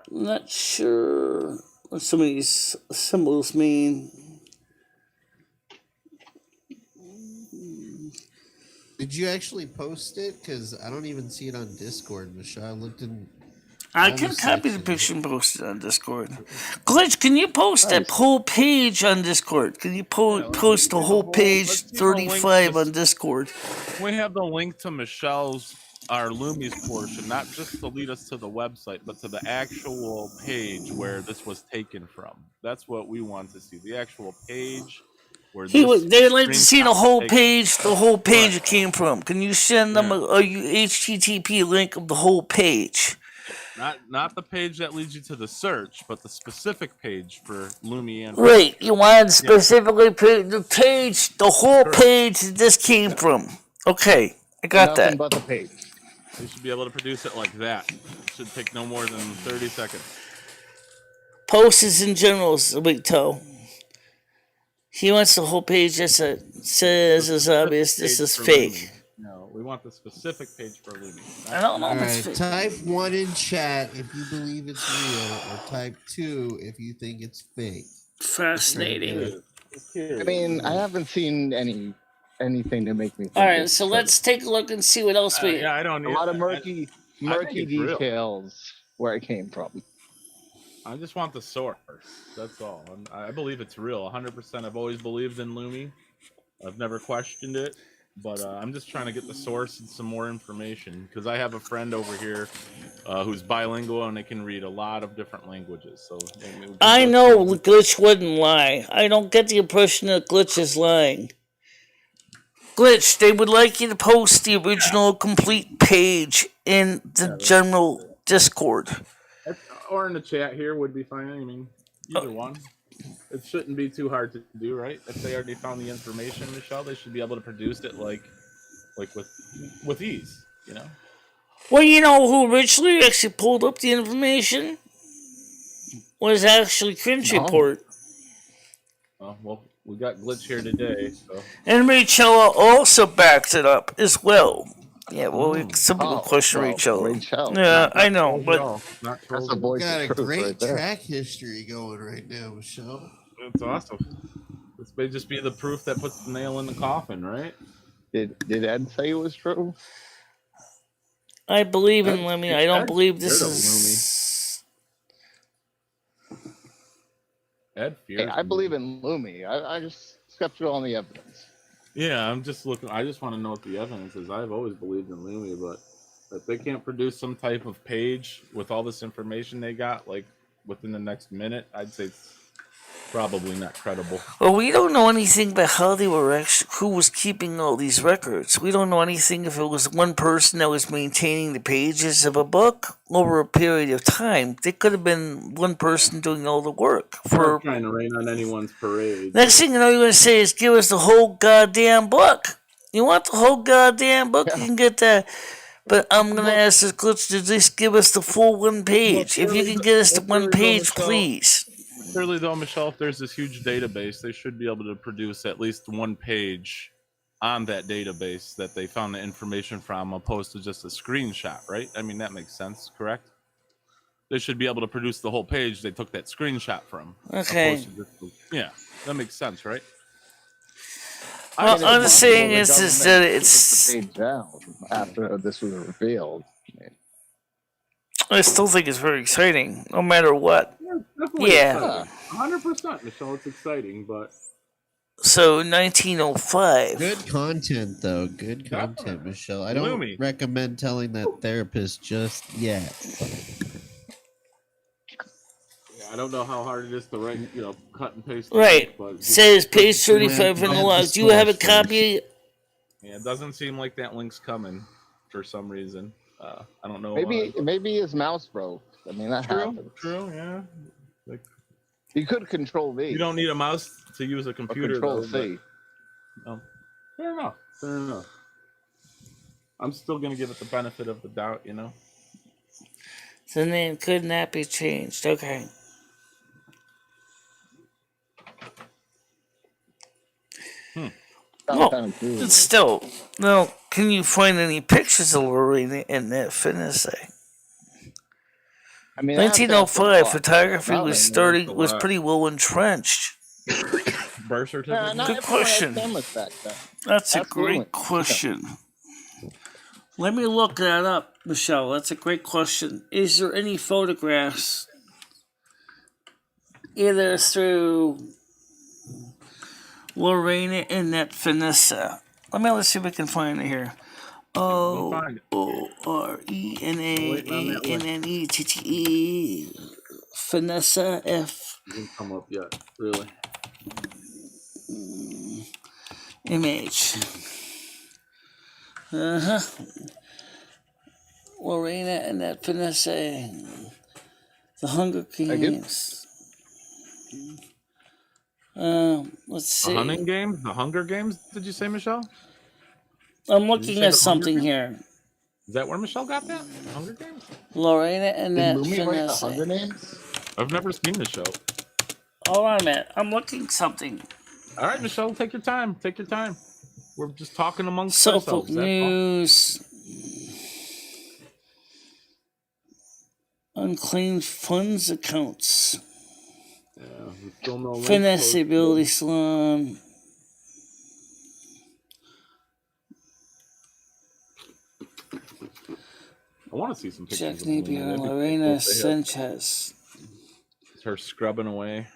S1: I'm not sure what some of these symbols mean.
S16: Did you actually post it? Because I don't even see it on Discord, Michelle. I looked in.
S1: I can copy the picture and post it on Discord. Glitch, can you post that whole page on Discord? Can you post the whole page 35 on Discord?
S13: We have the link to Michelle's, our Lumi's portion, not just to lead us to the website, but to the actual page where this was taken from. That's what we want to see. The actual page.
S1: They'd like to see the whole page. The whole page it came from. Can you send them a HTTP link of the whole page?
S13: Not the page that leads you to the search, but the specific page for Lumi and
S1: right. You want specifically the page, the whole page that this came from. Okay, I got
S12: Nothing
S1: that.
S12: but the page.
S13: You should be able to produce it like that. It should take no more than 30 seconds.
S1: Posts in general is a big toe. He wants the whole page that says is obvious. This is fake.
S13: Lumi. No, we want the specific page for Lumi.
S1: I don't know
S16: All
S1: if it's
S16: right,
S1: fake.
S16: type 1 in chat if you believe it's real, or type 2 if you think it's fake.
S1: Fascinating.
S12: I mean, I haven't seen anything to make me think.
S1: All right, so let's take a look and see what else we.
S13: Yeah, I don't.
S12: A lot of murky
S13: it's real.
S12: details where it came from.
S13: I just want the source. That's all. I believe it's real. 100%. I've always believed in Lumi. I've never questioned it. But I'm just trying to get the source and some more information. Because I have a friend over here who's bilingual and they can read a lot of different languages. So
S1: I know Glitch wouldn't lie. I don't get the impression that Glitch is lying. Glitch, they would like you to post the original complete page in the general Discord.
S13: Or in the chat here would be fine. I mean, either one. It shouldn't be too hard to do, right? If they already found the information, Michelle, they should be able to produce it like with ease, you know?
S1: Well, you know who originally actually pulled up the information? Was actually Cringe Report.
S13: Well, we got Glitch here today, so.
S1: And Michelle also backed it up as well. Yeah, well, some people question Rachel. Yeah, I know, but
S12: That's a voice
S16: got a
S12: of truth
S16: great
S12: right there.
S16: track history going right now, Michelle.
S13: That's awesome. This may just be the proof that puts the nail in the coffin, right?
S12: Did Ed say it was true?
S1: I believe in Lemmy. I don't believe this is.
S13: Ed
S12: Hey, I believe in Lumi. I just skeptical on the evidence.
S13: Yeah, I'm just looking. I just want to know what the evidence is. I've always believed in Lumi, but if they can't produce some type of page with all this information they got, like within the next minute, I'd say it's probably not credible.
S1: Well, we don't know anything about how they were actually, who was keeping all these records. We don't know anything if it was one person that was maintaining the pages of a book over a period of time. They could have been one person doing all the work.
S13: I'm not trying to rain on anyone's parade.
S1: Next thing you know, you're going to say is give us the whole goddamn book. You want the whole goddamn book? You can get that. But I'm going to ask this Glitch to just give us the full one page. If you can get us the one page, please.
S13: Clearly, though, Michelle, if there's this huge database, they should be able to produce at least one page on that database that they found the information from, opposed to just a screenshot, right? I mean, that makes sense, correct? They should be able to produce the whole page they took that screenshot from.
S1: Okay.
S13: Yeah, that makes sense, right?
S1: Well, I'm just saying is that it's.
S12: The page down after this was revealed.
S1: I still think it's very exciting, no matter what.
S13: Definitely
S1: yeah.
S13: 100%, Michelle. It's exciting, but
S1: So 1905.
S16: Good content, though. Good content, Michelle. I don't
S13: Gloomy.
S16: recommend telling that therapist just yet.
S13: I don't know how hard it is to write, cut and paste.
S1: Right.
S13: But
S1: Says page 35 from the log. Do you have a copy?
S13: Yeah, it doesn't seem like that link's coming for some reason. I don't know.
S12: Maybe his mouse broke. I mean, that happens.
S13: True, yeah. Like,
S12: you could Control V.
S13: you don't need a mouse to use a computer.
S12: Control
S13: though,
S12: C.
S13: but- Fair enough. I'm still gonna give it the benefit of the doubt,
S1: The name could not be changed. Okay. Well, it's still. Now, can you find any pictures of Lorena in that fitness thing?
S12: I mean,
S1: 1905 photography was pretty well entrenched.
S13: Birth certificate.
S1: Good question. That's a great question. Let me look that up, Michelle. That's a great question. Is there any photographs either through Lorena and that Vanessa? Let's see if we can find it here. ORENAANNETTE Vanessa F.
S13: Didn't come up yet, really.
S1: Image. Lorena and that Vanessa. The Hunger Games. Let's see.
S13: The Hunting Games? The Hunger Games, did you say, Michelle?
S1: I'm looking at something here.
S13: Is that where Michelle got that? Hunger Games?
S1: Lorena and that Vanessa.
S13: I've never seen the show.
S1: Hold on a minute. I'm looking something.
S13: All right, Michelle, take your time. Take your time. We're just talking amongst
S1: Suffolk
S13: ourselves. That's all.
S1: News. Unclaimed funds accounts.
S13: Yeah, still no
S1: Finesse Ability Salon.
S13: I want to see some pictures.
S1: Jack Napier, Lorena Sanchez.
S13: It's her scrubbing away.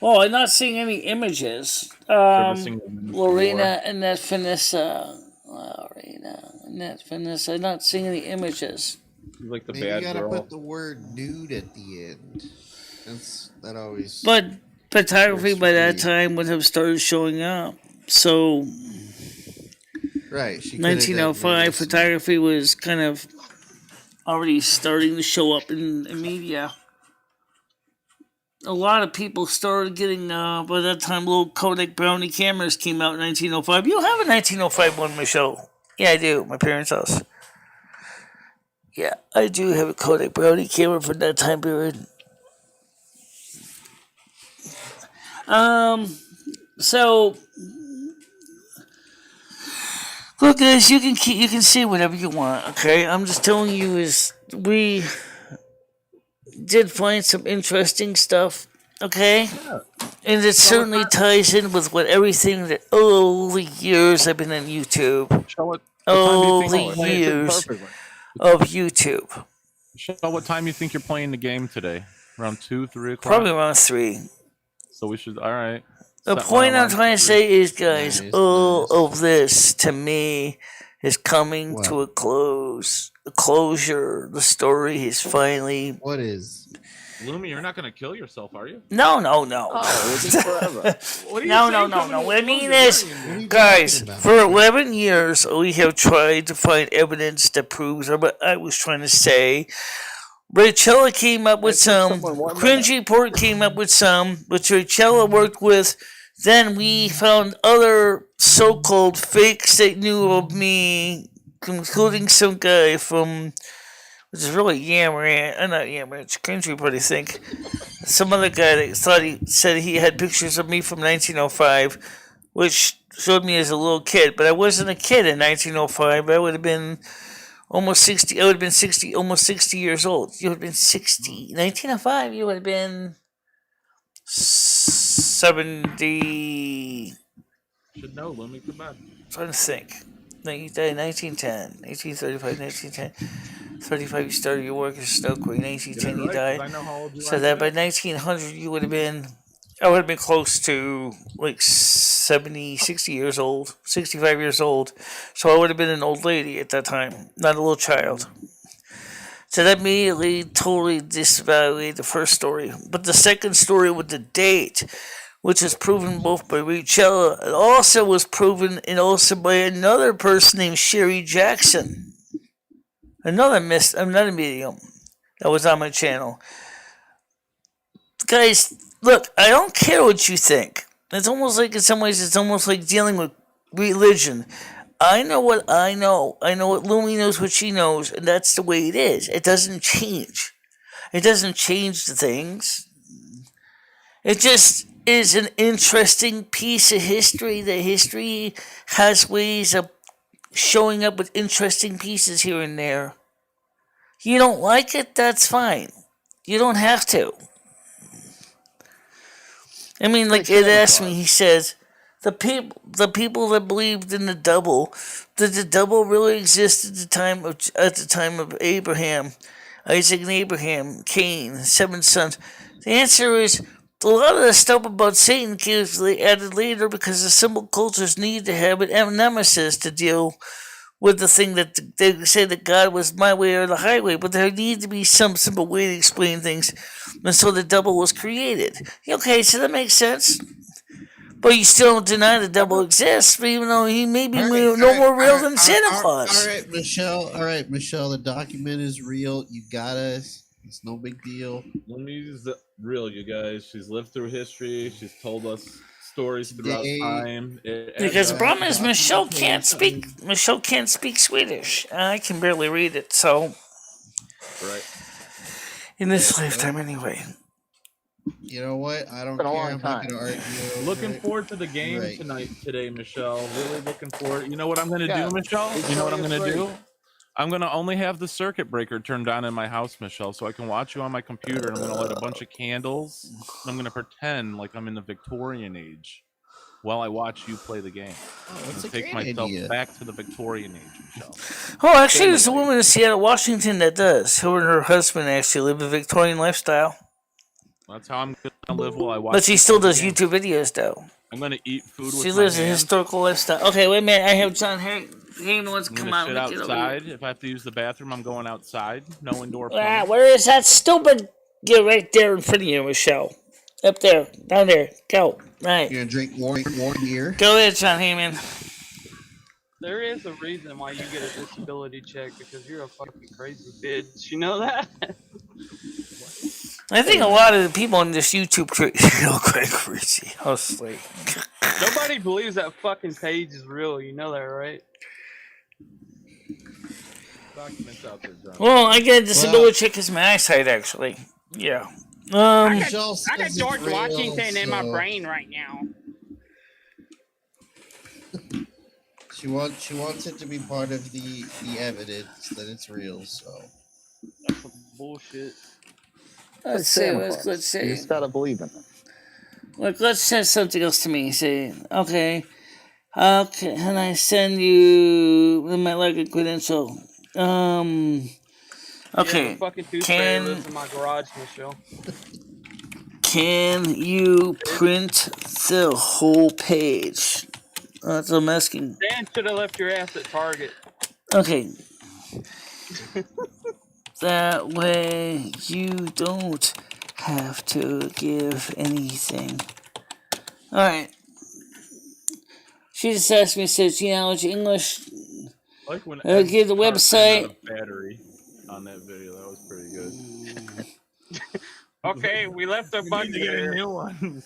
S1: Oh, I'm not seeing any images. Lorena and that Vanessa. Lorena and that Vanessa. I'm not seeing any images.
S13: Like the
S16: Maybe
S13: bad
S16: you gotta
S13: girl.
S16: put the word nude at the end. That always.
S1: But photography by that time would have started showing up. So,
S16: right.
S1: 1905 photography was kind of already starting to show up in media. A lot of people started getting, by that time, little Kodak Brownie cameras came out in 1905. You have a 1905 one, Michelle. Yeah, I do. My parents' house. Yeah, I do have a Kodak Brownie camera from that time period. So look, guys, you can see whatever you want. Okay, I'm just telling you is we did find some interesting stuff. Okay, and it certainly ties in with everything that all the years I've been on YouTube. All the years of YouTube.
S13: Michelle, what time you think you're playing the game today? Around 2, 3 o'clock?
S1: Probably around 3.
S13: So we should, all right.
S1: The point I'm trying to say is, guys, all of this, to me, is coming to a close. A closure. The story is finally...
S16: What is?
S13: Lumi, you're not going to kill yourself, are you?
S1: No.
S12: Oh, it's forever.
S1: No. What I mean is, guys, for 11 years, we have tried to find evidence that proves what I was trying to say. Rachella came up with some. Cringy Report came up with some, which Rachella worked with. Then we found other so-called fakes that knew of me, including some guy from... which is really not Yammer, it's Cringe Report, I think. Some other guy that said he had pictures of me from 1905, which showed me as a little kid. But I wasn't a kid in 1905. I would have been almost 60. I would have been 60, almost 60 years old. You would have been 60. 1905, you would have been 70.
S13: Should know, Lumi, come on.
S1: I'm trying to think. No, you died in 1910, 1835, 1910. 35, you started your work as a snow queen. 1910, you died. So that by 1900, you would have been
S4: I would have been close to like 70, 60 years old, 65 years old. So I would have been an old lady at that time, not a little child. So that immediately totally disvalued the first story. But the second story with the date, which is proven both by Michelle, and also was proven and also by another person named Sherry Jackson. Another medium that was on my channel. Guys, look, I don't care what you think. It's almost like, in some ways, it's almost like dealing with religion. I know what I know. I know what Lumi knows what she knows, and that's the way it is. It doesn't change. It doesn't change the things. It just is an interesting piece of history. The history has ways of showing up with interesting pieces here and there. You don't like it? That's fine. You don't have to. I mean, like Ed asked me, he says, the people that believed in the double, did the double really exist at the time of Abraham, Isaac and Abraham, Cain, 7 sons? The answer is, a lot of the stuff about Satan was added later because the symbol cultures need to have a nemesis to deal with the thing that they say that God was my way or the highway, but there needed to be some simple way to explain things, and so the double was created. Okay, so that makes sense. But you still don't deny the double exists, even though he may be no more real than Santa Claus.
S16: All right, Michelle. All right, Michelle. The document is real. You got us. It's no big deal.
S13: Lumi's real, you guys. She's lived through history. She's told us stories throughout time.
S4: Because the problem is Michelle can't speak. Michelle can't speak Swedish. I can barely read it. So,
S13: right.
S4: In this lifetime, anyway.
S16: You know what? I don't care. I'm not going to argue.
S13: Looking forward to the game today, Michelle. Really looking forward. You know what I'm going to do, Michelle? You know what I'm going to do? I'm going to only have the circuit breaker turned on in my house, Michelle, so I can watch you on my computer. I'm going to light a bunch of candles. I'm going to pretend like I'm in the Victorian age while I watch you play the game. Take myself back to the Victorian age, Michelle.
S4: Oh, actually, there's a woman in Seattle, Washington that does. Her and her husband actually live a Victorian lifestyle.
S13: That's how I'm going to live while I watch.
S4: But she still does YouTube videos, though.
S13: I'm going to eat food with
S4: She
S13: my
S4: lives a
S13: hands.
S4: historical lifestyle. Okay, wait a minute. I have John Hayden wants to come out.
S13: Shit outside. If I have to use the bathroom, I'm going outside. No indoor plumbing.
S4: Ah, where is that stupid? Get right there in front of you, Michelle. Up there, down there. Go. Right.
S16: You're gonna drink warm beer.
S4: Go ahead, John Heyman.
S17: There is a reason why you get a disability check, because you're a fucking crazy bitch. You know that?
S4: I think a lot of the people on this YouTube crazy. Honestly.
S17: Nobody believes that fucking page is real. You know that, right?
S13: Documents out there, John.
S4: Well, I get a disability check as my eyesight, actually. Yeah.
S17: I got George Washington in my brain right now.
S16: She wants it to be part of the evidence that it's real. So
S17: that's some bullshit.
S4: Let's see.
S12: You just gotta believe in it.
S4: Look, let's send something else to me. Say, okay, can I send you my login credential? Okay.
S17: Fucking Tuesday lives in my garage, Michelle.
S4: Can you print the whole page? That's what I'm asking.
S17: Dan should have left your ass at Target.
S4: Okay. That way you don't have to give anything. Alright. She just asked me, says, English.
S13: Like when
S4: give the website.
S13: Battery on that video. That was pretty good.
S17: Okay, we left a bunch
S13: to get a
S17: here.
S13: new one.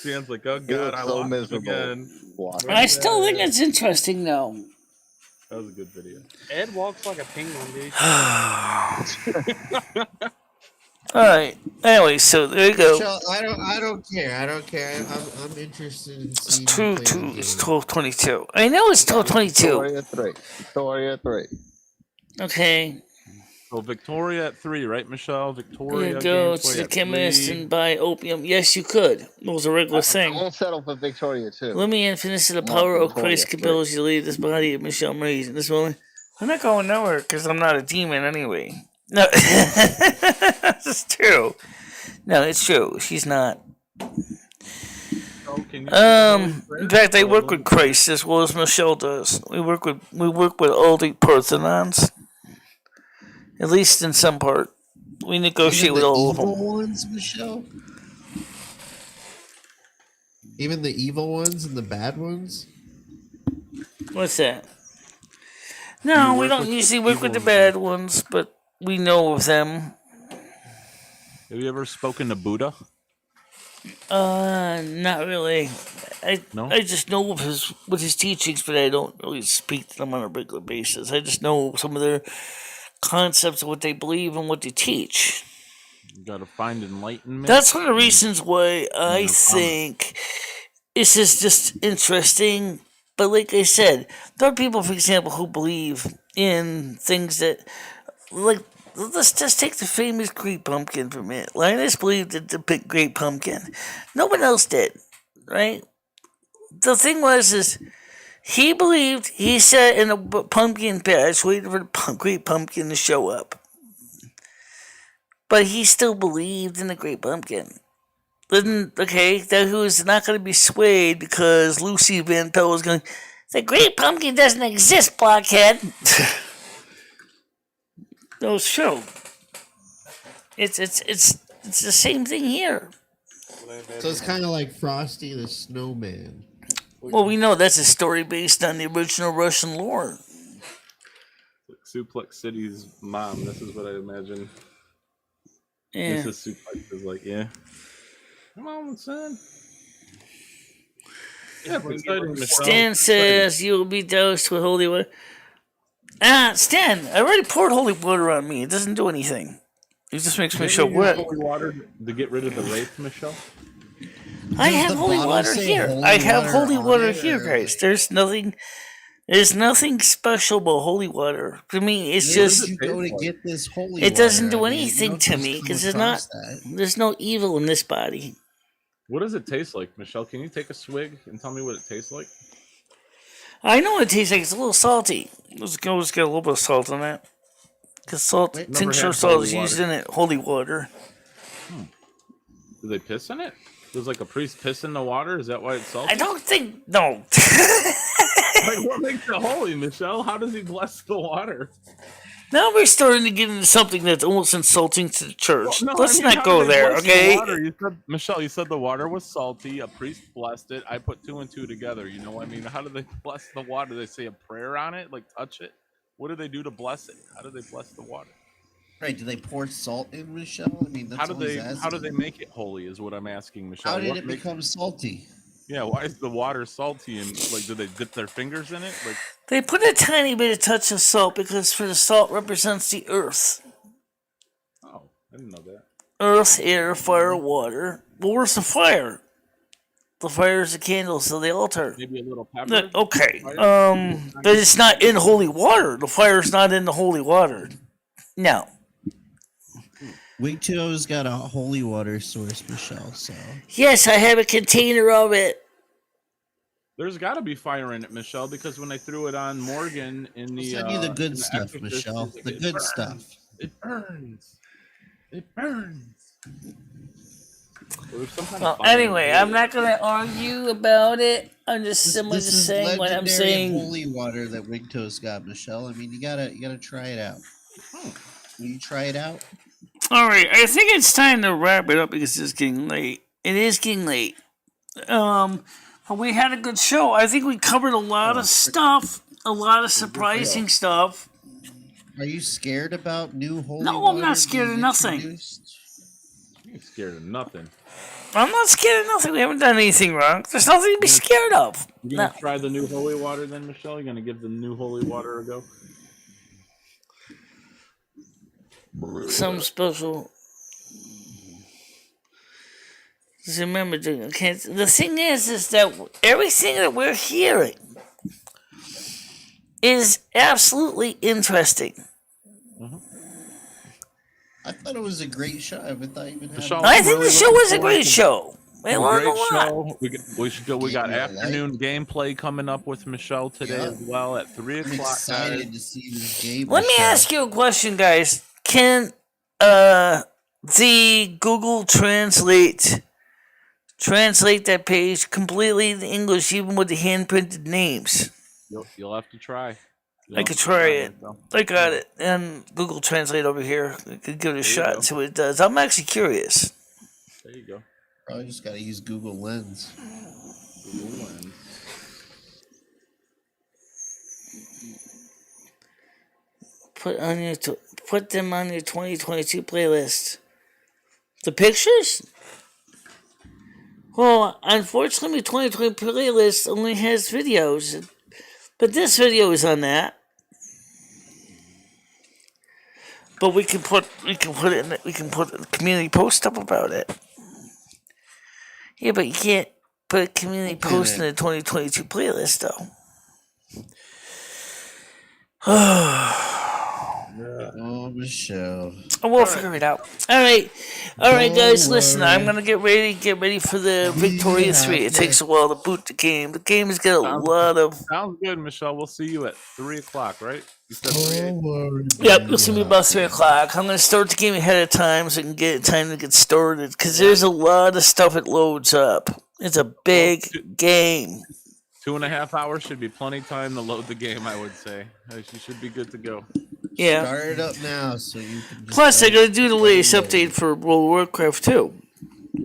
S13: Dan's like, oh god, I
S12: so
S13: lost
S12: miserable.
S13: again.
S4: I still think it's interesting, though.
S13: That was a good video.
S17: Ed walks like a penguin, dude.
S4: Alright. Anyway, so there you go.
S16: Michelle, I don't care. I'm interested in seeing.
S4: It's 12:22. I know it's 12:22.
S12: Victoria 3.
S4: Okay.
S13: So Victoria at 3, right, Michelle? Victoria.
S4: You go
S13: gameplay
S4: to the
S13: at
S4: chemist
S13: 3.
S4: and buy opium. Yes, you could. It was a regular thing.
S12: I won't settle for Victoria 2.
S4: Let me finish the power of Christ compels you to leave this body of Michelle Marie. This woman. I'm not going nowhere because I'm not a demon anyway. No, it's true. No, it's true. She's not.
S1: In fact, I work with Christ as well as Michelle does. We work with all the Parthenons, at least in some part. We negotiate with all of them.
S16: Evil ones, Michelle. Even the evil ones and the bad ones.
S1: What's that? No, we don't usually work with the bad ones, but we know of them.
S13: Have you ever spoken to Buddha?
S1: Not really.
S13: No?
S1: I just know of his teachings, but I don't really speak to them on a regular basis. I just know some of their concepts of what they believe and what they teach.
S13: You gotta find enlightenment.
S1: That's one of the reasons why I think this is just interesting. But like I said, there are people, for example, who believe in things that, like, let's just take the famous Great Pumpkin for a minute. Linus believed in the big Great Pumpkin. No one else did, right? The thing is he believed, he sat in a pumpkin patch waiting for the Great Pumpkin to show up. But he still believed in the Great Pumpkin. Okay, that who is not going to be swayed because Lucy Van Pelt was going, the Great Pumpkin doesn't exist, blockhead. No, it's true. It's the same thing here.
S16: So it's kind of like Frosty the Snowman.
S1: Well, we know that's a story based on the original Russian lore.
S13: Like Suplex City's mom. This is what I imagine.
S1: Yeah.
S13: Mrs. Suplex is like, yeah. Come on, son. Yeah,
S1: Stan says you will be doused with holy water. Stan, I already poured holy water on me. It doesn't do anything. It just makes me so wet.
S13: Holy water to get rid of the wraith, Michelle?
S1: I have holy water here. I have holy water here, guys. There's nothing special about holy water. To me, it's just
S16: you go to get this holy
S1: it doesn't
S16: water?
S1: do
S16: I mean,
S1: anything
S16: you
S1: to
S16: don't
S1: me
S16: just
S1: because
S16: come across that.
S1: there's no evil in this body.
S13: What does it taste like, Michelle? Can you take a swig and tell me what it tastes like?
S1: I know what it tastes like. It's a little salty. Let's get a little bit of salt on that. Because tincture salt is used in it. Holy water.
S13: Do they piss in it? Does like a priest piss in the water? Is that why it's salty?
S1: I don't think. No.
S13: Like, what makes it holy, Michelle? How does he bless the water?
S1: Now we're starting to get into something that's almost insulting to the church.
S13: Well, no,
S1: Let's
S13: I mean,
S1: not go there, okay?
S13: You said, Michelle, you said the water was salty. A priest blessed it. I put 2 and 2 together. You know, I mean, how do they bless the water? Do they say a prayer on it? Like touch it? What do they do to bless it? How do they bless the water?
S16: Right? Do they pour salt in, Michelle? I mean, that's
S13: How do they make it holy? Is what I'm asking, Michelle.
S16: How did it become salty?
S13: Yeah, why is the water salty? And like, do they dip their fingers in it? Like,
S1: They put a tiny bit of touch of salt because for the salt represents the earth.
S13: oh, I didn't know that.
S1: Earth, air, fire, water. Well, where's the fire? The fire is the candles of the altar.
S13: Maybe a little pepper.
S1: Look, okay, but it's not in holy water. The fire's not in the holy water. No.
S16: Wigto's got a holy water source, Michelle. So
S1: Yes, I have a container of it.
S13: There's got to be fire in it, Michelle, because when I threw it on Morgan in the
S16: I'll send you the
S13: in
S16: good
S13: the
S16: stuff,
S13: Exorcist,
S16: Michelle.
S13: he's like,
S16: The
S13: "It
S16: good
S13: burns.
S16: stuff.
S13: It burns. It burns. Well, there's some kind
S1: Well,
S13: of fire in
S1: anyway,
S13: it.
S1: I'm not going to argue about it. I'm just simply
S16: This
S1: just
S16: is
S1: saying what I'm
S16: legendary
S1: saying.
S16: holy water that Wigto's got, Michelle. I mean, you gotta try it out. Will you try it out?
S1: All right, I think it's time to wrap it up because it's getting late. It is getting late. We had a good show. I think we covered a lot of stuff, a lot of surprising stuff.
S16: Are you scared about new holy
S1: No,
S16: water?
S1: I'm not scared of
S16: being
S1: nothing.
S16: introduced?
S13: You ain't scared of nothing.
S1: I'm not scared of nothing. We haven't done anything wrong. There's nothing to be scared of.
S13: You
S1: No.
S13: gonna try the new holy water then, Michelle? You gonna give the new holy water a go?
S1: Some special. Just remember, the thing is that everything that we're hearing is absolutely interesting.
S16: I thought it was a great show. I thought even had.
S1: I think the show was a great show. We learned a
S13: Great
S1: lot.
S13: show. We should go. We got afternoon gameplay coming up with Michelle today as well at 3
S16: I'm
S13: o'clock.
S16: excited
S13: guys.
S16: to see this game.
S1: Let me
S16: Michelle.
S1: ask you a question, guys. Can the Google Translate translate that page completely in English, even with the hand printed names.
S13: You'll have to try.
S1: I could try it. I got it. And Google Translate over here. I could give it a shot and see what it does. I'm actually curious.
S13: There you go.
S16: Probably just got to use Google Lens.
S13: Google Lens.
S1: Put them on your 2022 playlist. The pictures? Well, unfortunately, my 2020 playlist only has videos, but this video is on that. But we can put a community post up about it. Yeah, but you can't put a community post in the 2022 playlist, though.
S16: Oh, Michelle.
S1: We'll figure it out. All right, guys. Listen, I'm gonna get ready for the Victoria 3. It takes a while to boot the game. The game has got a lot of.
S13: Sounds good, Michelle. We'll see you at 3 o'clock, right? You said 3.
S1: Yep, it's gonna be about 3 o'clock. I'm gonna start the game ahead of time so I can get time to get started because there's a lot of stuff it loads up. It's a big game.
S13: 2.5 hours should be plenty of time to load the game, I would say. You should be good to go.
S1: Yeah.
S16: Start it up now so you can.
S1: Plus, I gotta do the latest update for World of Warcraft 2.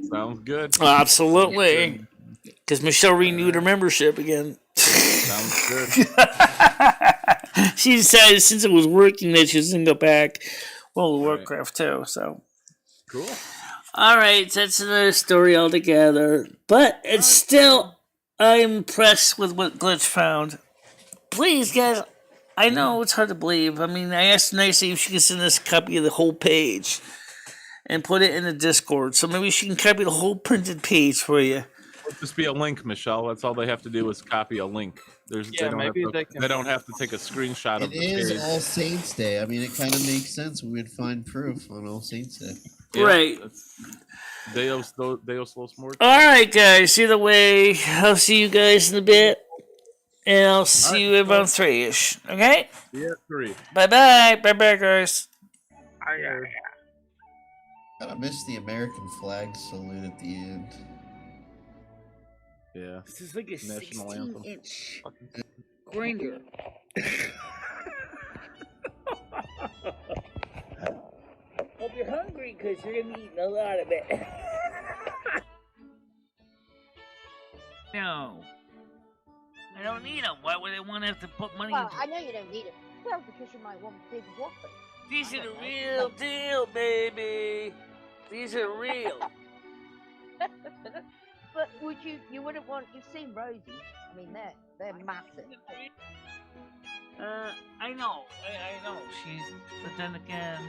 S13: Sounds good.
S1: Absolutely. Because Michelle renewed her membership again.
S13: Sounds good.
S1: She decided since it was working that she was going to go back World of Warcraft 2. So.
S13: Cool.
S1: Alright, that's another story altogether. But it's still, I'm impressed with what Glitch found. Please, guys, I know it's hard to believe. I mean, I asked Nicey if she could send us a copy of the whole page and put it in the Discord. So maybe she can copy the whole printed page for you.
S13: It'll just be a link, Michelle. That's all they have to do is copy a link. They don't have to take a screenshot of the page.
S16: It is All Saints Day. I mean, it kind of makes sense. We would find proof on All Saints Day.
S13: Yeah,
S1: right.
S13: Deus los Muertos.
S1: Alright, guys. Either way, I'll see you guys in a bit. And I'll see you around 3-ish. Okay?
S13: Yeah, 3.
S1: Bye-bye. Bye-bye, guys.
S16: I missed the American flag salute at the end.
S13: Yeah.
S1: This is like a
S13: National
S1: 16-inch grinder. Hope you're hungry because you're going to be eating a lot of it. No. I don't need them. Why would I want to have to put money
S18: Well,
S1: into
S18: I know you don't need it. Well, because you might want big whoppers.
S1: These are the real deal, baby. These are real.
S18: But would you wouldn't want, you've seen Rosie. I mean, they're massive.
S1: I know. I know. But then again,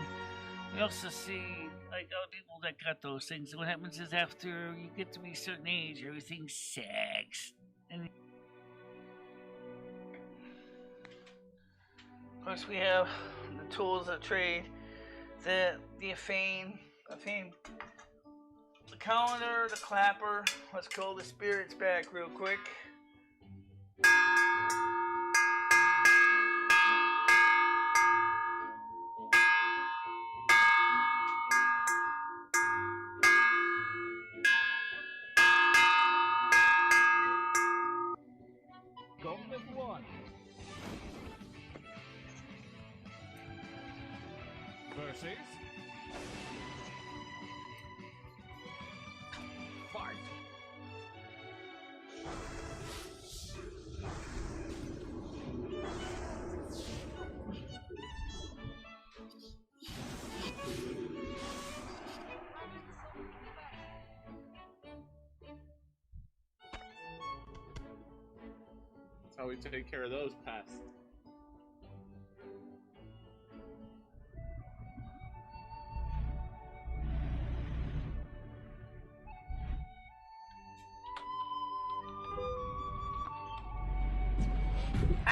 S1: we also see, like, other people that got those things. What happens is after you get to be a certain age, everything sags. And of course, we have the tools of trade, the Afane, the calendar, the clapper. Let's call the spirits back real quick.
S19: Golden 1. Versus. Fight.
S13: That's how we take care of those pests.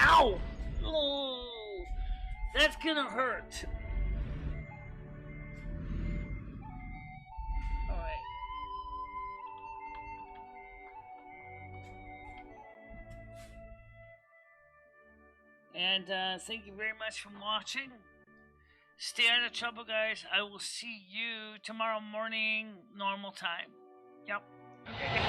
S1: Ow! Oh, that's gonna hurt. Alright. And thank you very much for watching. Stay out of trouble, guys. I will see you tomorrow morning, normal time. Yep. Okay.